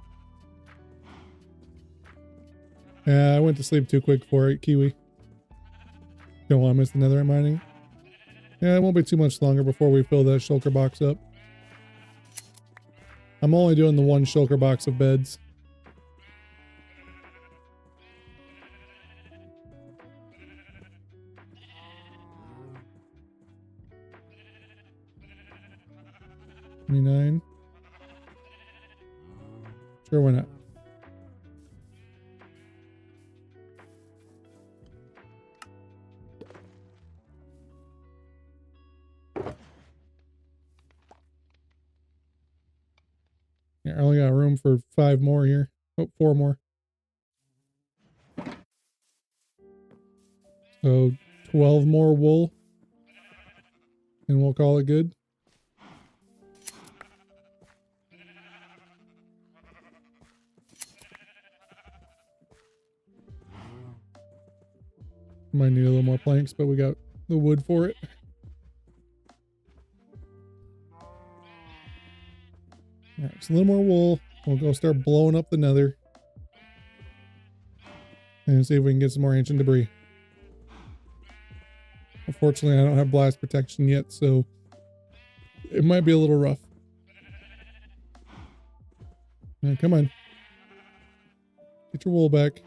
Yeah, I went to sleep too quick for it, Kiwi. Don't want to miss the netherite mining. Yeah, it won't be too much longer before we fill that shulker box up. I'm only doing the one shulker box of beds. $29. Sure, why not? Yeah, I only got room for 5 more here. Oh, 4 more. So 12 more wool. And we'll call it good. Might need a little more planks, but we got the wood for it. Alright, so a little more wool. We'll go start blowing up the nether. and see if we can get some more ancient debris. Unfortunately, I don't have blast protection yet, so it might be a little rough. Now, come on. Get your wool back.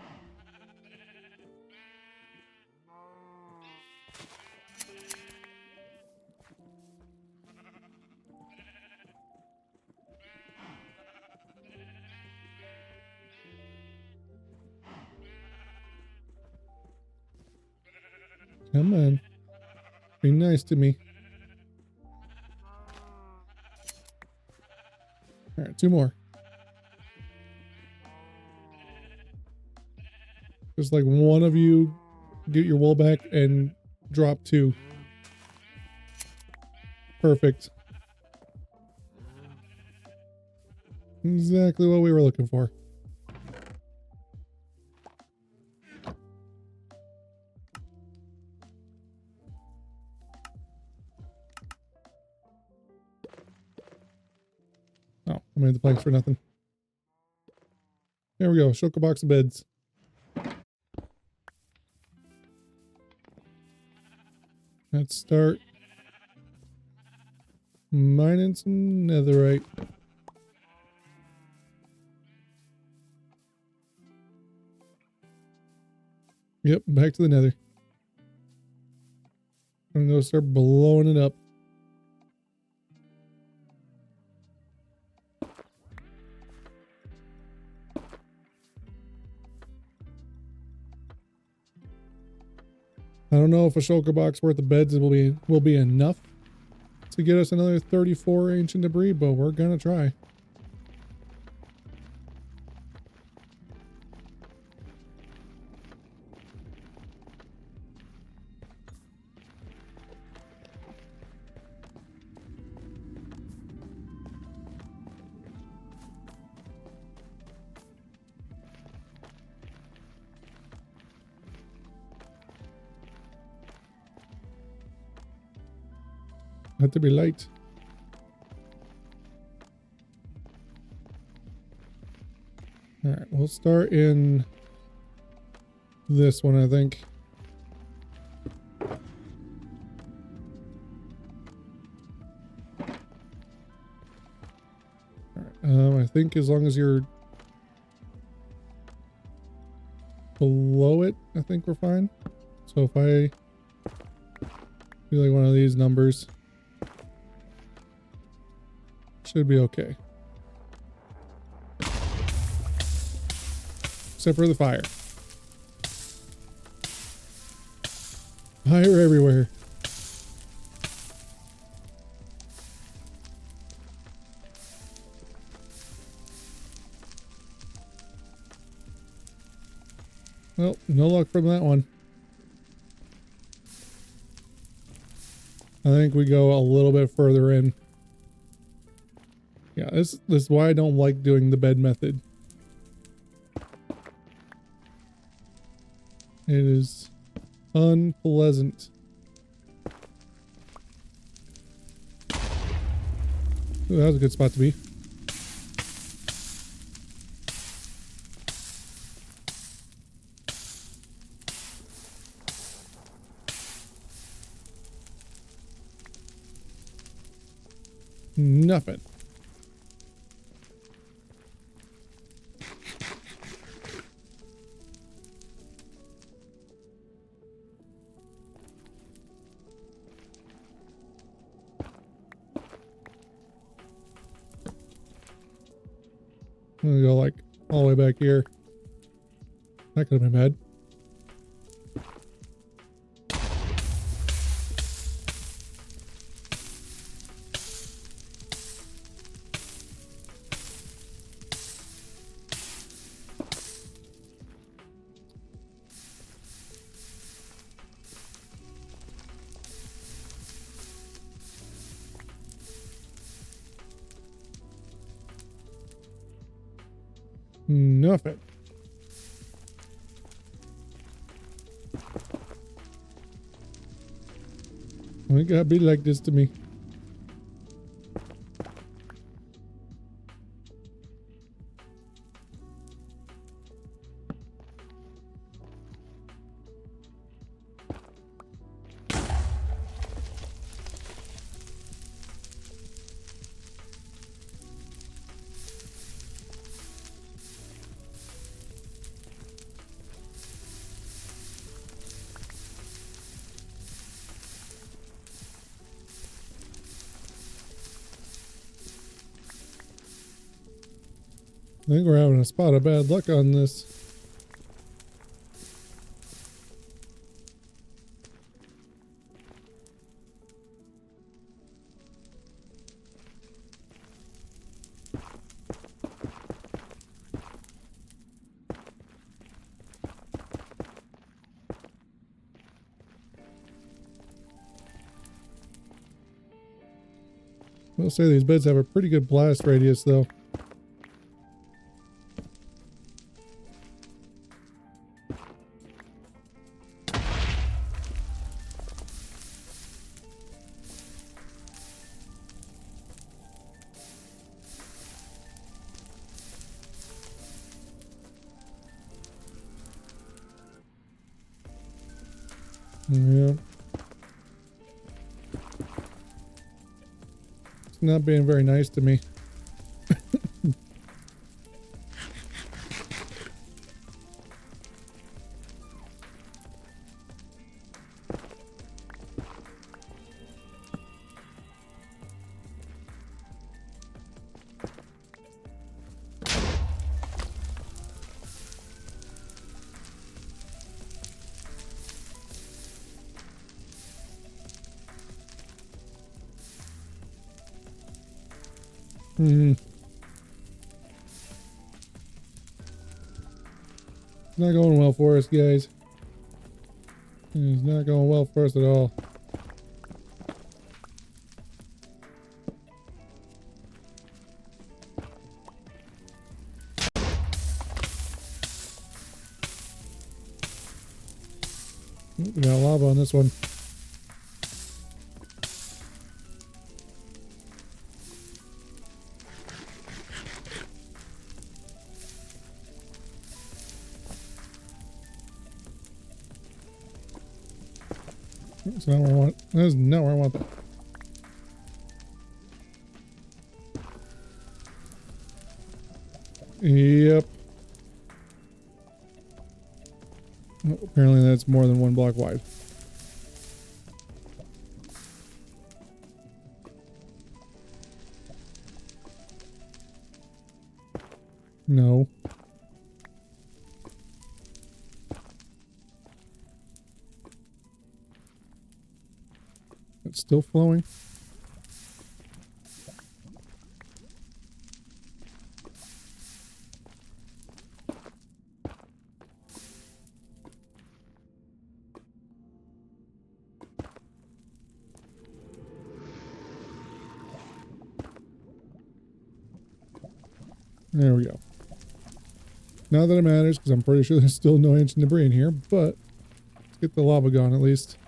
Come on. Be nice to me. All right, 2 more. Just like one of you get your wool back and drop 2. Perfect. Exactly what we were looking for. Oh, I made the planks for nothing. There we go. Shulker box of beds. Let's start mining some netherite. Yep, back to the nether. I'm gonna start blowing it up. I don't know if a shulker box worth of beds will be enough to get us another 34 ancient debris, but we're gonna try. Have to be light. All right, we'll start in this one, I think. All right, I think as long as you're below it, I think we're fine. So if I do like one of these numbers, should be okay. Except for the fire. Fire everywhere. Well, no luck from that one. I think we go a little bit further in. Yeah, this is why I don't like doing the bed method. It is unpleasant. Ooh, that was a good spot to be. Nothing. I'm gonna go like all the way back here. That could have been bad. Nothing. Why it gotta be like this to me? I think we're having a spot of bad luck on this. I'll say these beds have a pretty good blast radius though. Yeah. It's not being very nice to me. It's not going well for us, guys. It's not going well for us at all. Ooh, we got lava on this one. That's not where I want. That's not where I want that. Yep. Oh, apparently that's more than one block wide. No. It's still flowing. There we go. Not that it matters, because I'm pretty sure there's still no ancient debris in here, but let's get the lava gone at least.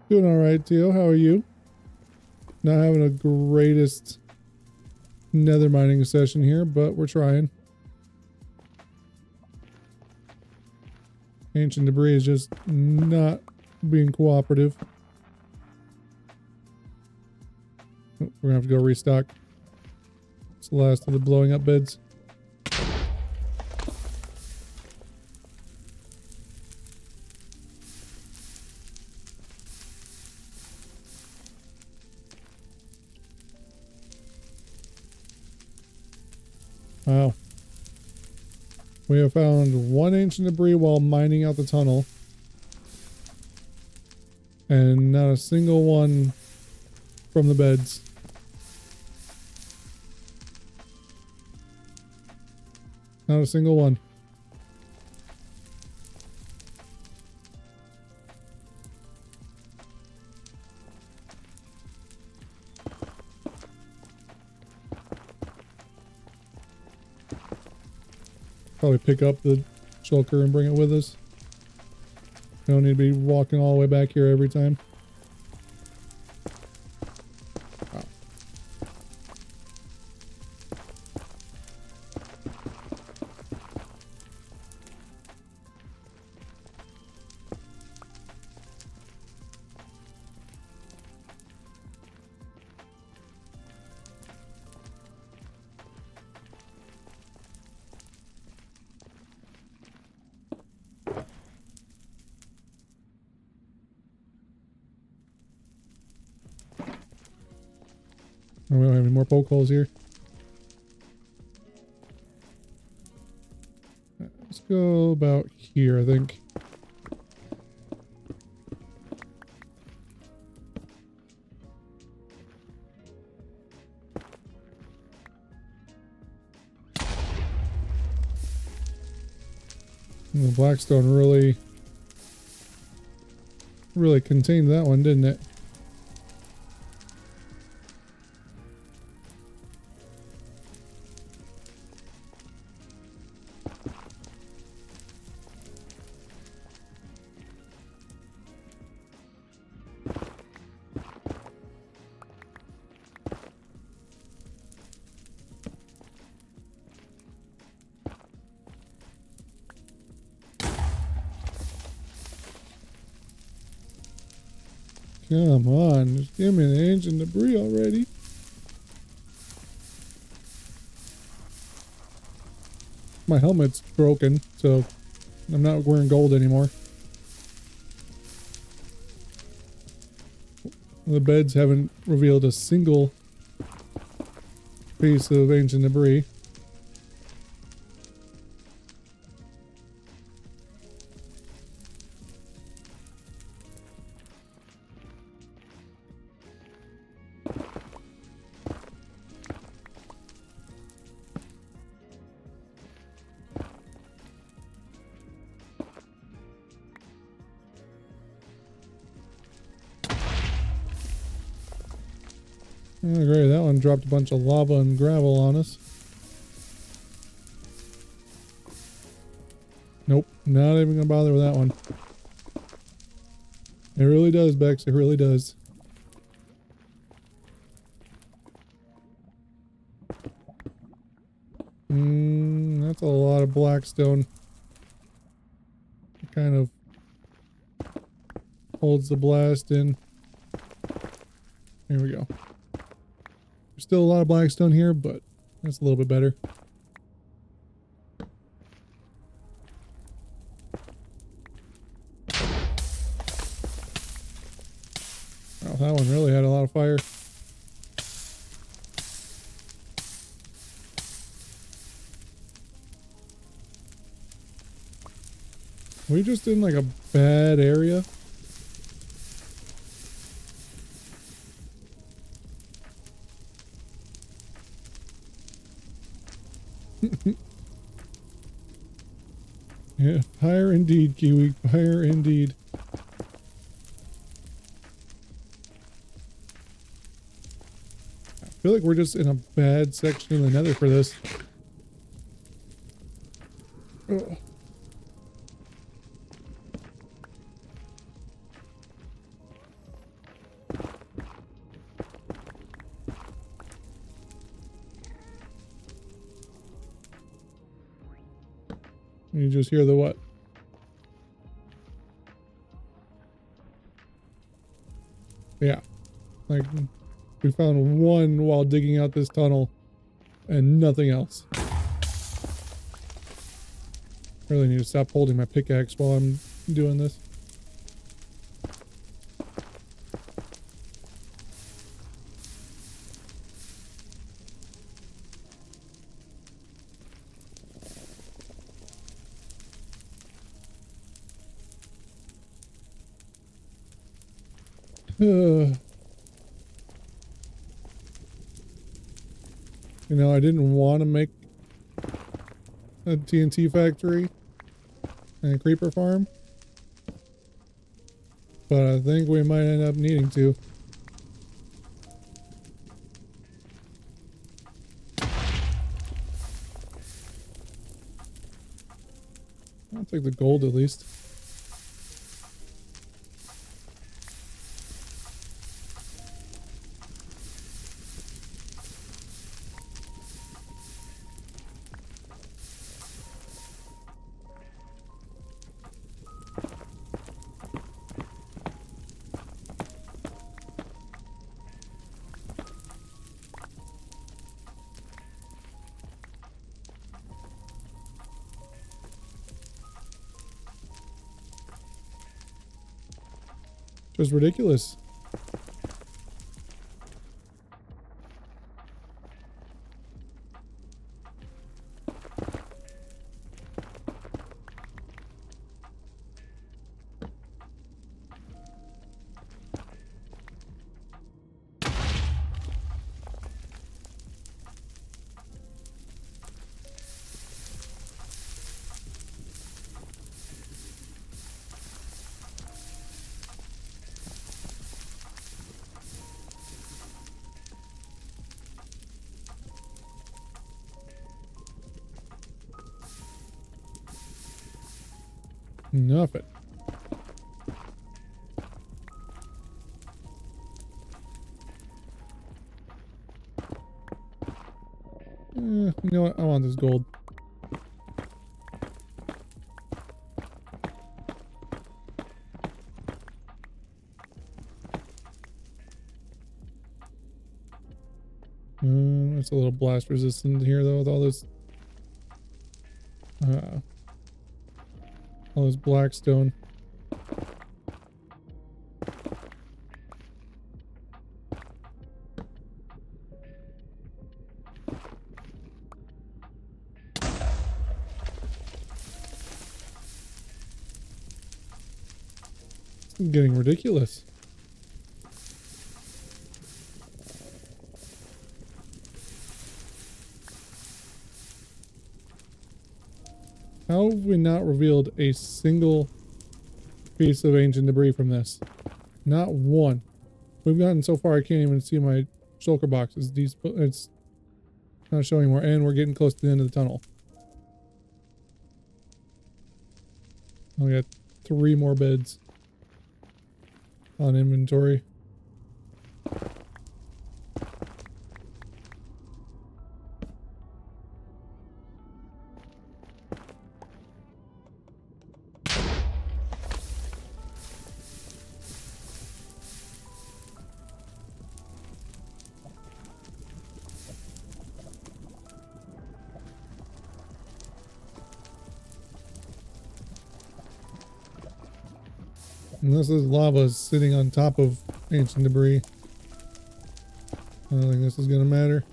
Doing alright, Tio. How are you? Not having a greatest nether mining session here, but we're trying. Ancient debris is just not being cooperative. Oh, we're gonna have to go restock. It's the last of the blowing up beds. Wow. We have found one ancient debris while mining out the tunnel. And not a single one from the beds. Not a single one. Probably pick up the shulker and bring it with us. We don't need to be walking all the way back here every time. Wow. Oh, we don't have any more poke holes here. Let's go about here, I think. And the blackstone really contained that one, didn't it? Come on, just give me the ancient debris already. My helmet's broken, so I'm not wearing gold anymore. The beds haven't revealed a single piece of ancient debris. Oh, great, that one dropped a bunch of lava and gravel on us. Nope, not even gonna bother with that one. It really does, Bex, it really does. That's a lot of blackstone. It kind of holds the blast in. Here we go. There's still a lot of blackstone here, but that's a little bit better. Oh, that one really had a lot of fire. We just in like a bad area. Yeah, fire indeed, Kiwi. Fire indeed. I feel like we're just in a bad section of the nether for this. Ugh. You just hear the what? Yeah. Like, we found one while digging out this tunnel and nothing else. Really need to stop holding my pickaxe while I'm doing this. You know, I didn't want to make a TNT factory and a creeper farm, but I think we might end up needing to. I'll take the gold at least. Just ridiculous. Nothing. You know what? I want this gold. It's a little blast resistant here though with all this black stone. It's getting ridiculous. How have we not revealed a single piece of ancient debris from this? Not one. We've gotten so far I can't even see my shulker boxes. It's not showing more, and we're getting close to the end of the tunnel. We got 3 more beds on inventory. And this is lava sitting on top of ancient debris. I don't think this is going to matter.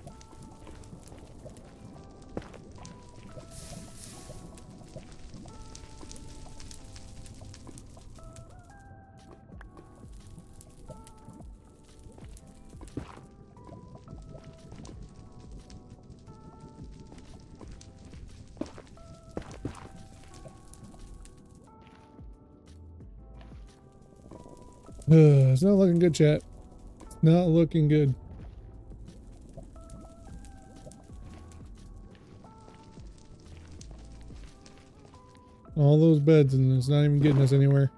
It's not looking good, chat. It's not looking good. All those beds and it's not even getting us anywhere.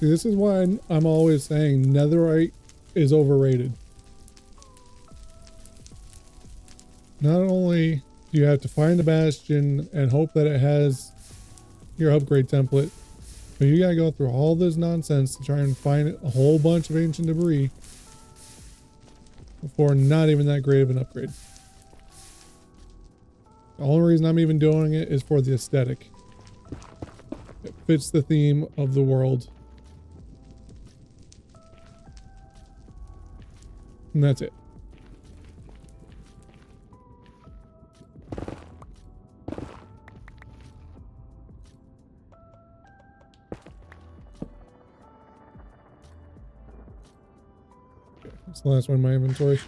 See, this is why I'm always saying netherite is overrated. Not only do you have to find a bastion and hope that it has your upgrade template, but you gotta go through all this nonsense to try and find a whole bunch of ancient debris before not even that great of an upgrade. The only reason I'm even doing it is for the aesthetic. It fits the theme of the world. And that's it. That's the last one in my inventory.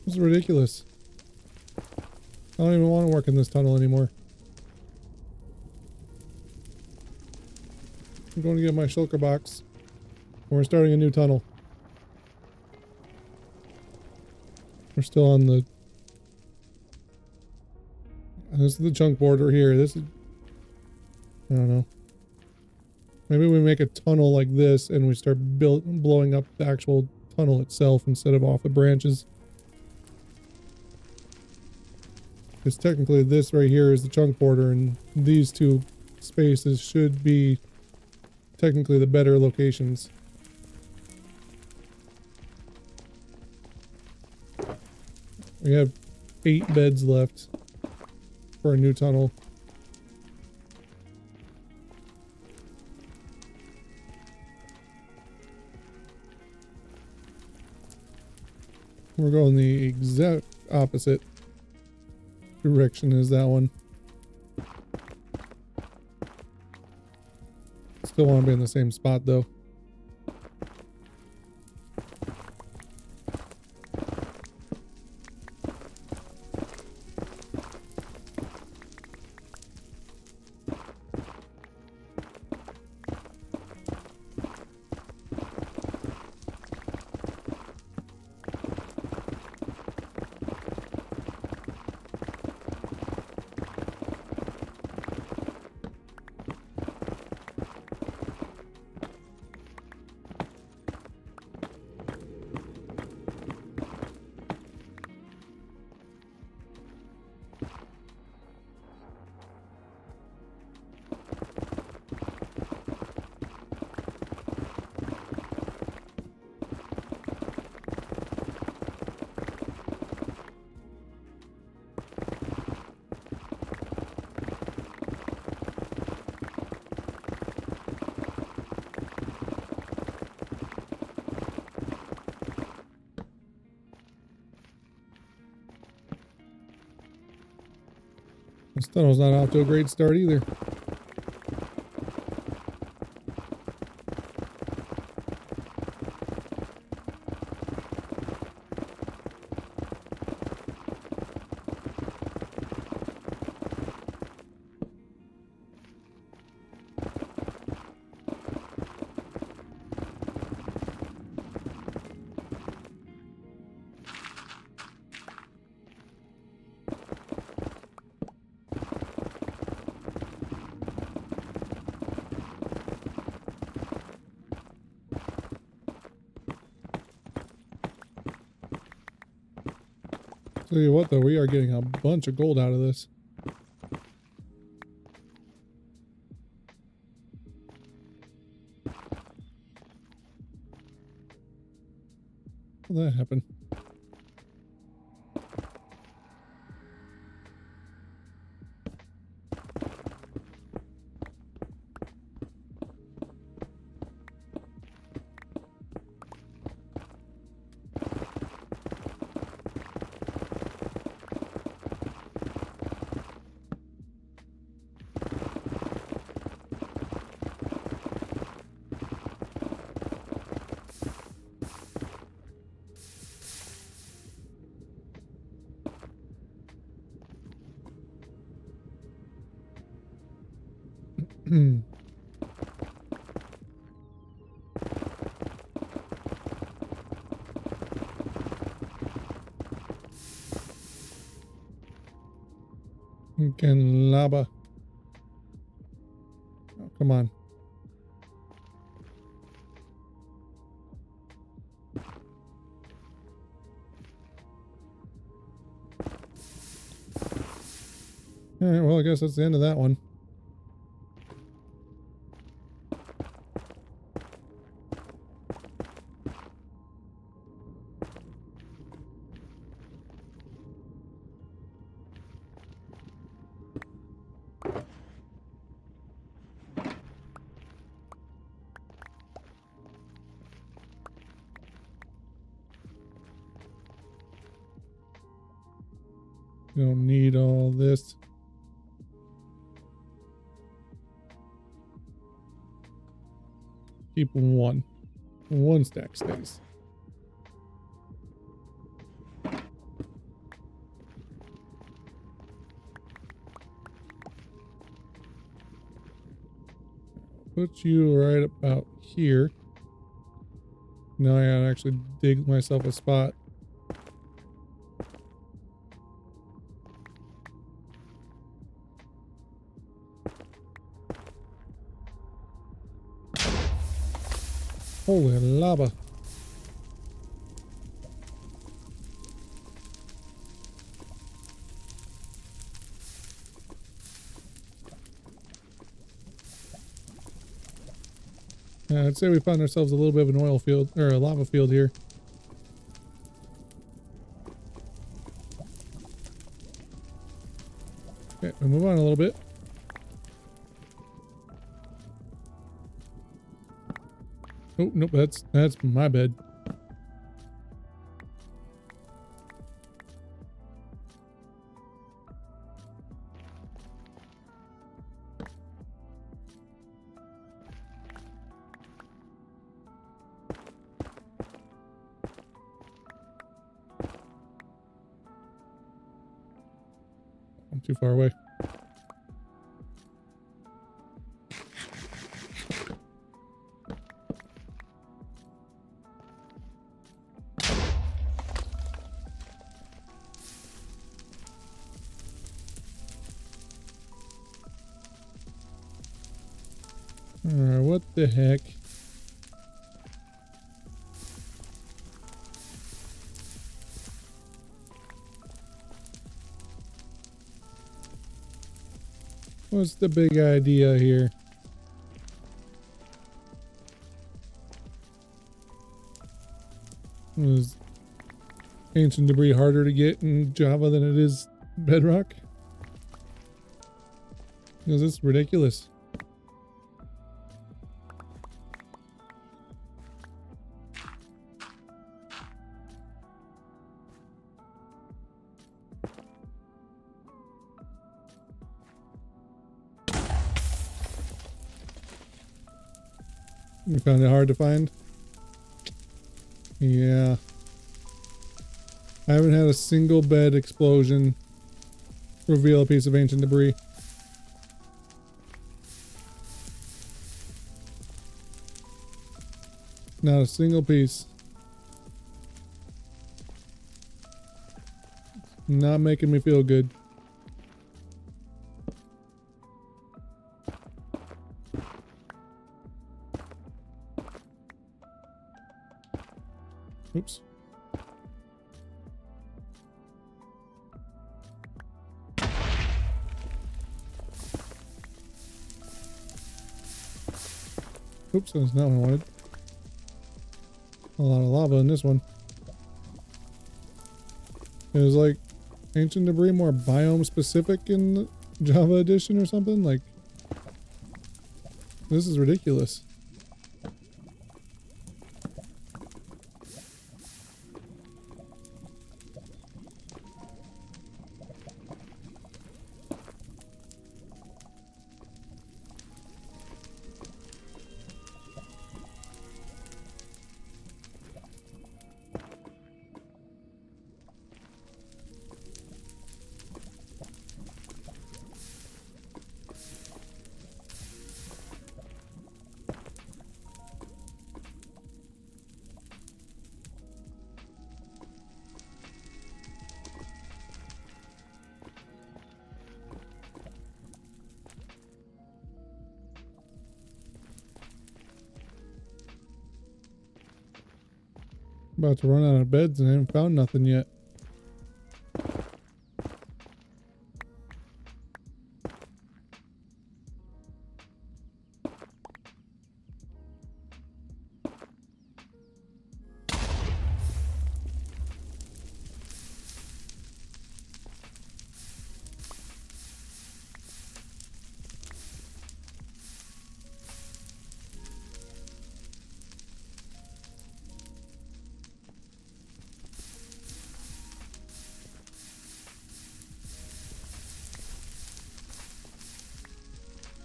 This is ridiculous. I don't even want to work in this tunnel anymore. I'm going to get my shulker box. And we're starting a new tunnel. We're still on the... This is the chunk border here. This is... I don't know. Maybe we make a tunnel like this and we start blowing up the actual tunnel itself instead of off the branches. Because technically this right here is the chunk border and these two spaces should be technically the better locations. We have 8 beds left for a new tunnel. We're going the exact opposite direction as that one. Still want to be in the same spot though. This tunnel's not off to a great start either. Tell you what though, we are getting a bunch of gold out of this. How did that happen? Fucking lava. Oh, come on. Alright, well I guess that's the end of that one. You don't need all this. Keep one. One stack stays. Put you right about here. Now I gotta actually dig myself a spot. Holy lava. I'd say we found ourselves a little bit of an oil field, or a lava field here. Okay, we'll move on a little bit. Oh, nope, that's my bed. I'm too far away. What the heck? What's the big idea here? Is ancient debris harder to get in Java than it is Bedrock? Because it's ridiculous. You found it hard to find? Yeah. I haven't had a single bed explosion reveal a piece of ancient debris. Not a single piece. Not making me feel good. Oops. Oops, that's not what I wanted. A lot of lava in this one. It was like ancient debris more biome specific in the Java edition or something. Like, this is ridiculous. About to run out of beds and I haven't found nothing yet.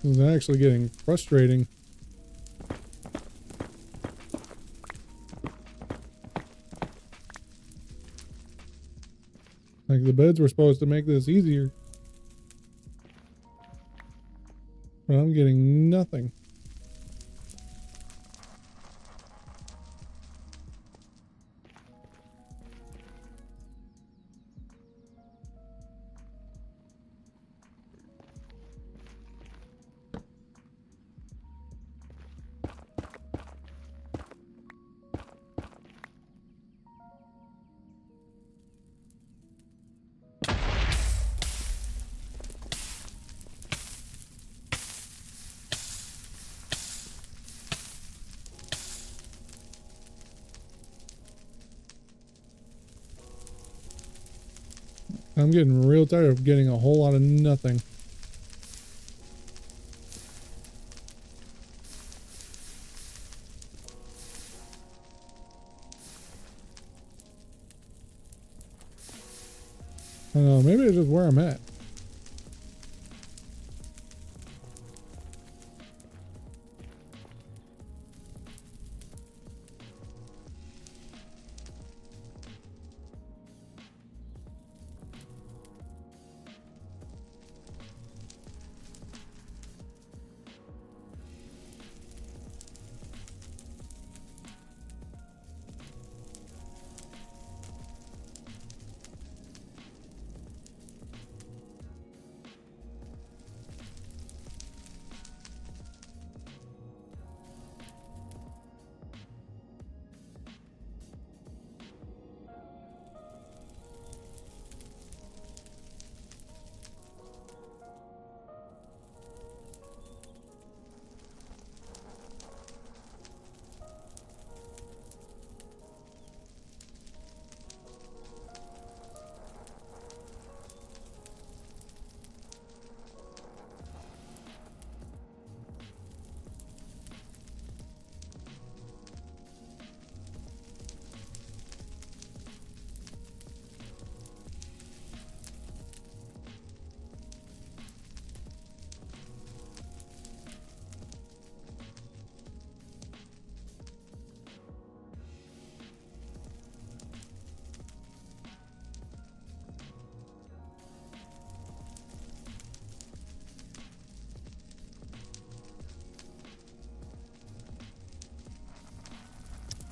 This is actually getting frustrating. Like, the beds were supposed to make this easier. But I'm getting nothing. I'm getting real tired of getting a whole lot of nothing. I don't know, maybe it's just where I'm at.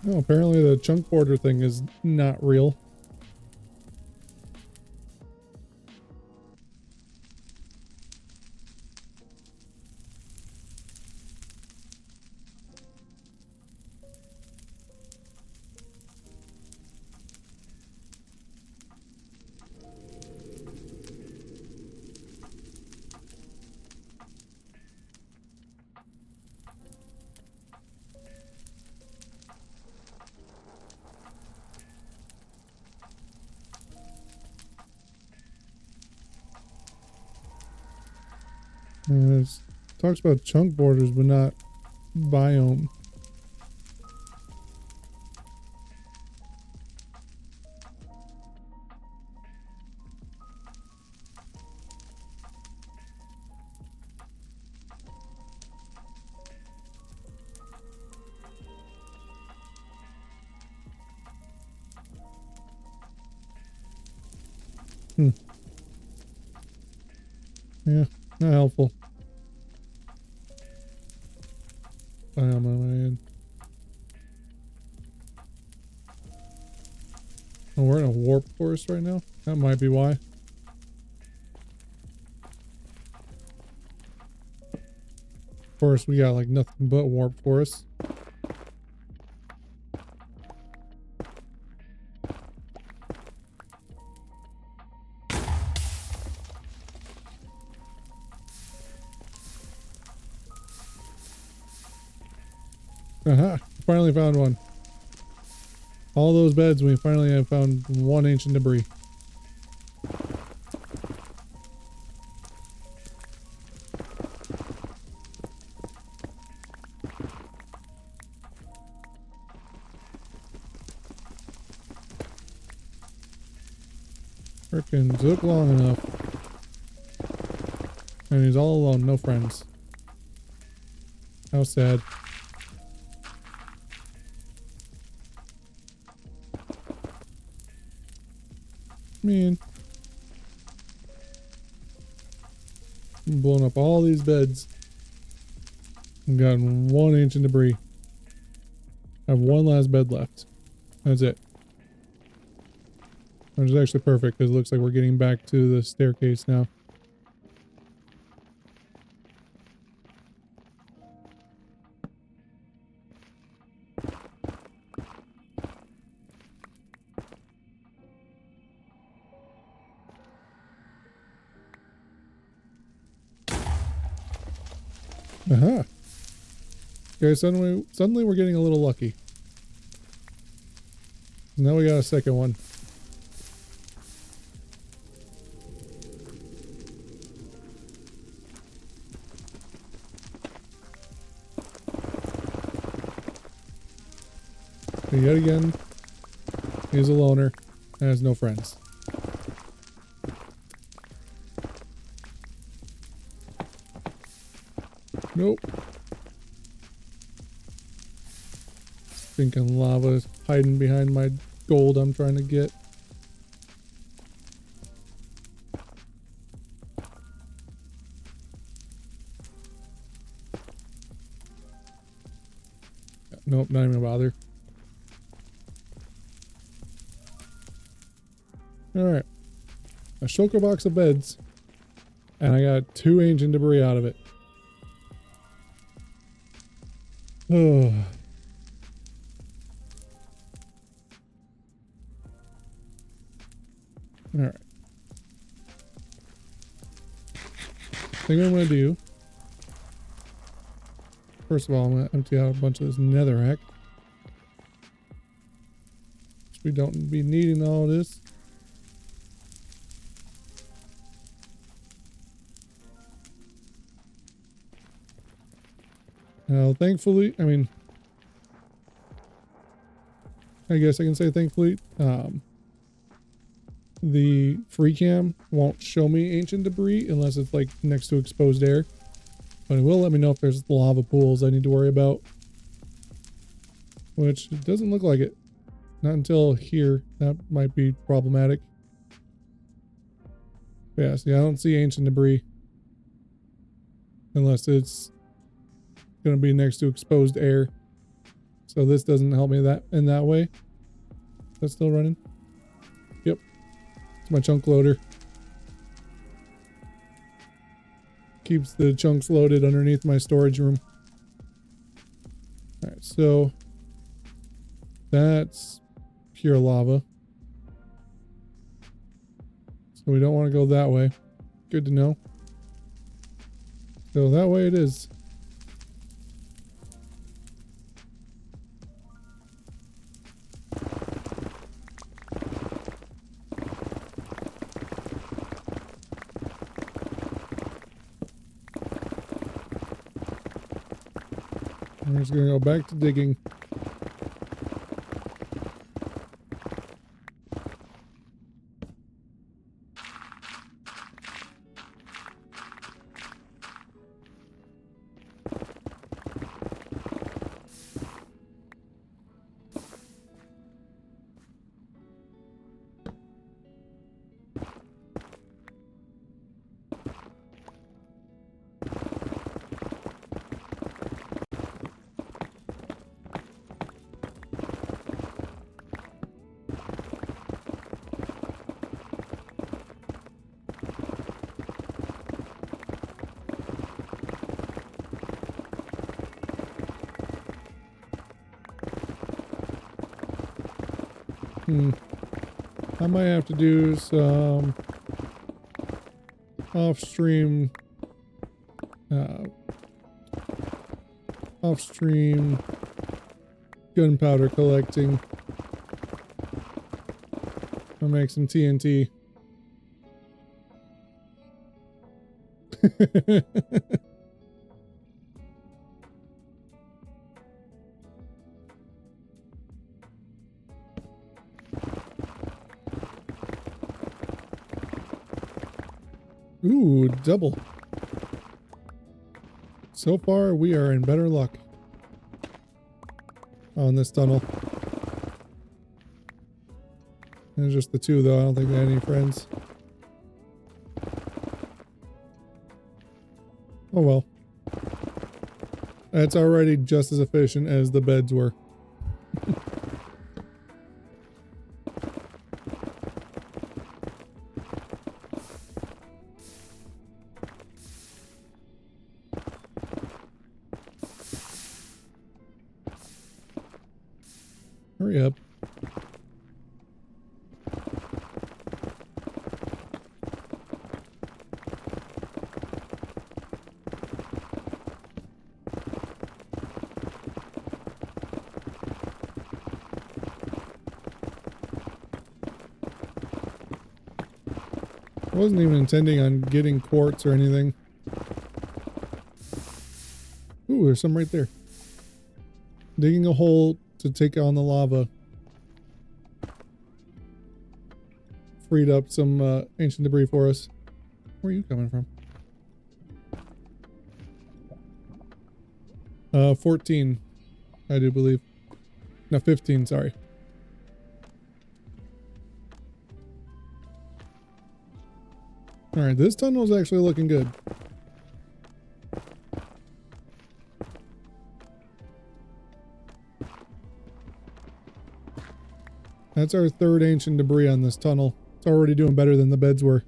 Oh, apparently the chunk border thing is not real. It talks about chunk borders, but not biome. Yeah, not helpful. Biome on my end. Oh, we're in a warp forest right now? That might be why. Of course, we got like nothing but warp forests. Aha! Finally found one. All those beds, we finally have found one ancient debris. Frickin' took long enough. And he's all alone, no friends. How sad. Man. I'm blowing up all these beds. I've got one ancient debris. I have one last bed left. That's it. Which is actually perfect because it looks like we're getting back to the staircase now. Aha. Okay, suddenly we're getting a little lucky. Now we got a second one. Yet again, he's a loner and has no friends. Nope. Stinking lava is hiding behind my gold I'm trying to get. Nope, not even gonna bother. Alright. A shulker box of beds. And I got 2 ancient debris out of it. Oh. Alright. Thing I'm gonna do. First of all, I'm gonna empty out a bunch of this netherrack. We don't be needing all this. Now, thankfully, I mean, I guess I can say thankfully, the free cam won't show me ancient debris unless it's like next to exposed air. But it will let me know if there's lava pools I need to worry about. Which it doesn't look like it. Not until here. That might be problematic. Yeah, see, I don't see ancient debris. Unless it's going to be next to exposed air. So this doesn't help me in that way. That's still running? Yep. It's my chunk loader. Keeps the chunks loaded underneath my storage room. Alright, so that's pure lava. So we don't want to go that way. Good to know. So that way it is. I'm just gonna go back to digging. I might have to do some off-stream gunpowder collecting. I'll make some TNT. Ooh, double. So far, we are in better luck on this tunnel. There's just the 2, though. I don't think they had any friends. Oh well. That's already just as efficient as the beds were. Hurry up. I wasn't even intending on getting quartz or anything. Ooh, there's some right there. Digging a hole to take on the lava. Freed up some ancient debris for us. Where are you coming from? 14, I do believe. No, 15, sorry. Alright, this tunnel is actually looking good. That's our third ancient debris on this tunnel. It's already doing better than the beds were.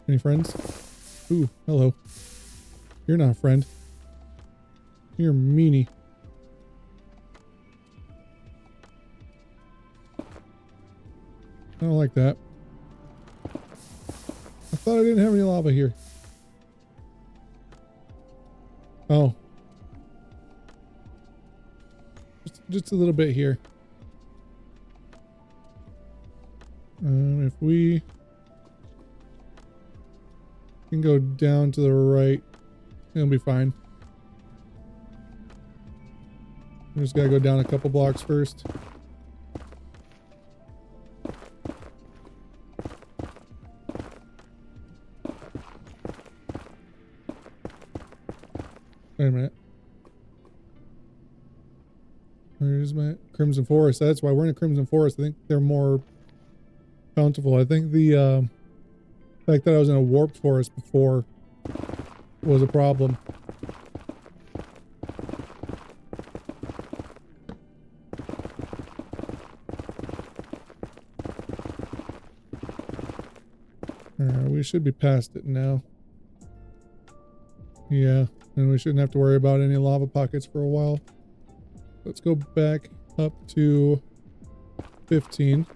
Any friends? Ooh, hello. You're not a friend. You're a meanie. I don't like that. I thought I didn't have any lava here. Oh. Just a little bit here. If we can go down to the right, it'll be fine. We just gotta go down a couple blocks first. Wait a minute. Where's my Crimson Forest? That's why we're in a Crimson Forest. I think they're more bountiful. I think the fact that I was in a warped forest before was a problem. We should be past it now. Yeah, and we shouldn't have to worry about any lava pockets for a while. Let's go back up to 15.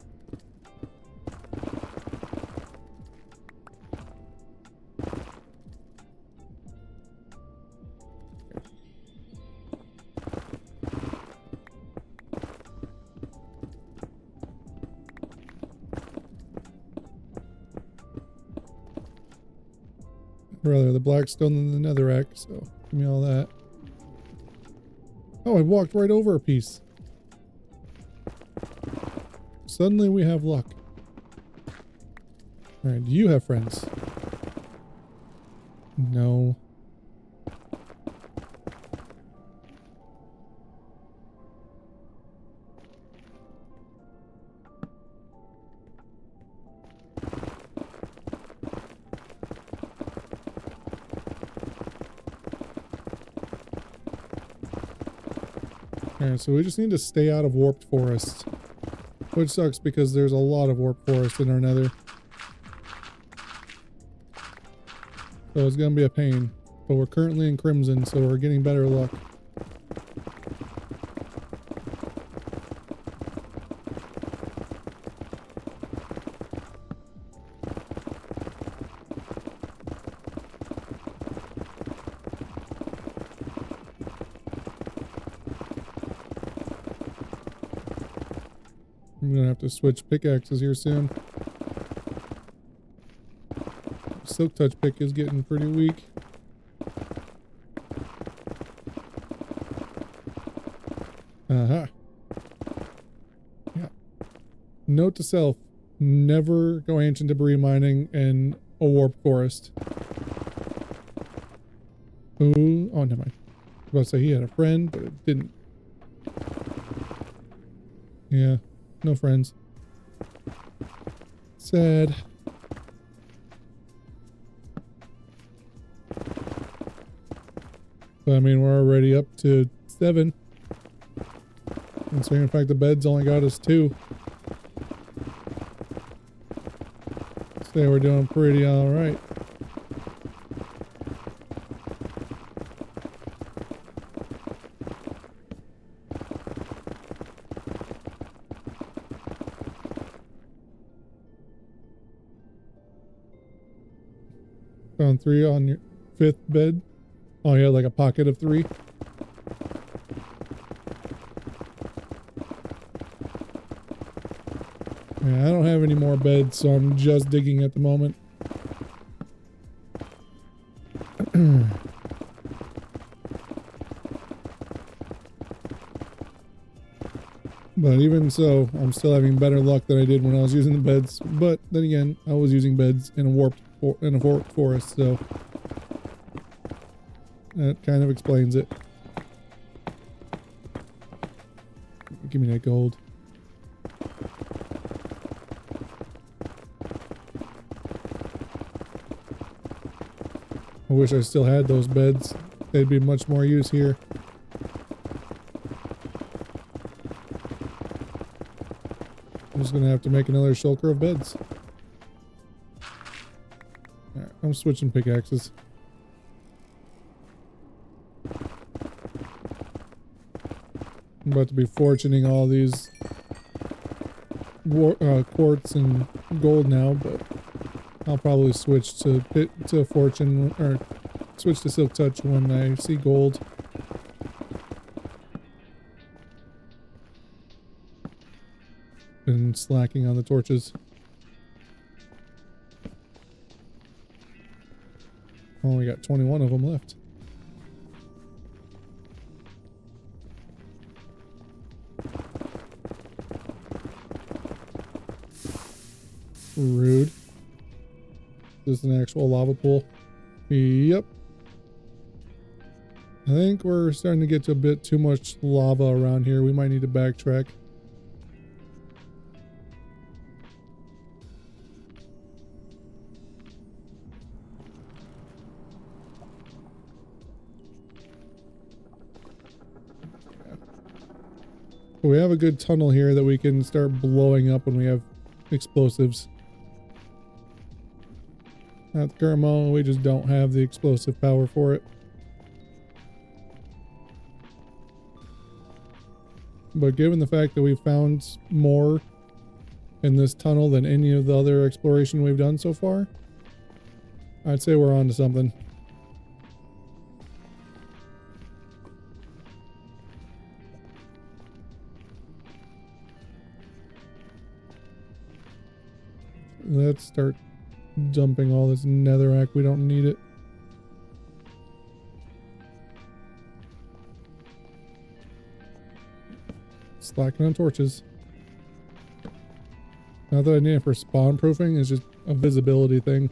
Rather the blackstone than the netherrack, so give me all that. Oh, I walked right over a piece. Suddenly we have luck. Alright, do you have friends? No. Alright, so we just need to stay out of warped forest. Which sucks because there's a lot of warped forest in our nether. So it's gonna be a pain. But we're currently in Crimson, so we're getting better luck. I'm gonna have to switch pickaxes here soon. Silk touch pick is getting pretty weak. Aha. Yeah. Note to self, never go ancient debris mining in a warped forest. Ooh, oh, never mind. I was about to say he had a friend, but it didn't. Yeah. No friends. Sad. But I mean, we're already up to 7. And so in fact, the bed's only got us 2. So we're doing pretty alright. Found 3 on your 5th bed. Oh, yeah, like a pocket of 3. Yeah, I don't have any more beds, so I'm just digging at the moment. But even so, I'm still having better luck than I did when I was using the beds. But then again, I was using beds in a warped forest, so that kind of explains it. Give me that gold. I wish I still had those beds. They'd be much more use here. I'm just gonna have to make another shulker of beds. Alright, I'm switching pickaxes. I'm about to be fortuning all these quartz and gold now, but I'll probably switch to fortune or switch to silk touch when I see gold. Been slacking on the torches. Only got 21 of them left. Rude. Is this an actual lava pool? Yep. I think we're starting to get to a bit too much lava around here. We might need to backtrack. We have a good tunnel here that we can start blowing up when we have explosives. At the current moment, we just don't have the explosive power for it. But given the fact that we've found more in this tunnel than any of the other exploration we've done so far, I'd say we're on to something. Let's start dumping all this netherrack. We don't need it. Slacking on torches. Not that I need it for spawn proofing, it's just a visibility thing.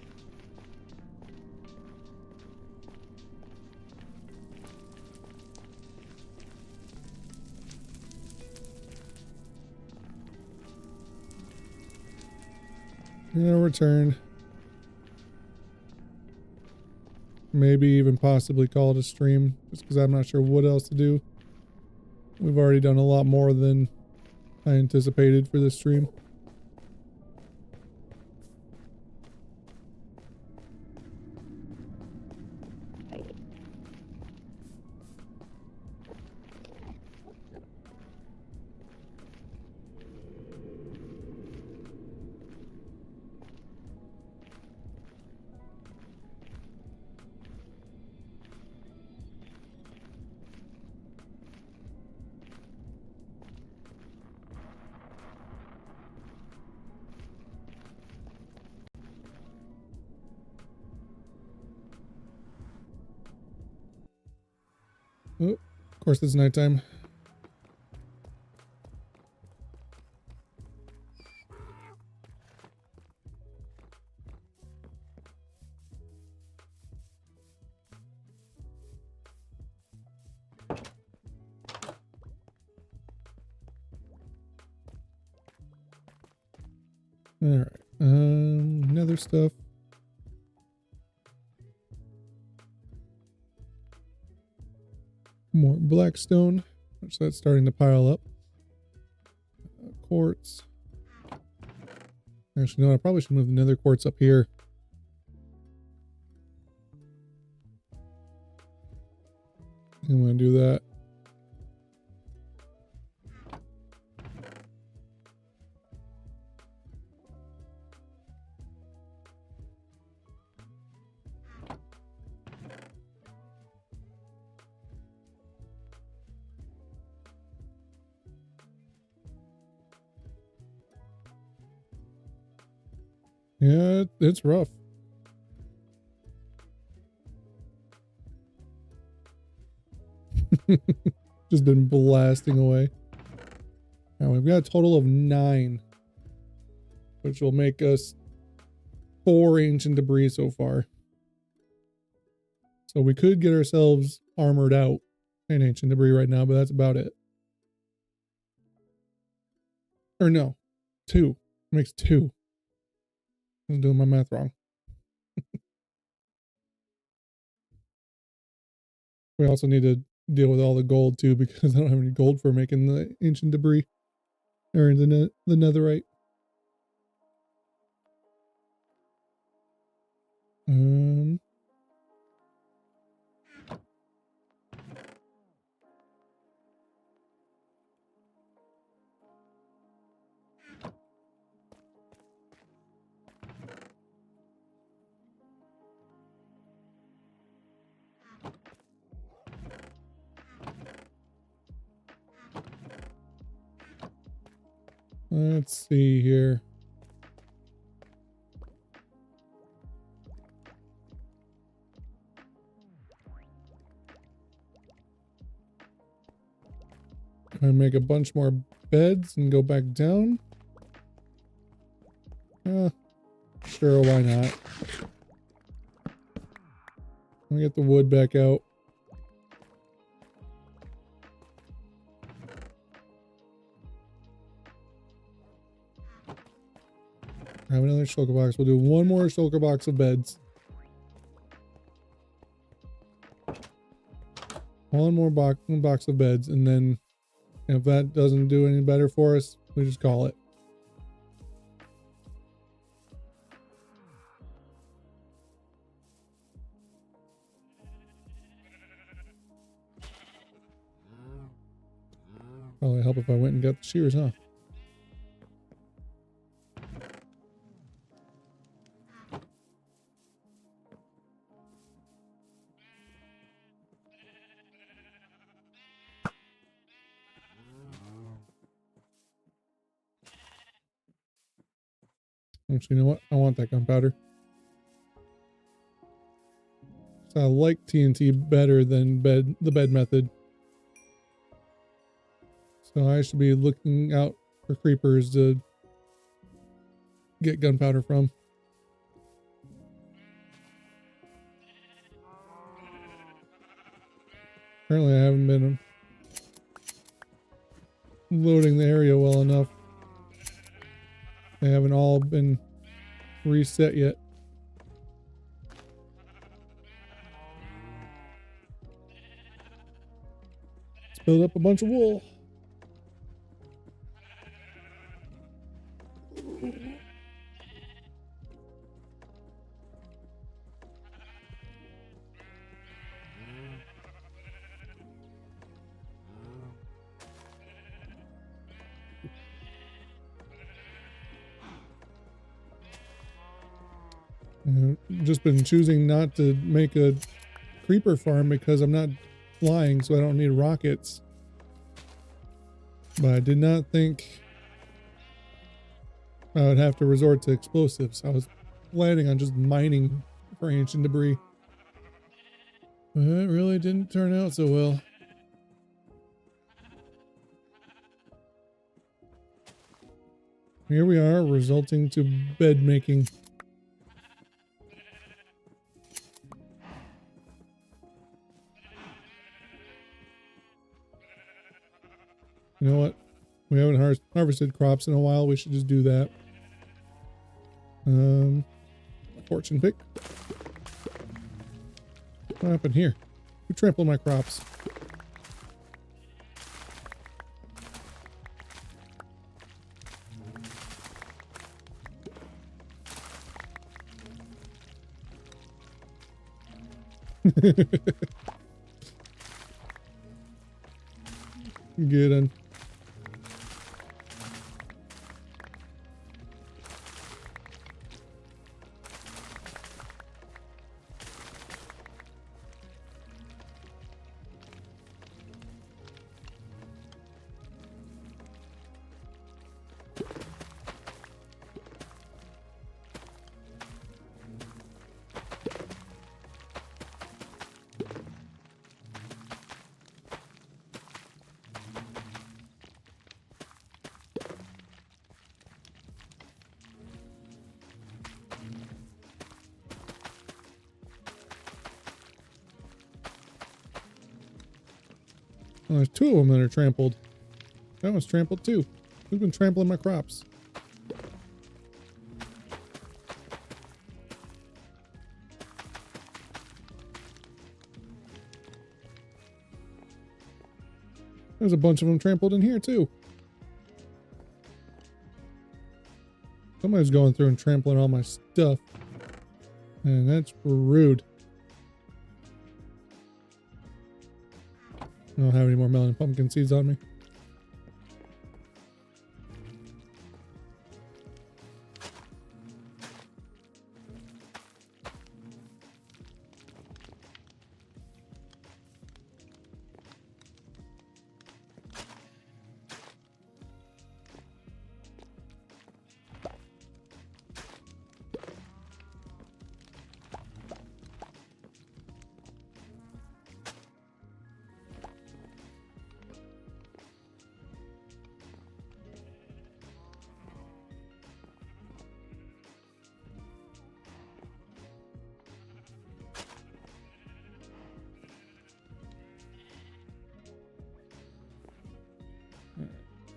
I'm gonna return. Maybe even possibly call it a stream, just because I'm not sure what else to do. We've already done a lot more than I anticipated for this stream. Oh, of course it's nighttime. Alright, nether stuff. More blackstone, which that's starting to pile up. Quartz. Actually, no, I probably should move the nether quartz up here. I'm going to do that. Yeah, it's rough. Just been blasting away. Now we've got a total of 9, which will make us 4 ancient debris so far. So we could get ourselves armored out in ancient debris right now, but that's about it. Or no, 2. Makes 2. I'm doing my math wrong. We also need to deal with all the gold too, because I don't have any gold for making the ancient debris or the netherite. Let's see here. I make a bunch more beds and go back down. Sure, why not? Let me get the wood back out. Have another shulker box. We'll do 1 more shulker box of beds. 1 more box of beds, and then if that doesn't do any better for us, we just call it. Probably help if I went and got the shears, huh? Actually, you know what? I want that gunpowder. So I like TNT better than the bed method. So I should be looking out for creepers to get gunpowder from. Apparently I haven't been loading the area well enough. They haven't all been reset yet. Let's build up a bunch of wool. I've just been choosing not to make a creeper farm because I'm not flying, so I don't need rockets. But I did not think I would have to resort to explosives. I was planning on just mining for ancient debris. But it really didn't turn out so well. Here we are, resulting to bed making. You know what? We haven't harvested crops in a while. We should just do that. Fortune pick. What happened here? Who trampled my crops? Good one. Oh, there's two of them that are trampled. That one's trampled too. Who's been trampling my crops? There's a bunch of them trampled in here too. Somebody's going through and trampling all my stuff. And that's rude. I don't have any more melon and pumpkin seeds on me.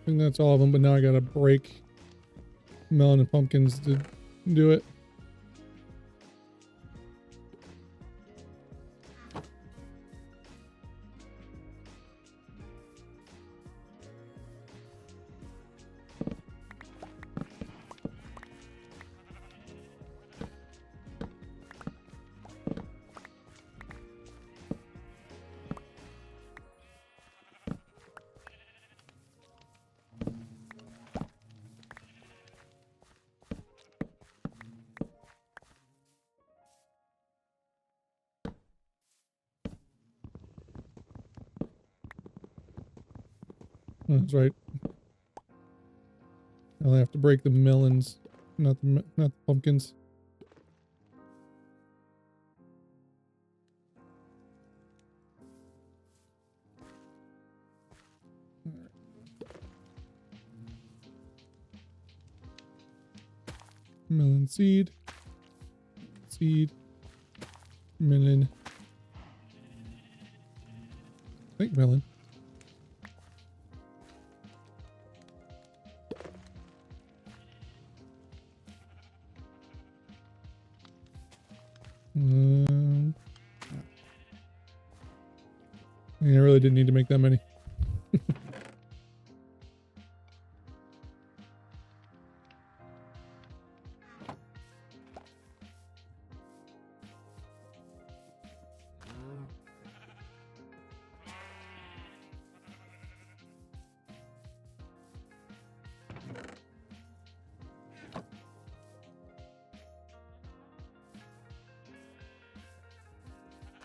I think that's all of them, but now I gotta break melon and pumpkins to do it. That's right. I'll have to break the melons, not the pumpkins. Melon seed, melon. I think melon. I really didn't need to make that many.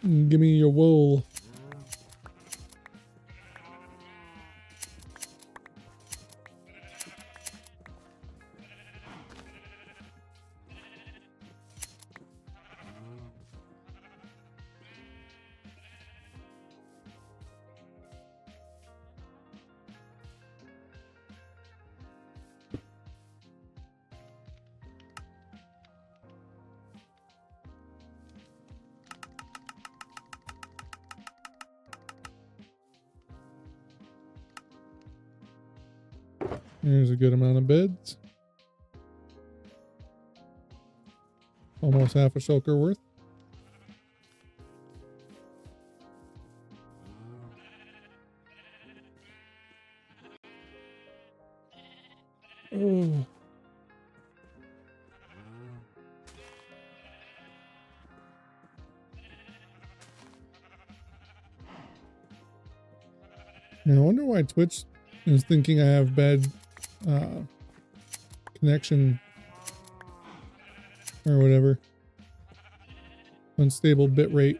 Give me your wool. There's a good amount of beds. Almost half a shulker worth. Oh. Now, I wonder why Twitch is thinking I have bad connection or whatever. Unstable bit rate.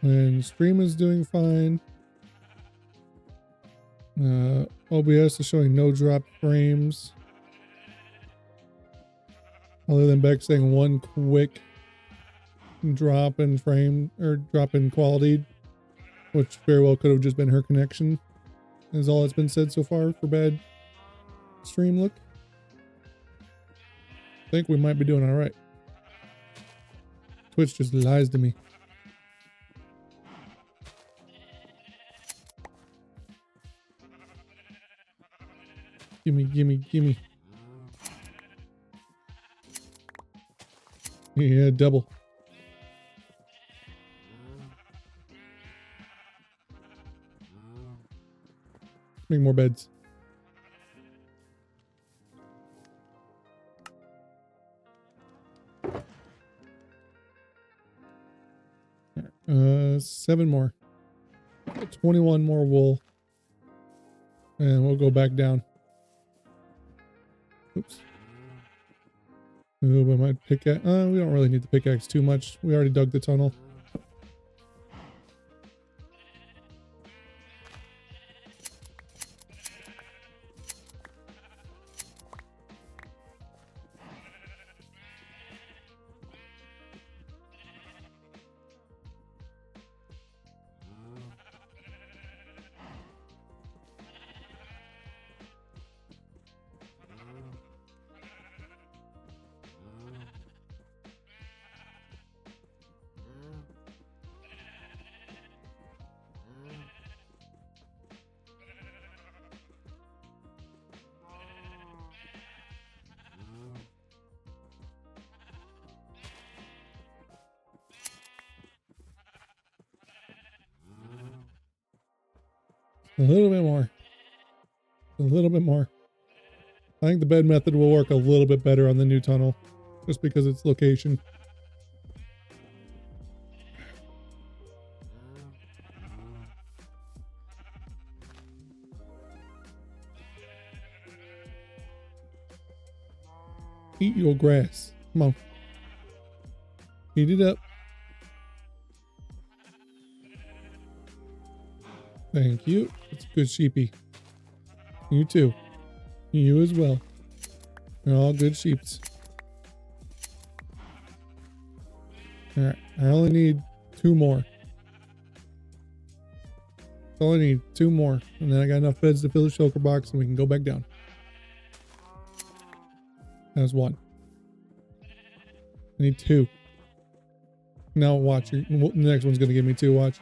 And stream is doing fine. OBS is showing no drop frames. Other than Beck saying one quick drop in frame or drop in quality, which very well could have just been her connection, is all that's been said so far for bad stream look. I think we might be doing all right. Twitch just lies to me. Gimme, gimme, gimme. Yeah, double. Make more beds. Seven more. 21 more wool. And we'll go back down. Oops. Ooh, I might pickaxe. We don't really need the pickaxe too much. We already dug the tunnel. A little bit more. A little bit more. I think the bed method will work a little bit better on the new tunnel. Just because it's location. Eat your grass. Come on. Eat it up. Thank you. It's good sheepy. You too. You as well. They're all good sheeps. Alright, I only need 2 more. That's all I need, 2 more. And then I got enough beds to fill the shulker box and we can go back down. That's 1. I need 2. Now watch, the next one's gonna give me 2, watch.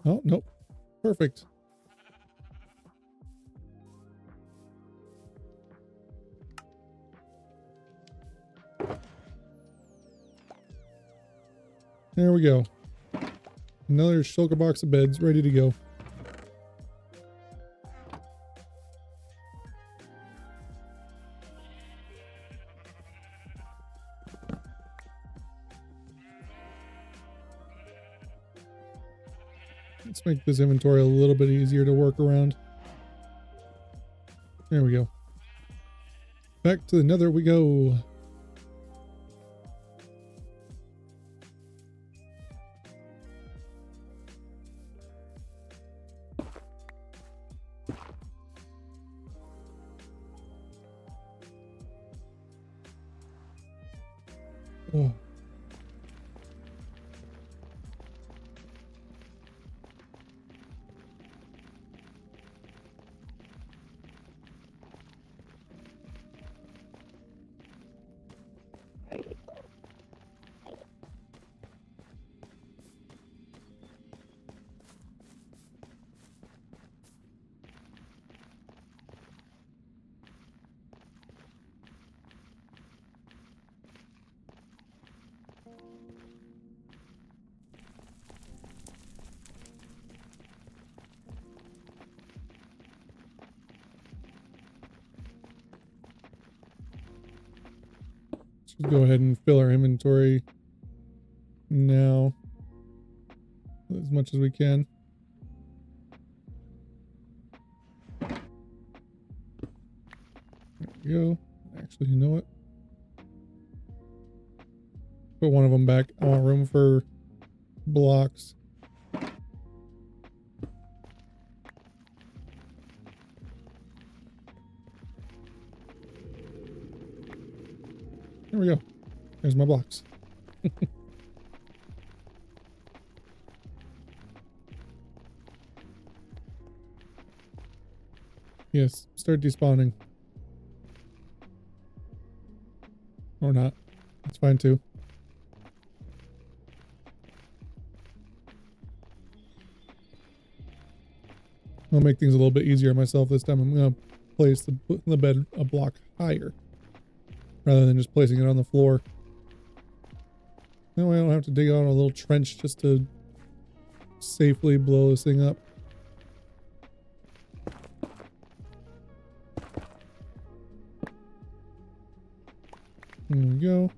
Oh, nope. Perfect. There we go. Another shulker box of beds ready to go. Let's make this inventory a little bit easier to work around. There we go. Back to the nether we go. Oh. Let's go ahead and fill our inventory now as much as we can. There we go. Actually, you know what? Put one of them back. I want room for blocks. There we go. There's my blocks. Yes, start despawning. Or not. That's fine too. I'll make things a little bit easier myself this time. I'm gonna place the bed a block higher rather than just placing it on the floor. That way I don't have to dig out a little trench just to safely blow this thing up. There we go.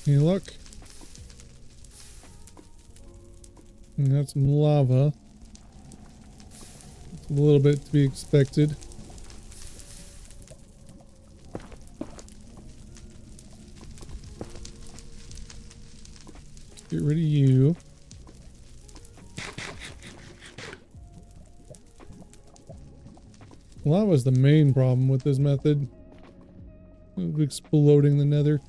Any luck? We got some lava. It's a little bit to be expected. Let's get rid of you. Lava is the main problem with this method of exploding the nether.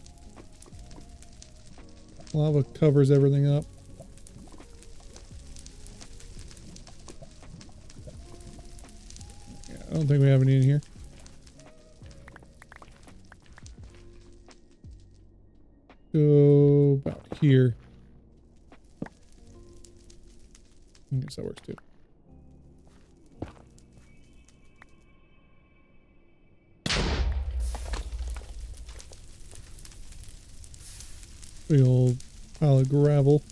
Lava covers everything up. Yeah, I don't think we have any in here. Go about here. I guess that works too. Big old pile of gravel.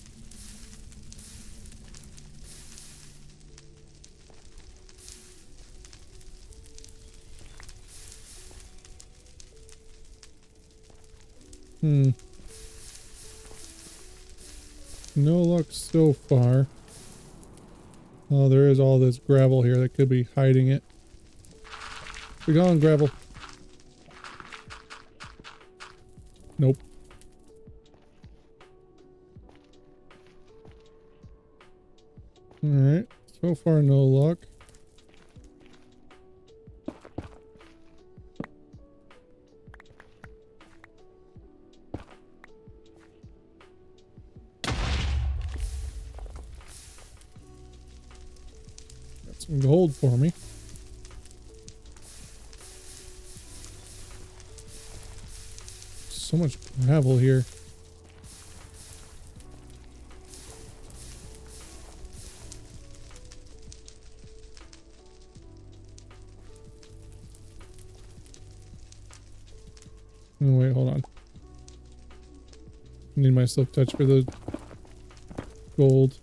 No luck so far. Oh, there is all this gravel here that could be hiding it. Be gone, gravel. Nope. Alright, so far no luck. Got some gold for me. So much gravel here. Oh, wait, hold on. I need my silk touch for the gold.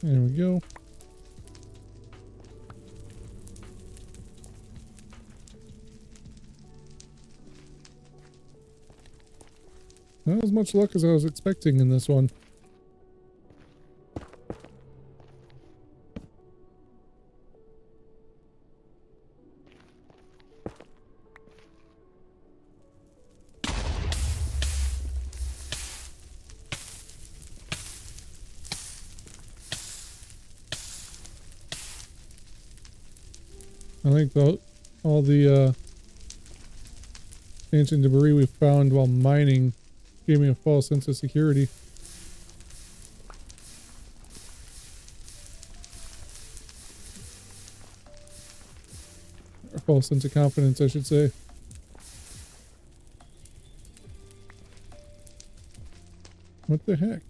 There we go. Not as much luck as I was expecting in this one. I think all the ancient debris we found while mining gave me a false sense of security. Or a false sense of confidence, I should say. What the heck?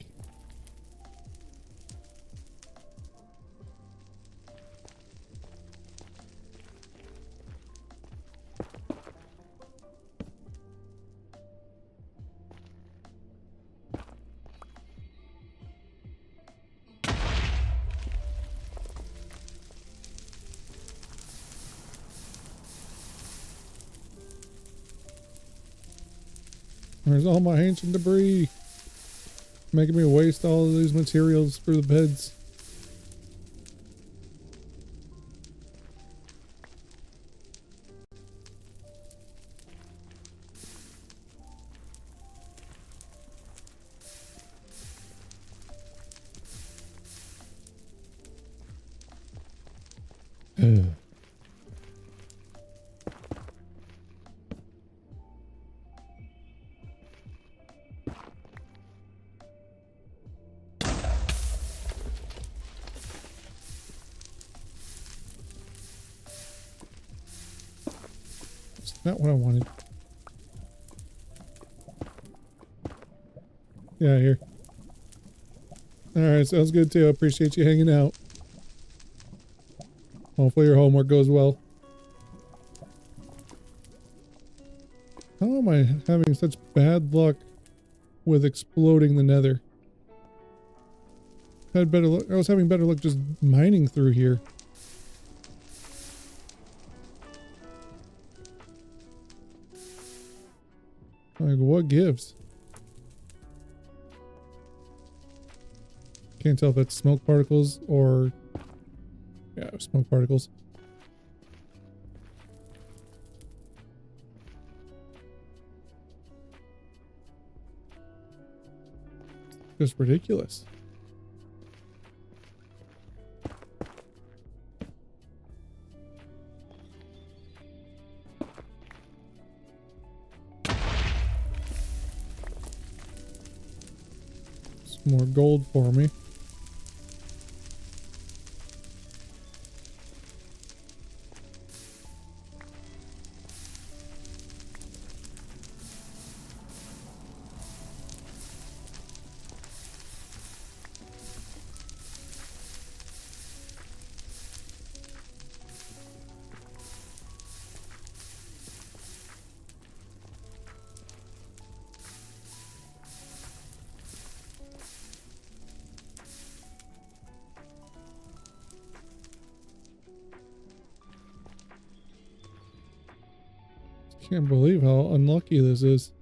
Where's all my ancient debris? Making me waste all of these materials for the beds. Not what I wanted. Yeah, here. Alright, sounds good too. Appreciate you hanging out. Hopefully your homework goes well. How am I having such bad luck with exploding the nether? Had better luck. I was having better luck just mining through here. Like, what gives? Can't tell if it's smoke particles or... Yeah, smoke particles. Just ridiculous. Some more gold for me. Can't believe how unlucky this is.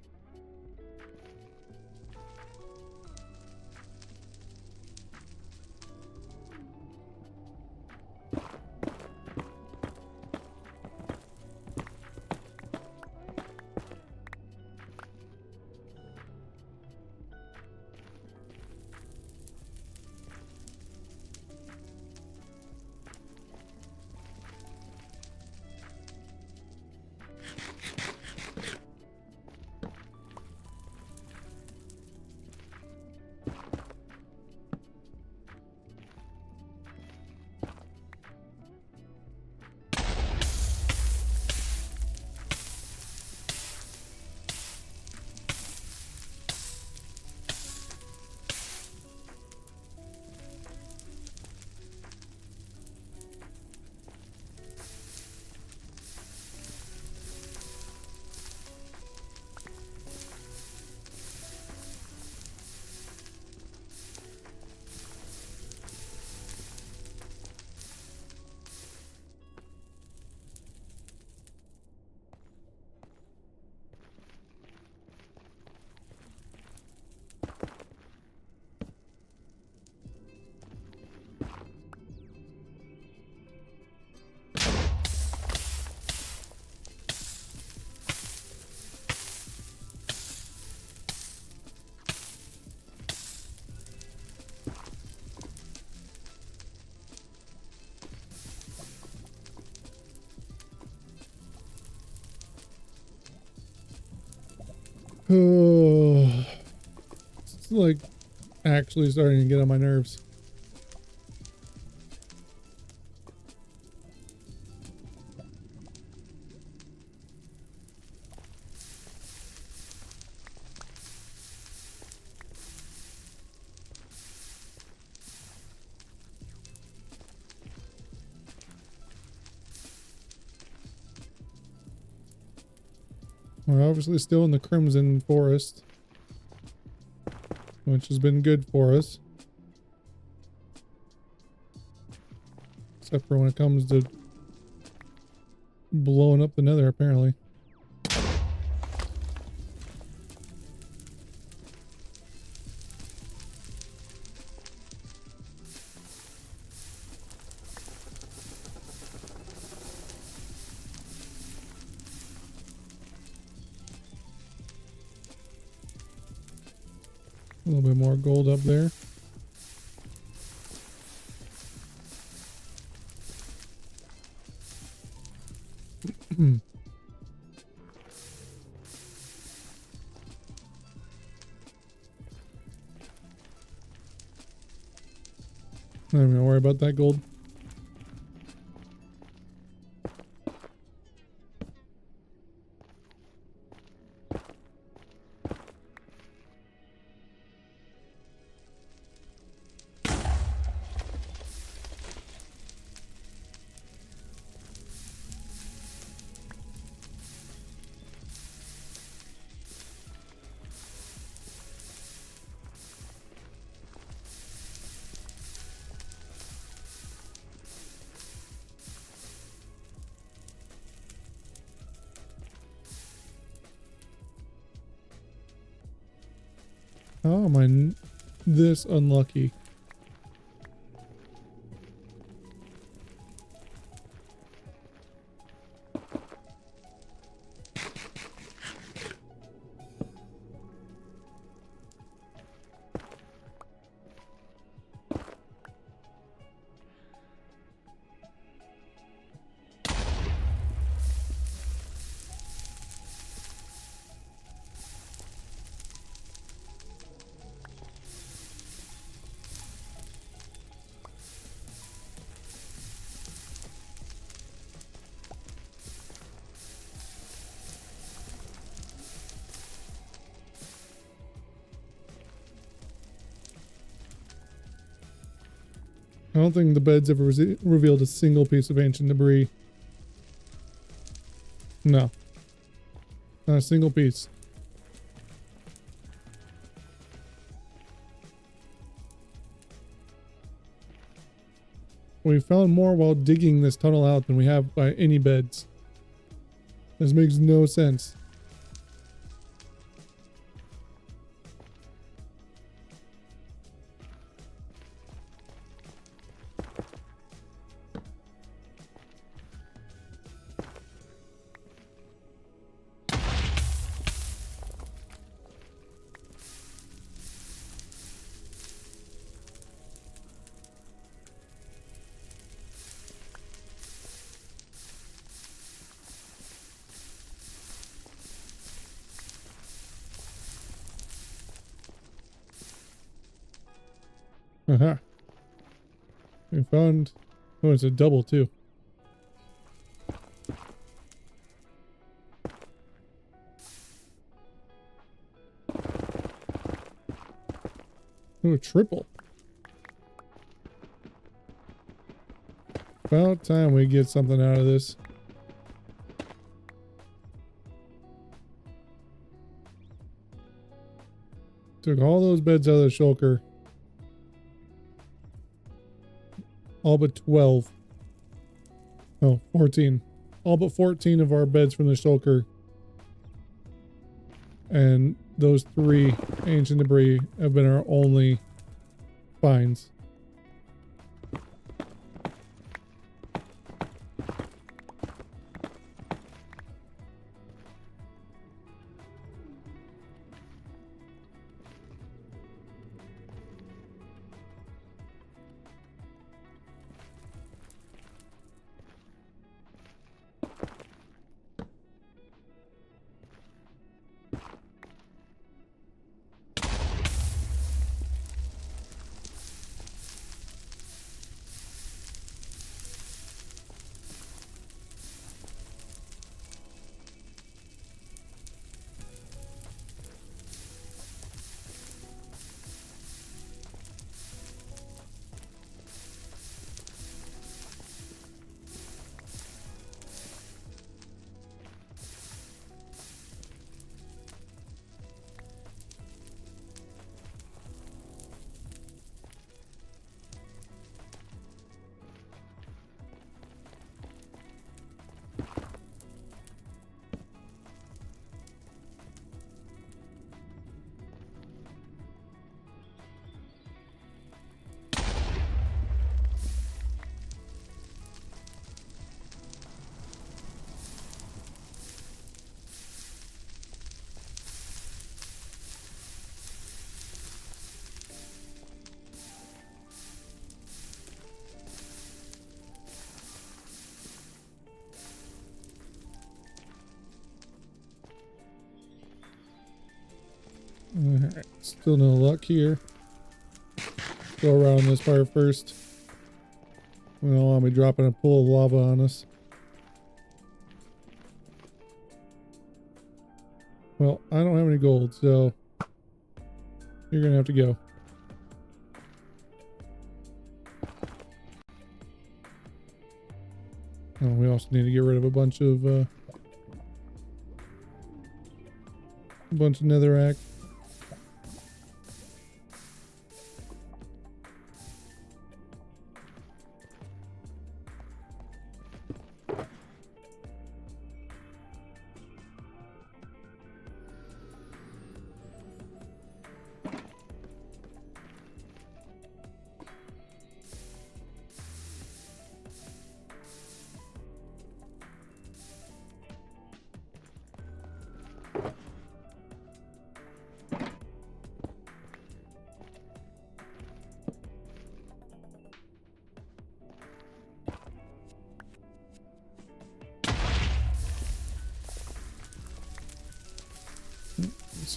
Oh, it's like actually starting to get on my nerves. We're obviously still in the Crimson Forest, which has been good for us. Except for when it comes to blowing up the nether, apparently. A little bit more gold up there. I'm not even gonna worry about that gold. How am I this unlucky? I don't think the bed's ever revealed a single piece of ancient debris. No. Not a single piece. We found more while digging this tunnel out than we have by any beds. This makes no sense. Aha. We found... Oh, it's a double too. Oh, a triple. About time we get something out of this. Took all those beds out of the shulker. All but 12. Oh, 14. All but 14 of our beds from the shulker. And those 3 ancient debris have been our only finds. Alright, still no luck here. Go around this fire first. We don't want me dropping a pool of lava on us. Well, I don't have any gold, so you're gonna have to go. Oh, we also need to get rid of a bunch of netherrack.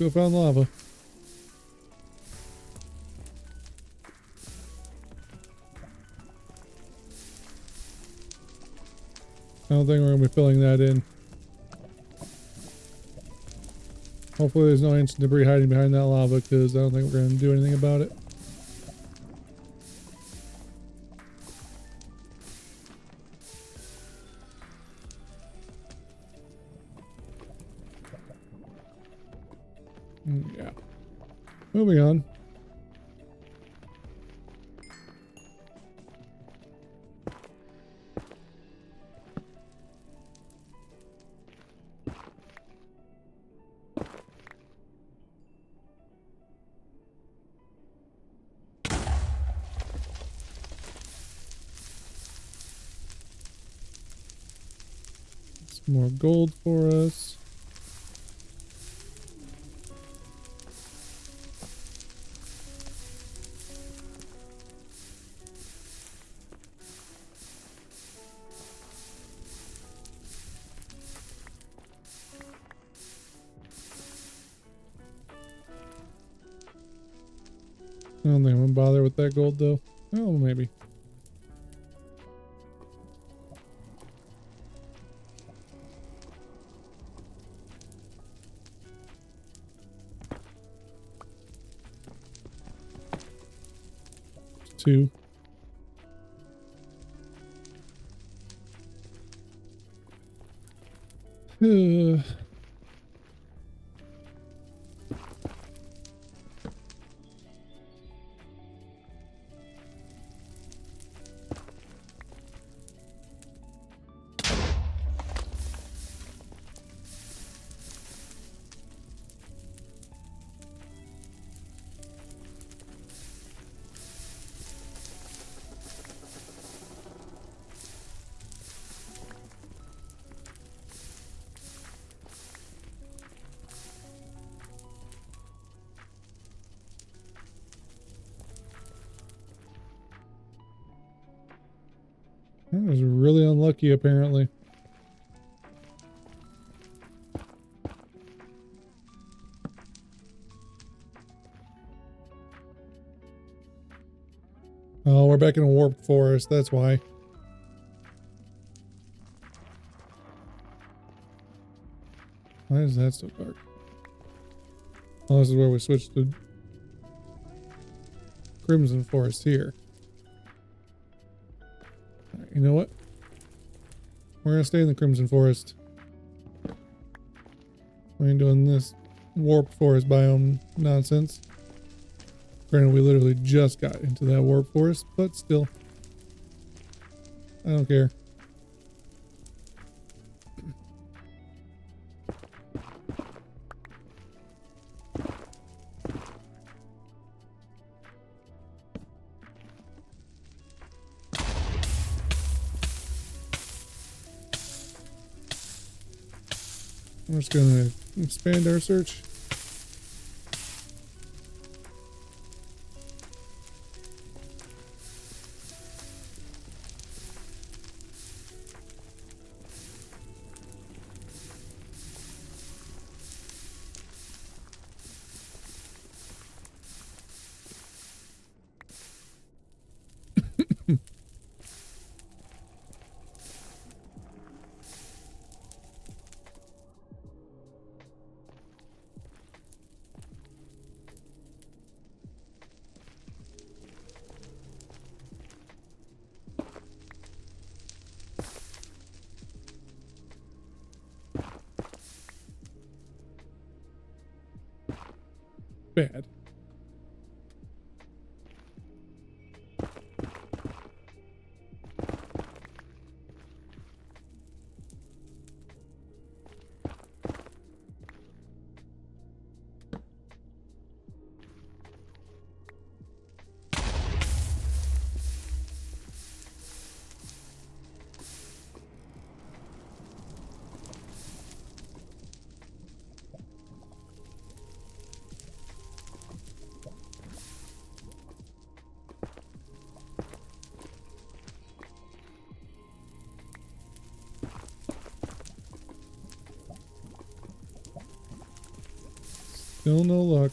still found lava. I don't think we're going to be filling that in. Hopefully there's no ancient debris hiding behind that lava, because I don't think we're going to do anything about it. Yeah. Moving on. Some more gold for us. I don't think I'm gonna bother with that gold though. Oh, maybe. Two. That was really unlucky, apparently. Oh, we're back in a warped forest, that's why. Why is that so dark? Oh, this is where we switched to Crimson Forest here. All right, you know what? We're gonna stay in the Crimson Forest. We ain't doing this warped forest biome nonsense. Granted, we literally just got into that warped forest, but still. I don't care. I'm just gonna expand our search. Bad. Still no luck.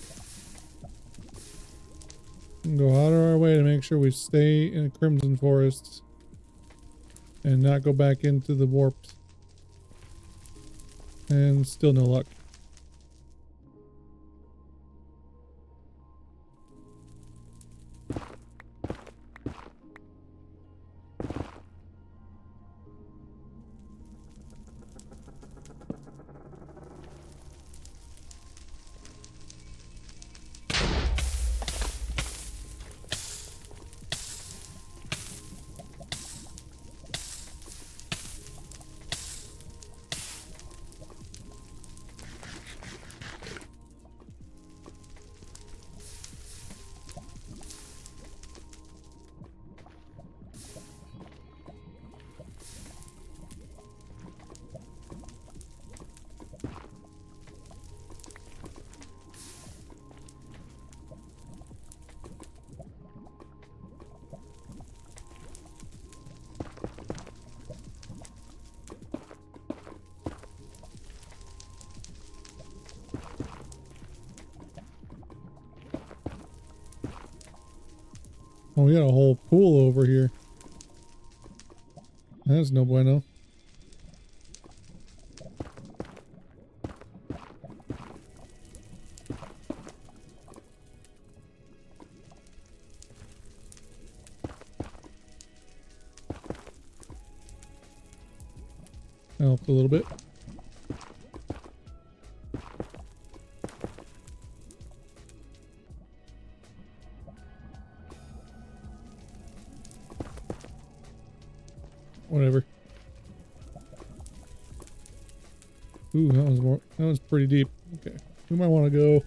Go out of our way to make sure we stay in a crimson forest and not go back into the warped. And still no luck. Oh, we got a whole pool over here. That's no bueno. Helped a little bit. Whatever. Ooh, that was pretty deep. Okay. We might want to go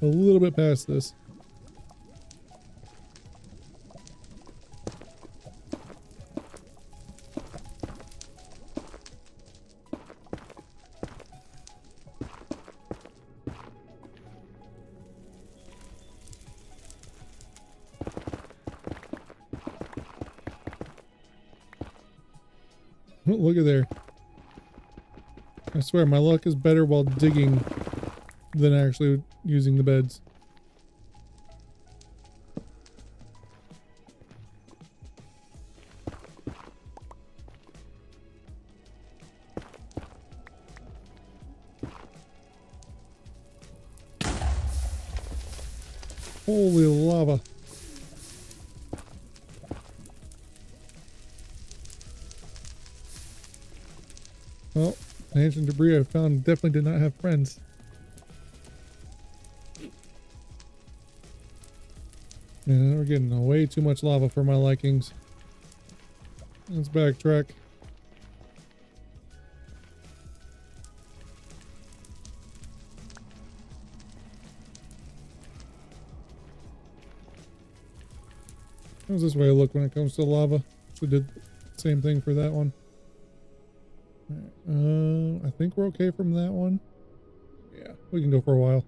a little bit past this. Oh, look at there. I swear my luck is better while digging than actually using the beds. Holy lava. Well, the ancient debris I found definitely did not have friends. And we're getting way too much lava for my likings. Let's backtrack. How does this way look when it comes to lava? We did the same thing for that one. I think we're okay from that one. Yeah, we can go for a while.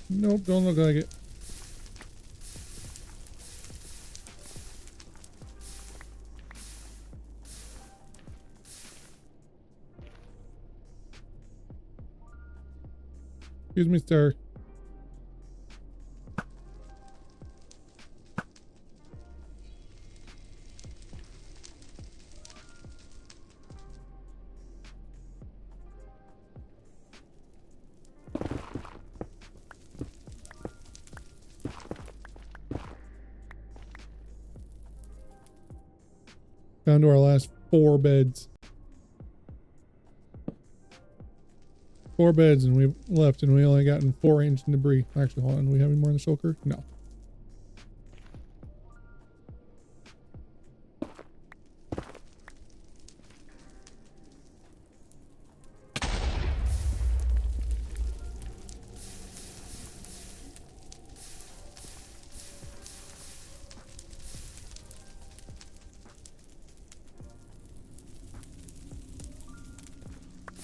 Nope, don't look like it. Excuse me, sir. Down to our last 4 beds. 4 beds and we've left and we only gotten 4 ancient debris. Actually, hold on. Do we have any more in the shulker? No.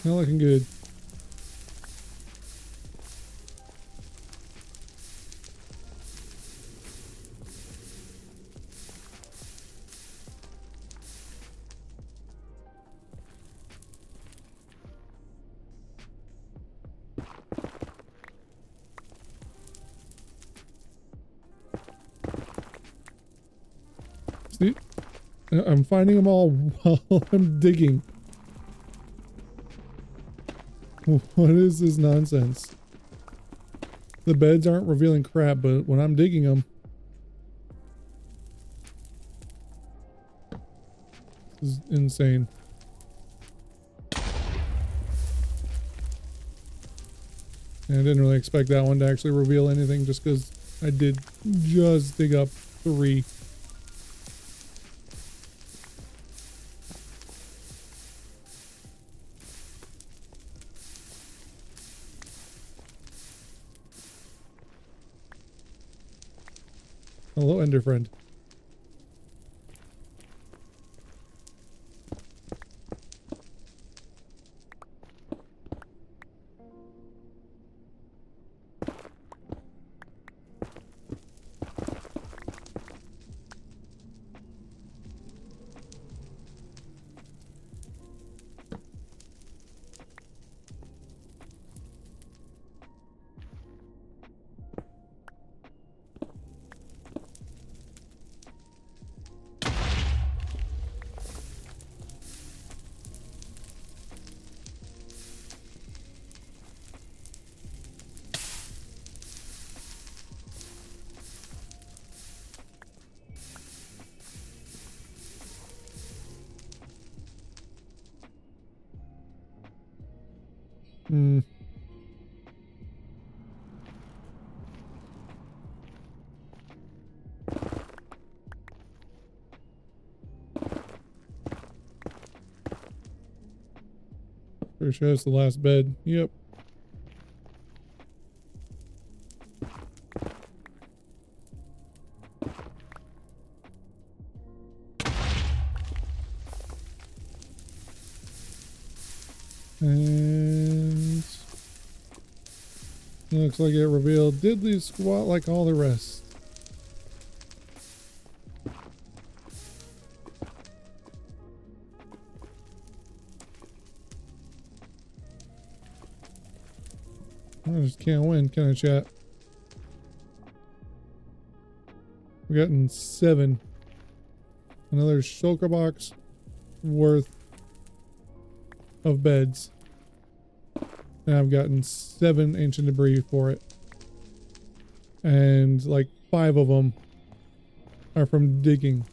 Not looking good. See? I'm finding them all while I'm digging. What is this nonsense? The beds aren't revealing crap, but when I'm digging them, this is insane. And I didn't really expect that one to actually reveal anything just because I did just dig up 3. Hello, Ender friend. Hmm. Pretty sure it's the last bed. Yep. And looks like it revealed diddly squat like all the rest. I just can't win, can I, chat? We gotten 7. Another shulker box worth of beds. And I've gotten 7 ancient debris for it. And like 5 of them are from digging.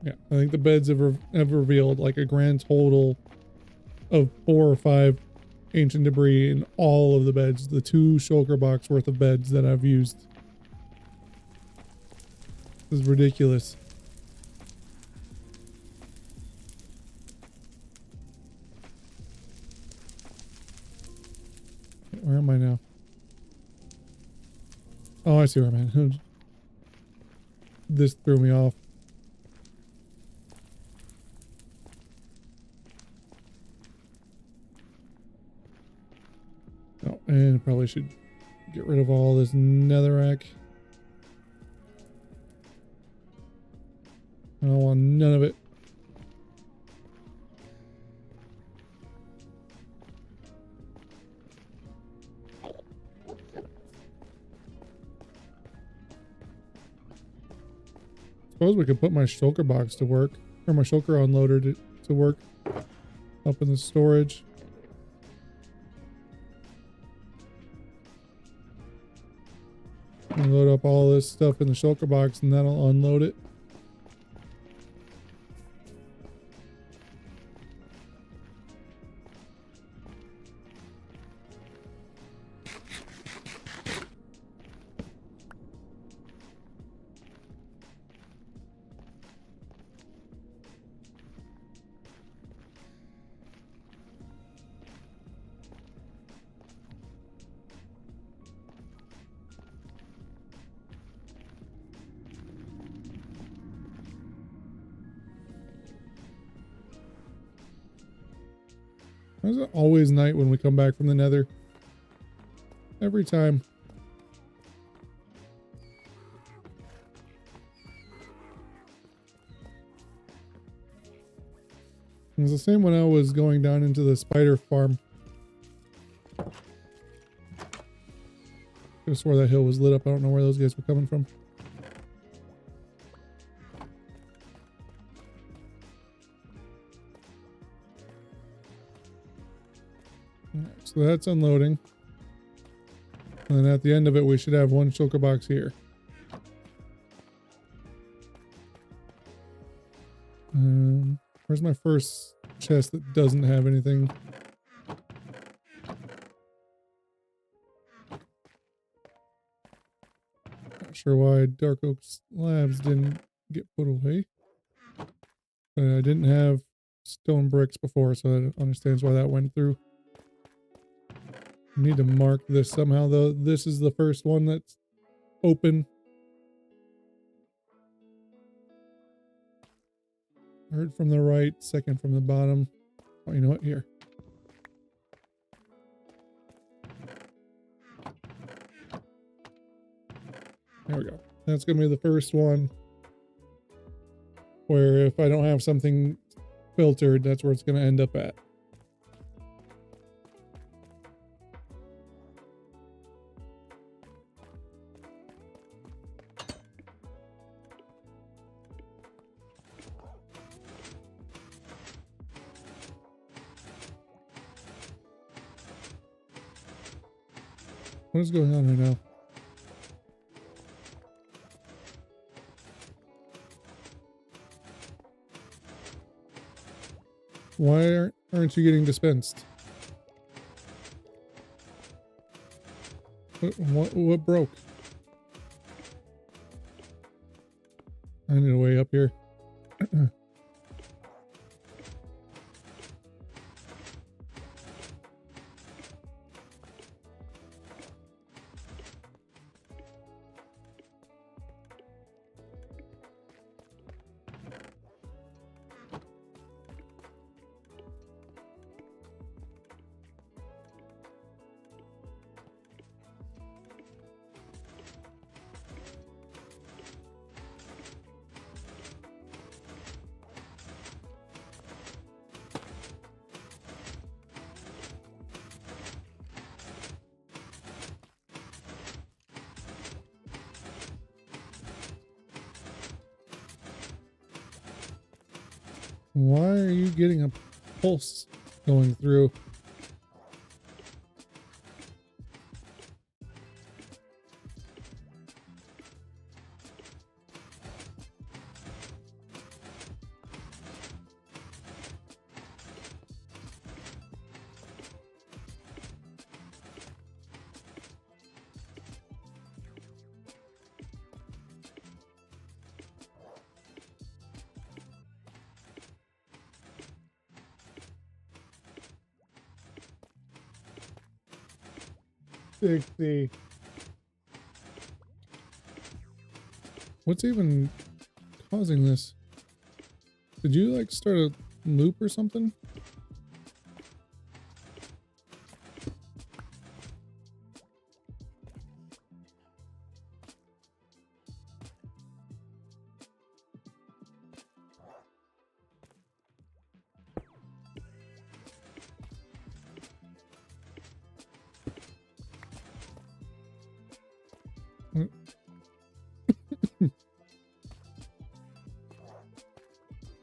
Yeah, I think the beds have revealed like a grand total of 4 or 5 ancient debris in all of the beds. The 2 shulker box worth of beds that I've used. This is ridiculous. Where am I now? Oh, I see where I'm at. This threw me off. Oh, and probably should get rid of all this netherrack. I don't want none of it. Suppose we could put my shulker box to work, or my shulker unloader to work up in the storage. And load up all this stuff in the shulker box and that'll unload it. Why is it always night when we come back from the nether? Every time. It was the same when I was going down into the spider farm. I swore that hill was lit up. I don't know where those guys were coming from. Alright, so that's unloading. And then at the end of it, we should have one shulker box here. Where's my first chest that doesn't have anything? Not sure why Dark Oak Labs didn't get put away. But I didn't have stone bricks before, so that understands why that went through. I need to mark this somehow, though. This is the first one that's open. Third from the right, second from the bottom. Oh, you know what? Here. There we go. That's going to be the first one where if I don't have something filtered, that's where it's going to end up at. What is going on right now? Why aren't you getting dispensed? What broke? I need a way up here. Why are you getting a pulse going through? What's even causing this? Did you like start a loop or something?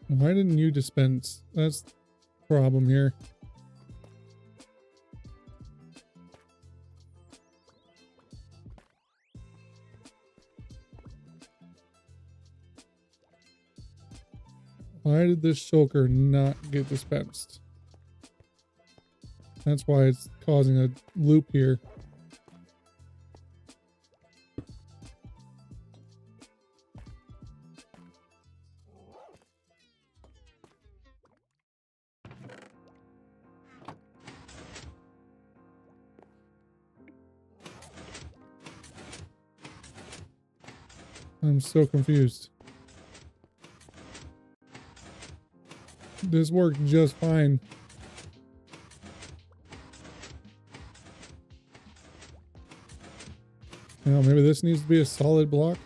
Why didn't you dispense? That's the problem here. Why did this shulker not get dispensed? That's why it's causing a loop here. I'm so confused. This worked just fine. Now maybe this needs to be a solid block.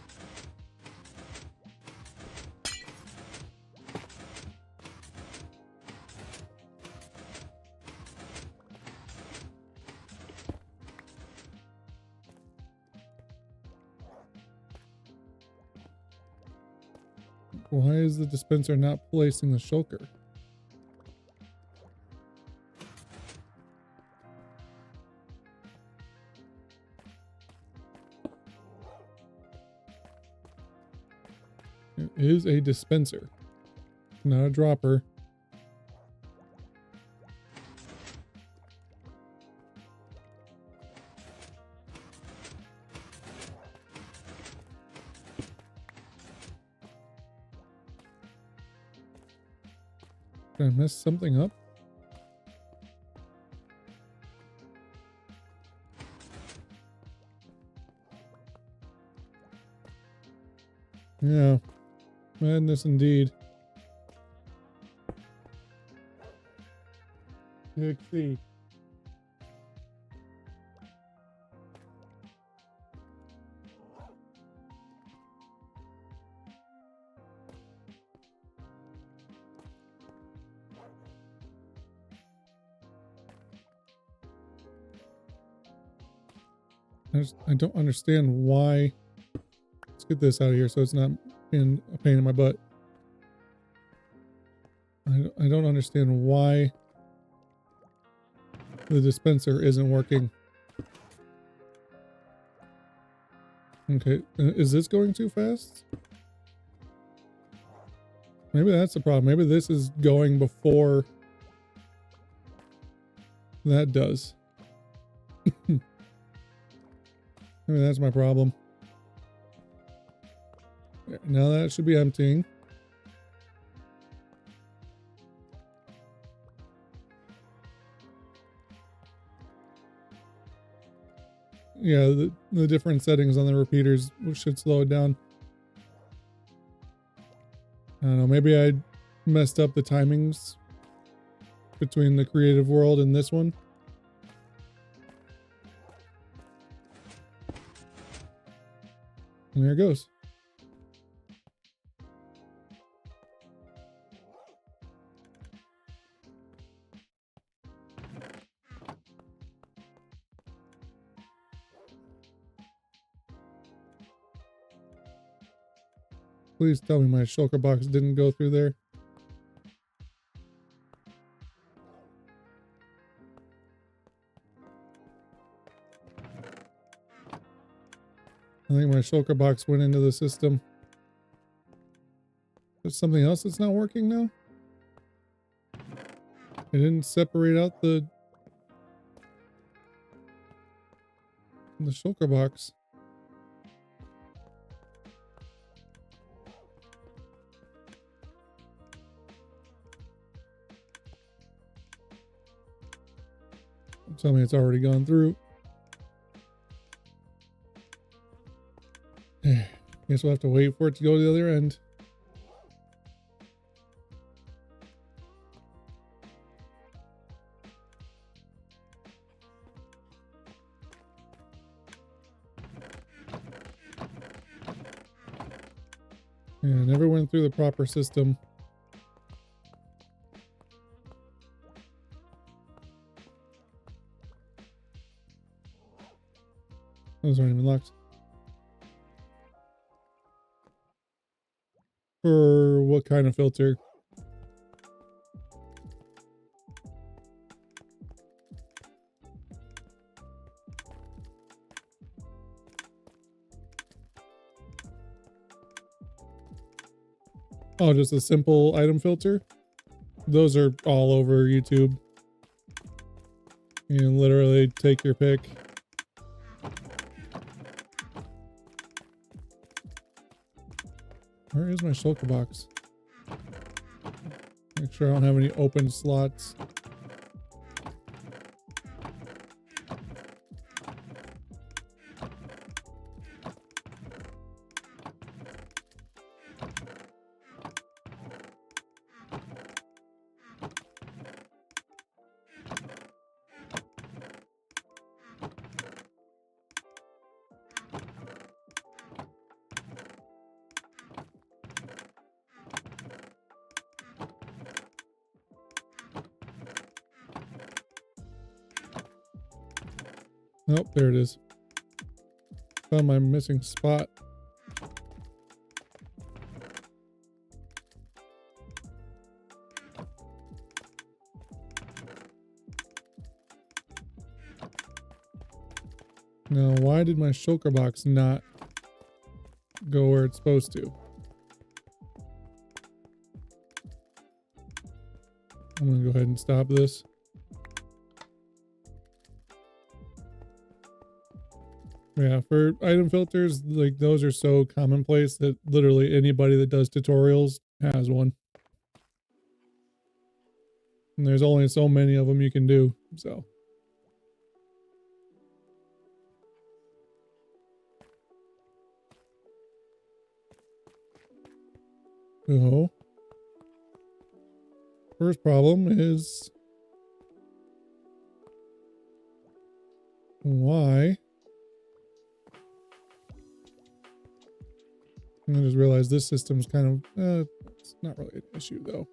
Why is the dispenser not placing the shulker? It is a dispenser, not a dropper. Did I mess something up? Yeah, madness indeed. Pixie. I don't understand why. Let's get this out of here so it's not in a pain in my butt. I don't understand why the dispenser isn't working. Okay, is this going too fast? Maybe that's the problem. Maybe this is going before that does. Maybe that's my problem. Yeah, now that should be emptying. Yeah, the different settings on the repeaters should slow it down. I don't know, maybe I messed up the timings between the creative world and this one. And there it goes. Please tell me my shulker box didn't go through there. I think my shulker box went into the system. There's something else that's not working now? I didn't separate out the shulker box. Tell me it's already gone through. Guess we'll have to wait for it to go to the other end. Yeah, never went through the proper system. Those aren't even locked. For what kind of filter? Oh, just a simple item filter? Those are all over YouTube. You can literally take your pick. Where is my shulker box? Make sure I don't have any open slots. Oh, there it is. Found my missing spot. Now, why did my shulker box not go where it's supposed to? I'm gonna go ahead and stop this. Yeah, for item filters, like those are so commonplace that literally anybody that does tutorials has one. And there's only so many of them you can do, so. So, first problem is why? I just realized this system's kind of, it's not really an issue though.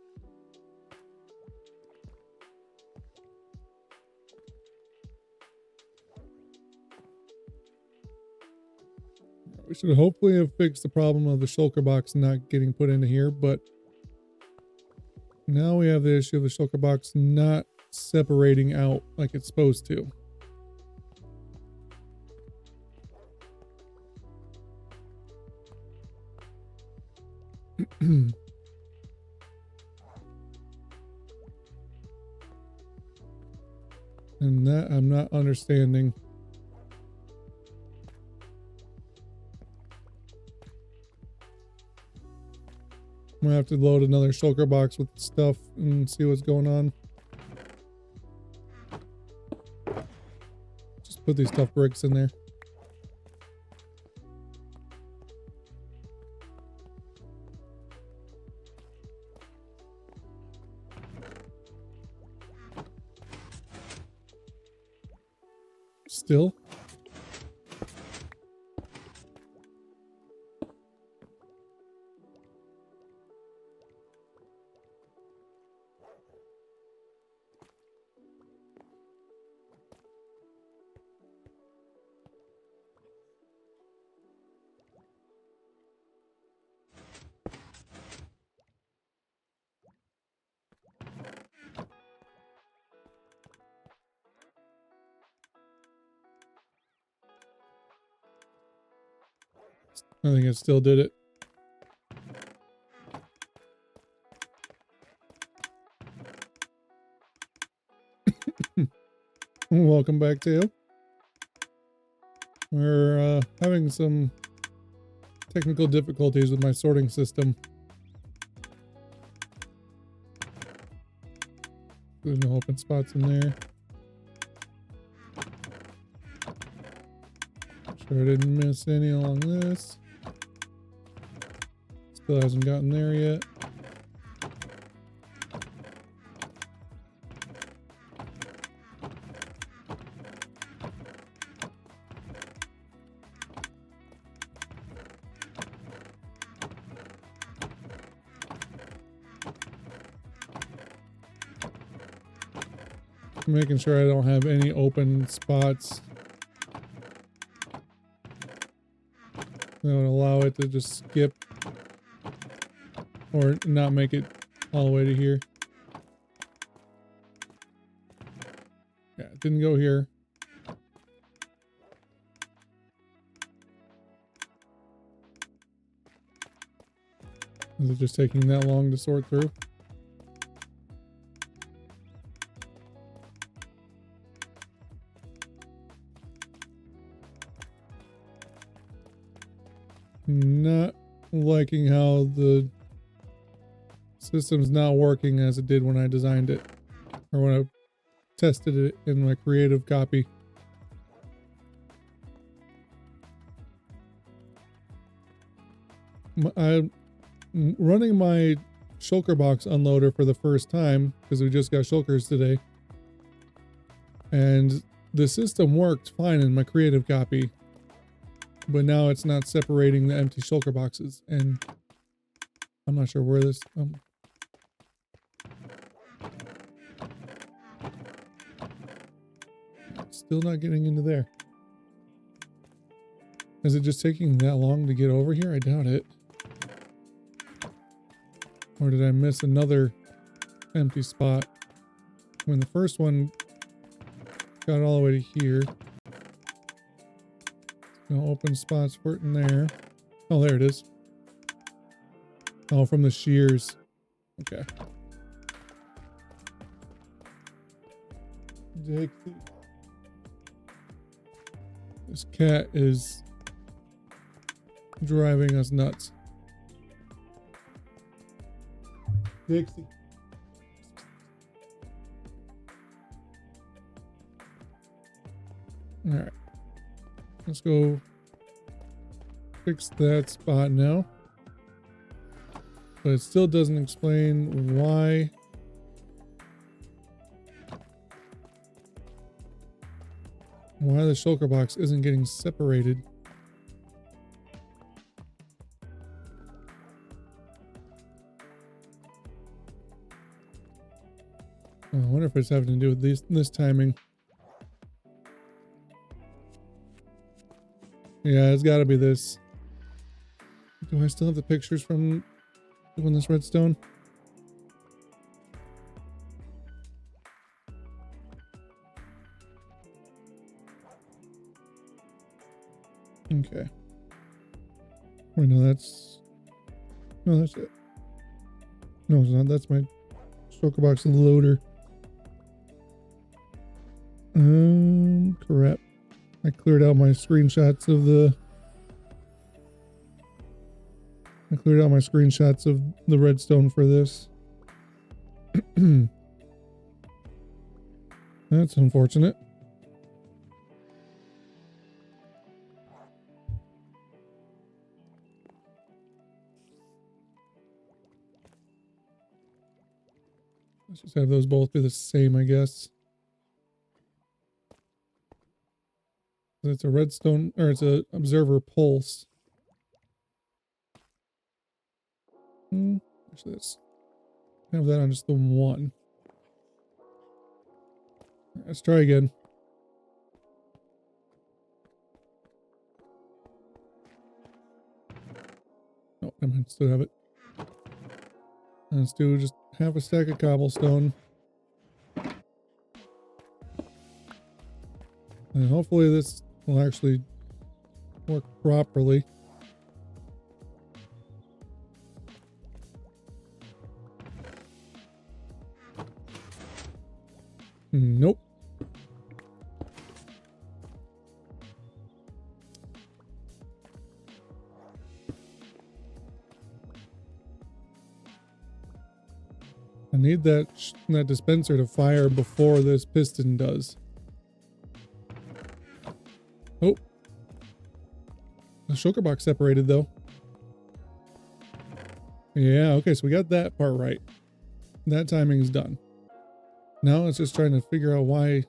We should hopefully have fixed the problem of the shulker box not getting put into here, but now we have the issue of the shulker box not separating out like it's supposed to. And that I'm not understanding. I'm gonna have to load another shulker box with stuff and see what's going on. Just put these stuff bricks in there. Still? I think it still did it. Welcome back, Teo. We're having some technical difficulties with my sorting system. There's no open spots in there. Sure I didn't miss any along this. Still hasn't gotten there yet. Making sure I don't have any open spots that would allow it to just skip or not make it all the way to here. Yeah, it didn't go here. Is it just taking that long to sort through? Not liking how the system's not working as it did when I designed it, or when I tested it in my creative copy. I'm running my shulker box unloader for the first time because we just got shulkers today, and the system worked fine in my creative copy, but now it's not separating the empty shulker boxes, and I'm not sure where this still not getting into there. Is it just taking that long to get over here? I doubt it. Or did I miss another empty spot? When the first one got all the way to here. No open spots for it in there. Oh, there it is. Oh, from the shears. Okay. Dixie. This cat is driving us nuts. Dixie. All right. Let's go fix that spot now. But it still doesn't explain why the shulker box isn't getting separated. Oh, I wonder if it's having to do with this timing. Yeah, it's got to be this. Do I still have the pictures from doing this redstone? Okay. Wait, no, that's it. No, it's not. That's my shulker box loader. Crap. I cleared out my screenshots of the redstone for this. That's unfortunate. Let's just have those both be the same, I guess. It's a redstone, or it's a observer pulse. Actually, let's have that on just the one. Let's try again. Oh, I might still have it. Let's do just half a stack of cobblestone. And hopefully this will actually work properly. Nope. I need that dispenser to fire before this piston does. Oh. The shulker box separated though. Yeah, okay, so we got that part right. That timing is done. Now it's just trying to figure out why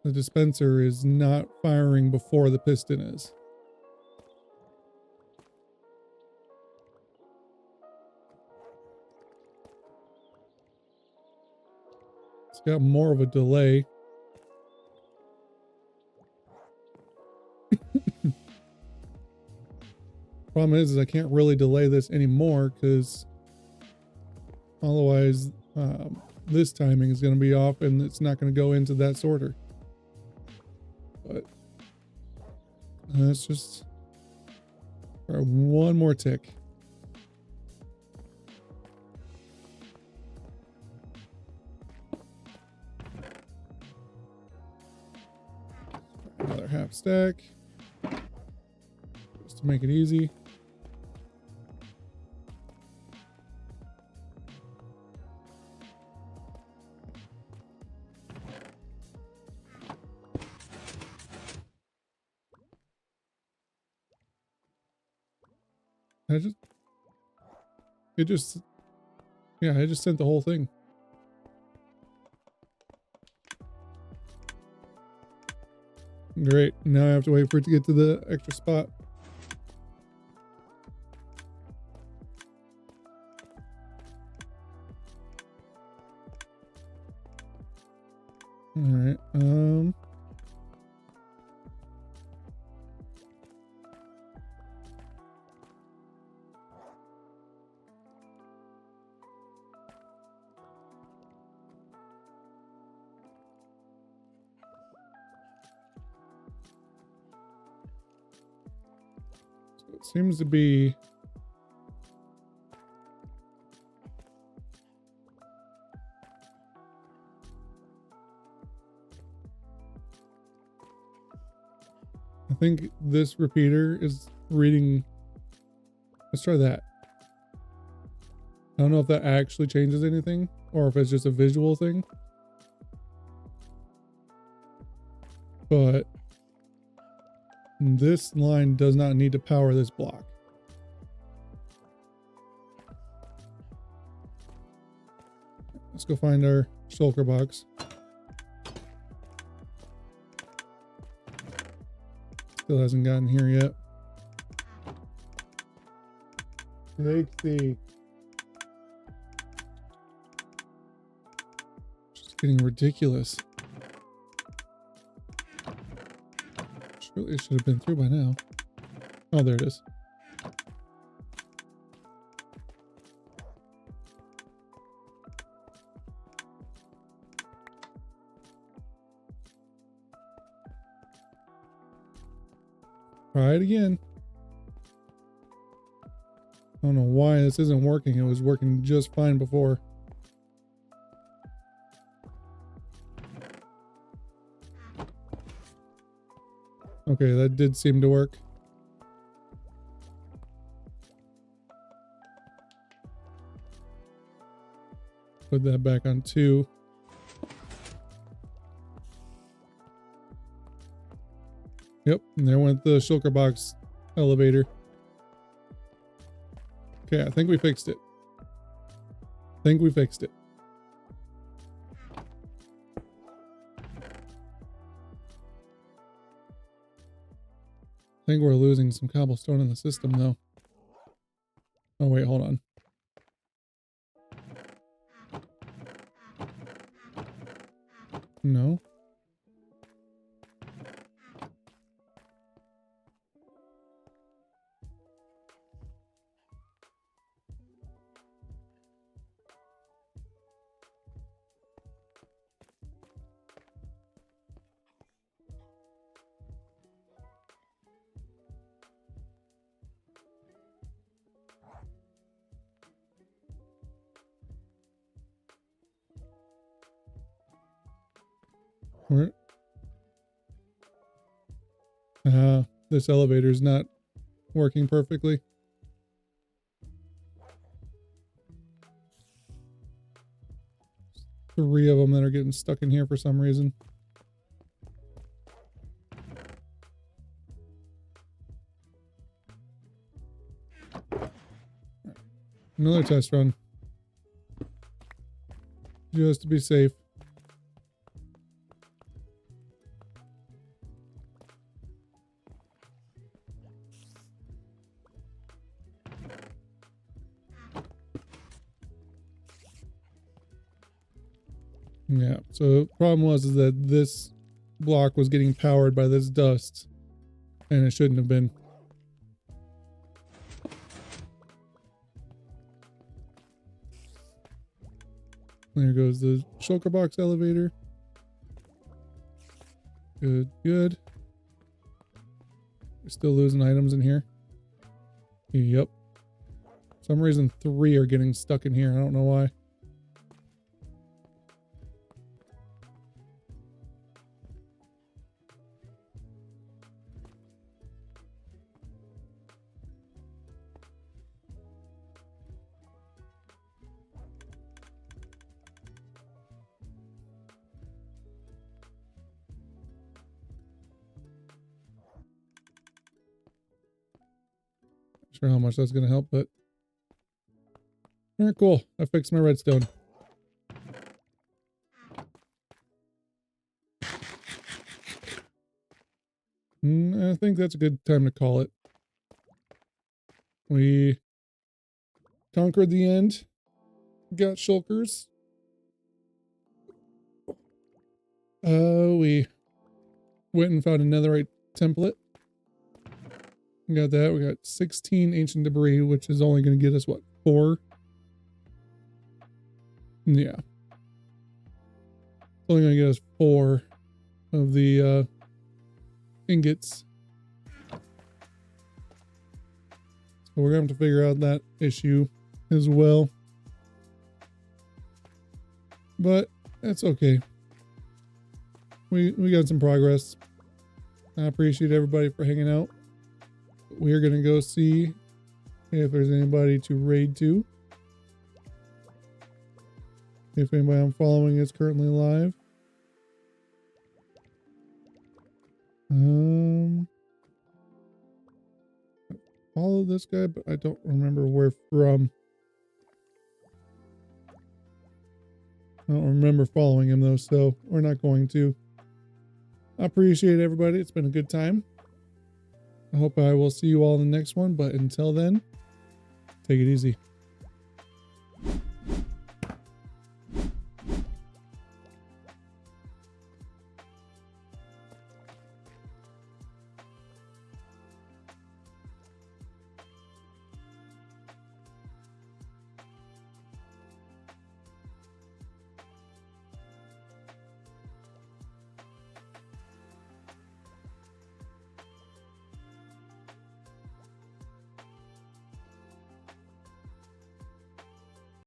the dispenser is not firing before the piston is. It's got more of a delay. Problem is I can't really delay this anymore because otherwise this timing is going to be off and it's not going to go into that sorter. But let's just try one more tick. Another half stack just to make it easy. I just sent the whole thing. Great. Now I have to wait for it to get to the extra spot. All right. seems to be I think this repeater is reading. Let's try that. I don't know if that actually changes anything or if it's just a visual thing. But this line does not need to power this block. Let's go find our shulker box. Still hasn't gotten here yet. Take just getting ridiculous. Surely it should have been through by now. Oh, there it is. Try it again. I don't know why this isn't working. It was working just fine before. Okay, that did seem to work. Put that back on 2. Yep, and there went the shulker box elevator. Okay, I think we fixed it. I think we fixed it. I think we're losing some cobblestone in the system though. Oh wait, hold on. No. Where? This elevator's not working perfectly. Three of them that are getting stuck in here for some reason. Another test run. Just to be safe. Yeah, so the problem was is that this block was getting powered by this dust, and it shouldn't have been. There goes the shulker box elevator. Good, good. We're still losing items in here. Yep. For some reason 3 are getting stuck in here. I don't know why. Sure how much that's going to help, but all right, cool. I fixed my redstone. I think that's a good time to call it. We conquered the end. Got shulkers. We went and found a netherite template. We got that. We got 16 ancient debris, which is only going to get us, what, 4? Yeah. It's only going to get us 4 of the ingots. So we're going to have to figure out that issue as well. But that's okay. We got some progress. I appreciate everybody for hanging out. We are going to go see if there's anybody to raid to. If anybody I'm following is currently live. Follow this guy, but I don't remember where from. I don't remember following him though, so we're not going to. I appreciate everybody. It's been a good time. I hope I will see you all in the next one, but until then, take it easy.